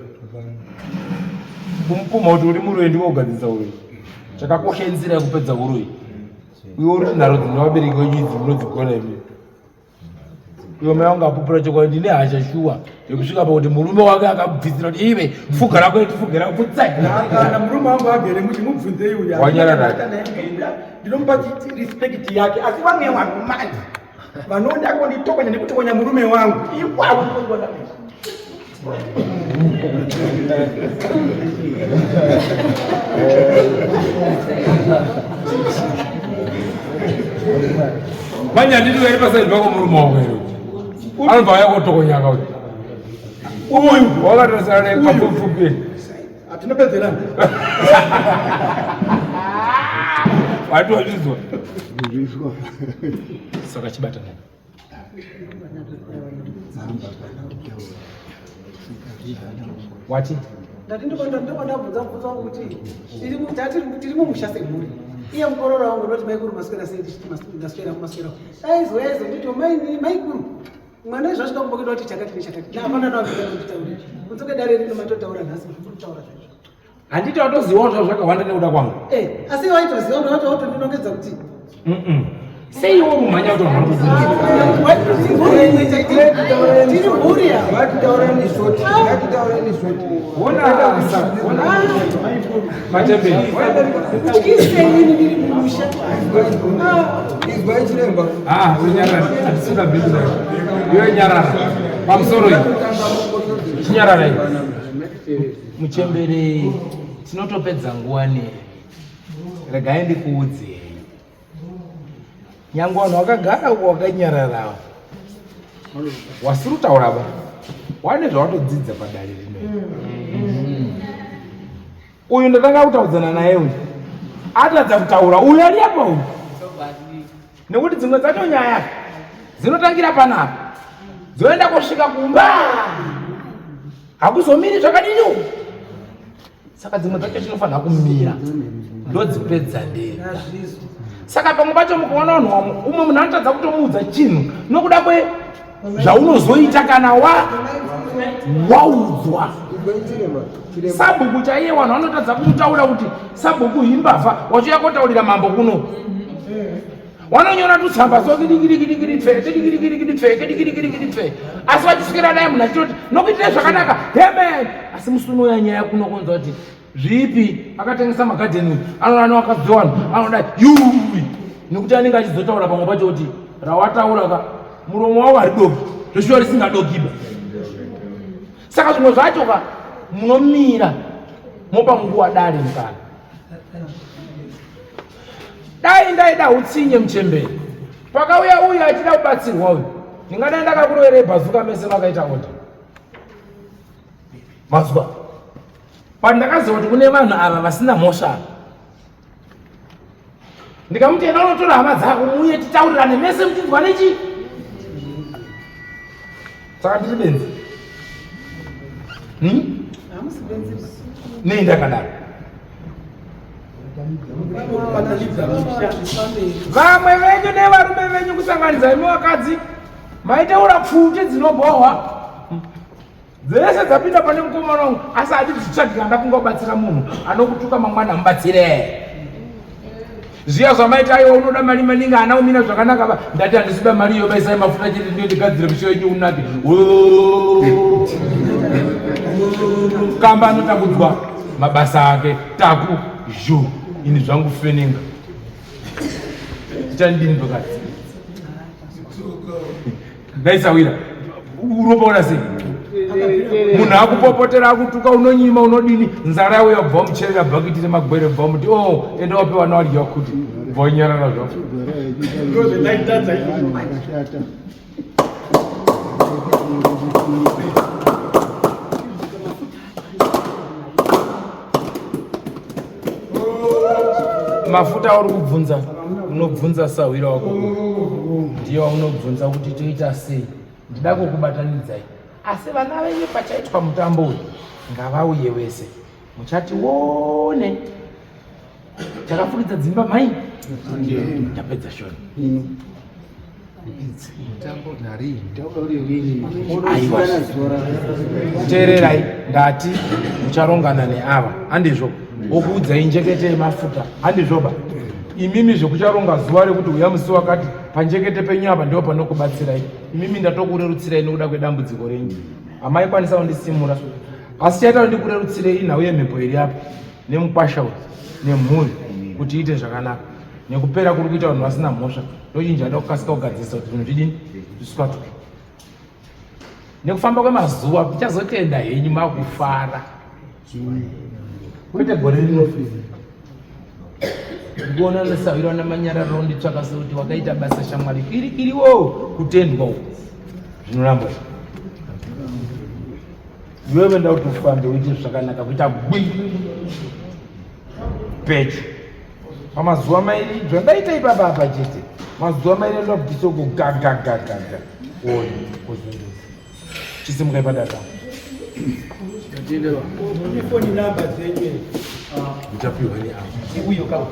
Kumupuma kuti uri muroyi ndiwo kugadzirisa uroyi. Chakakosha nzira yekupedza uroyi. Iwe uri nharo dzinovabereki wenyu idzi munodzigona imi. Iwe mai wangu apupura chokwadi ndine hasha shuwa yekusvika pakuti murume wake akabvunzira kuti iwe fuga rako yetifugera kutsagirana. Kana murume wangu agere muti mubvunzei uya. Wanyarara. Ndinomupa respect yake asi vamwe vanhu manje vanoda kunditokonya nekutokonya murume wangu ikwavo ndongoda. Manya ndiri weri pasaidi pako murume wako ero. Anobva yakotokonyaka kuti uyu wakatosara nekapupupeni. Hatinopedzerana. Watozvizwa. Saka chibatana. Wati? Ndati ndibvunza wangu kuti tiri mumusha semhuri. Iye mukororo wangu ndoti maikuru maswera sei ndaswera kumaswera. Aizoya nditi maikuru. Mwana izvasvika kumbokuda kuti chakati nechakati. Hapana nawakenda kunditaurira. Kunzoke dare rino matotaura nhasi kutaura zvaizvo. Handiti watozivawo zvavo zvakawanda nekuda kwangu. Asi waitoziva watondinongedza kuti sei iwo mumhanya kuti tiri mhuri ya. Matembeni. Isei ndiri mumusha. Unyarara. Hatisina bhiza. Iwe nyarara. Pamusoro iyi. Chinyarara iyi. Muchembere tinotopedza nguva ne. Regai ndikuudzei. Nyange vanhu vakagara uko wakanyararawo. Wasiri kutaura ba. Wane zvawatodzidza padare rino. Uyu ndatanga kutaudzana naye uyu. Atadza kutaura uyu ari apa uyu. Nekuti dzimwe dzacho nyaya dzinotangira panapa. Dzoenda kusvika kumba. Hakuzomiri zvakadini. Saka dzimwe dzacho tinofanira kumira. Ndodzipedza ndega. Saka pamwe pacho mukaona vanhu umwe munhu anotadza kutomuudza chinhu nokuda kwe zvaunozoita kana waudzwa. Sabhuku chaiye vanhu vanotadza kutaura kuti sabhuku himbavha wachiuya kotaurira mambo kuno. Wanonyora tutsamba so kidikidikidikidi pfe. Asi vachisvikira naye munhu achitoti nokuitire zvakanaka amen. Asi musuno yanyaya kuno kunzwa kuti zvipi akatengesa magadheni anoona wakadzi wanhu anoda yuwi nekuti anenge achizotaura pamwe pacho kuti rawataura ka muromo wavo ari doki zvoshuwa risingadokiba. Saka zvimwe zvacho ka munomira mopa nguva dare mukana. Dai ndaida utsinye muchemberi pakauya uyu achida kubatsirwa uyu ndingadai ndakakuroverei bhazuka mese makaita oda mazwa. Pandakaziva kuti kune vanhu ava vasina mhosva. Ndikamuti enda unotora hama dzako muuye titaurirane mese muchinzwa nechi. Saka ndiri benzi. Nei ndakadaro. Vamwe venyu nevarume venyu kusanganidza imi vakadzi maitaura pfuti dzinobhohwa. Dzese dzapinda pane mukomana wangu asi ati zvitsvagika ndakunga kubatsira munhu anokutuka mangwana mubatsire. Zviya zvamaita aiwa unoda mari maningi ana umina zvakanaka ndati handisida mari iyo baisai mafuta chete ndiyo ndigadzire musho wenyu unake. Kamba anotambudzwa mabasa ake taku zhu ini zvangu feninga. Tichandini ndokati. Ndaisawira. Uropa una sei? munhu akupopotera akutuka unonyima unodini nzara yawo yabva mucherera bhakiti remagwere bva muti ende wapiwa nawadya kuti bvonyarara zvavo mafuta auri kubvunza unobvunza sawira wako ndiye waunobvunza kuti toita sei ndida kukubatanidzai asi vana venyu pachaitwa mutambo uyu ngavauye wese muchati wone takafukidza dzimba mai tapedza shoni teererai ndati mucharongana neava handizvo okuudzai njekete yemafuta handizvoba imimi zvekucharonga zuva rekuti uya musi wakati panjekete penyu apa ndipo panokubatsirai imimi ndatokurerutsirai nekuda kwedambudziko renyu hamaikwanisa kundisimura asi chaita ndikurerutsirei nhau yemhepo iri apa nemukwasha uyu nemhuri kuti iite zvakanaka nekupera kuri kuita vanhu vasina mhosva ndochinji ada kukasika kugadzirisa kuti zvinhu zvidini zviswatuke nekufamba kwemazuva tichazotenda henyu makufara kwete gore rinofira ndikuona nesawira namanyararo nditsvaka sekuti wakaita basa shamwari kirikiriwo kutendwa uku zvinoramba iwe venda kuti ufambe uite zvakanaka kuita gwi pecho pamazuva mairi zvandaita ipapa apa chete mazuva mairi enda kubvisoko gagagagaga oni kuzunguza chisimukai padata ifoni namba dzenyu utapiwa neavo uyo kau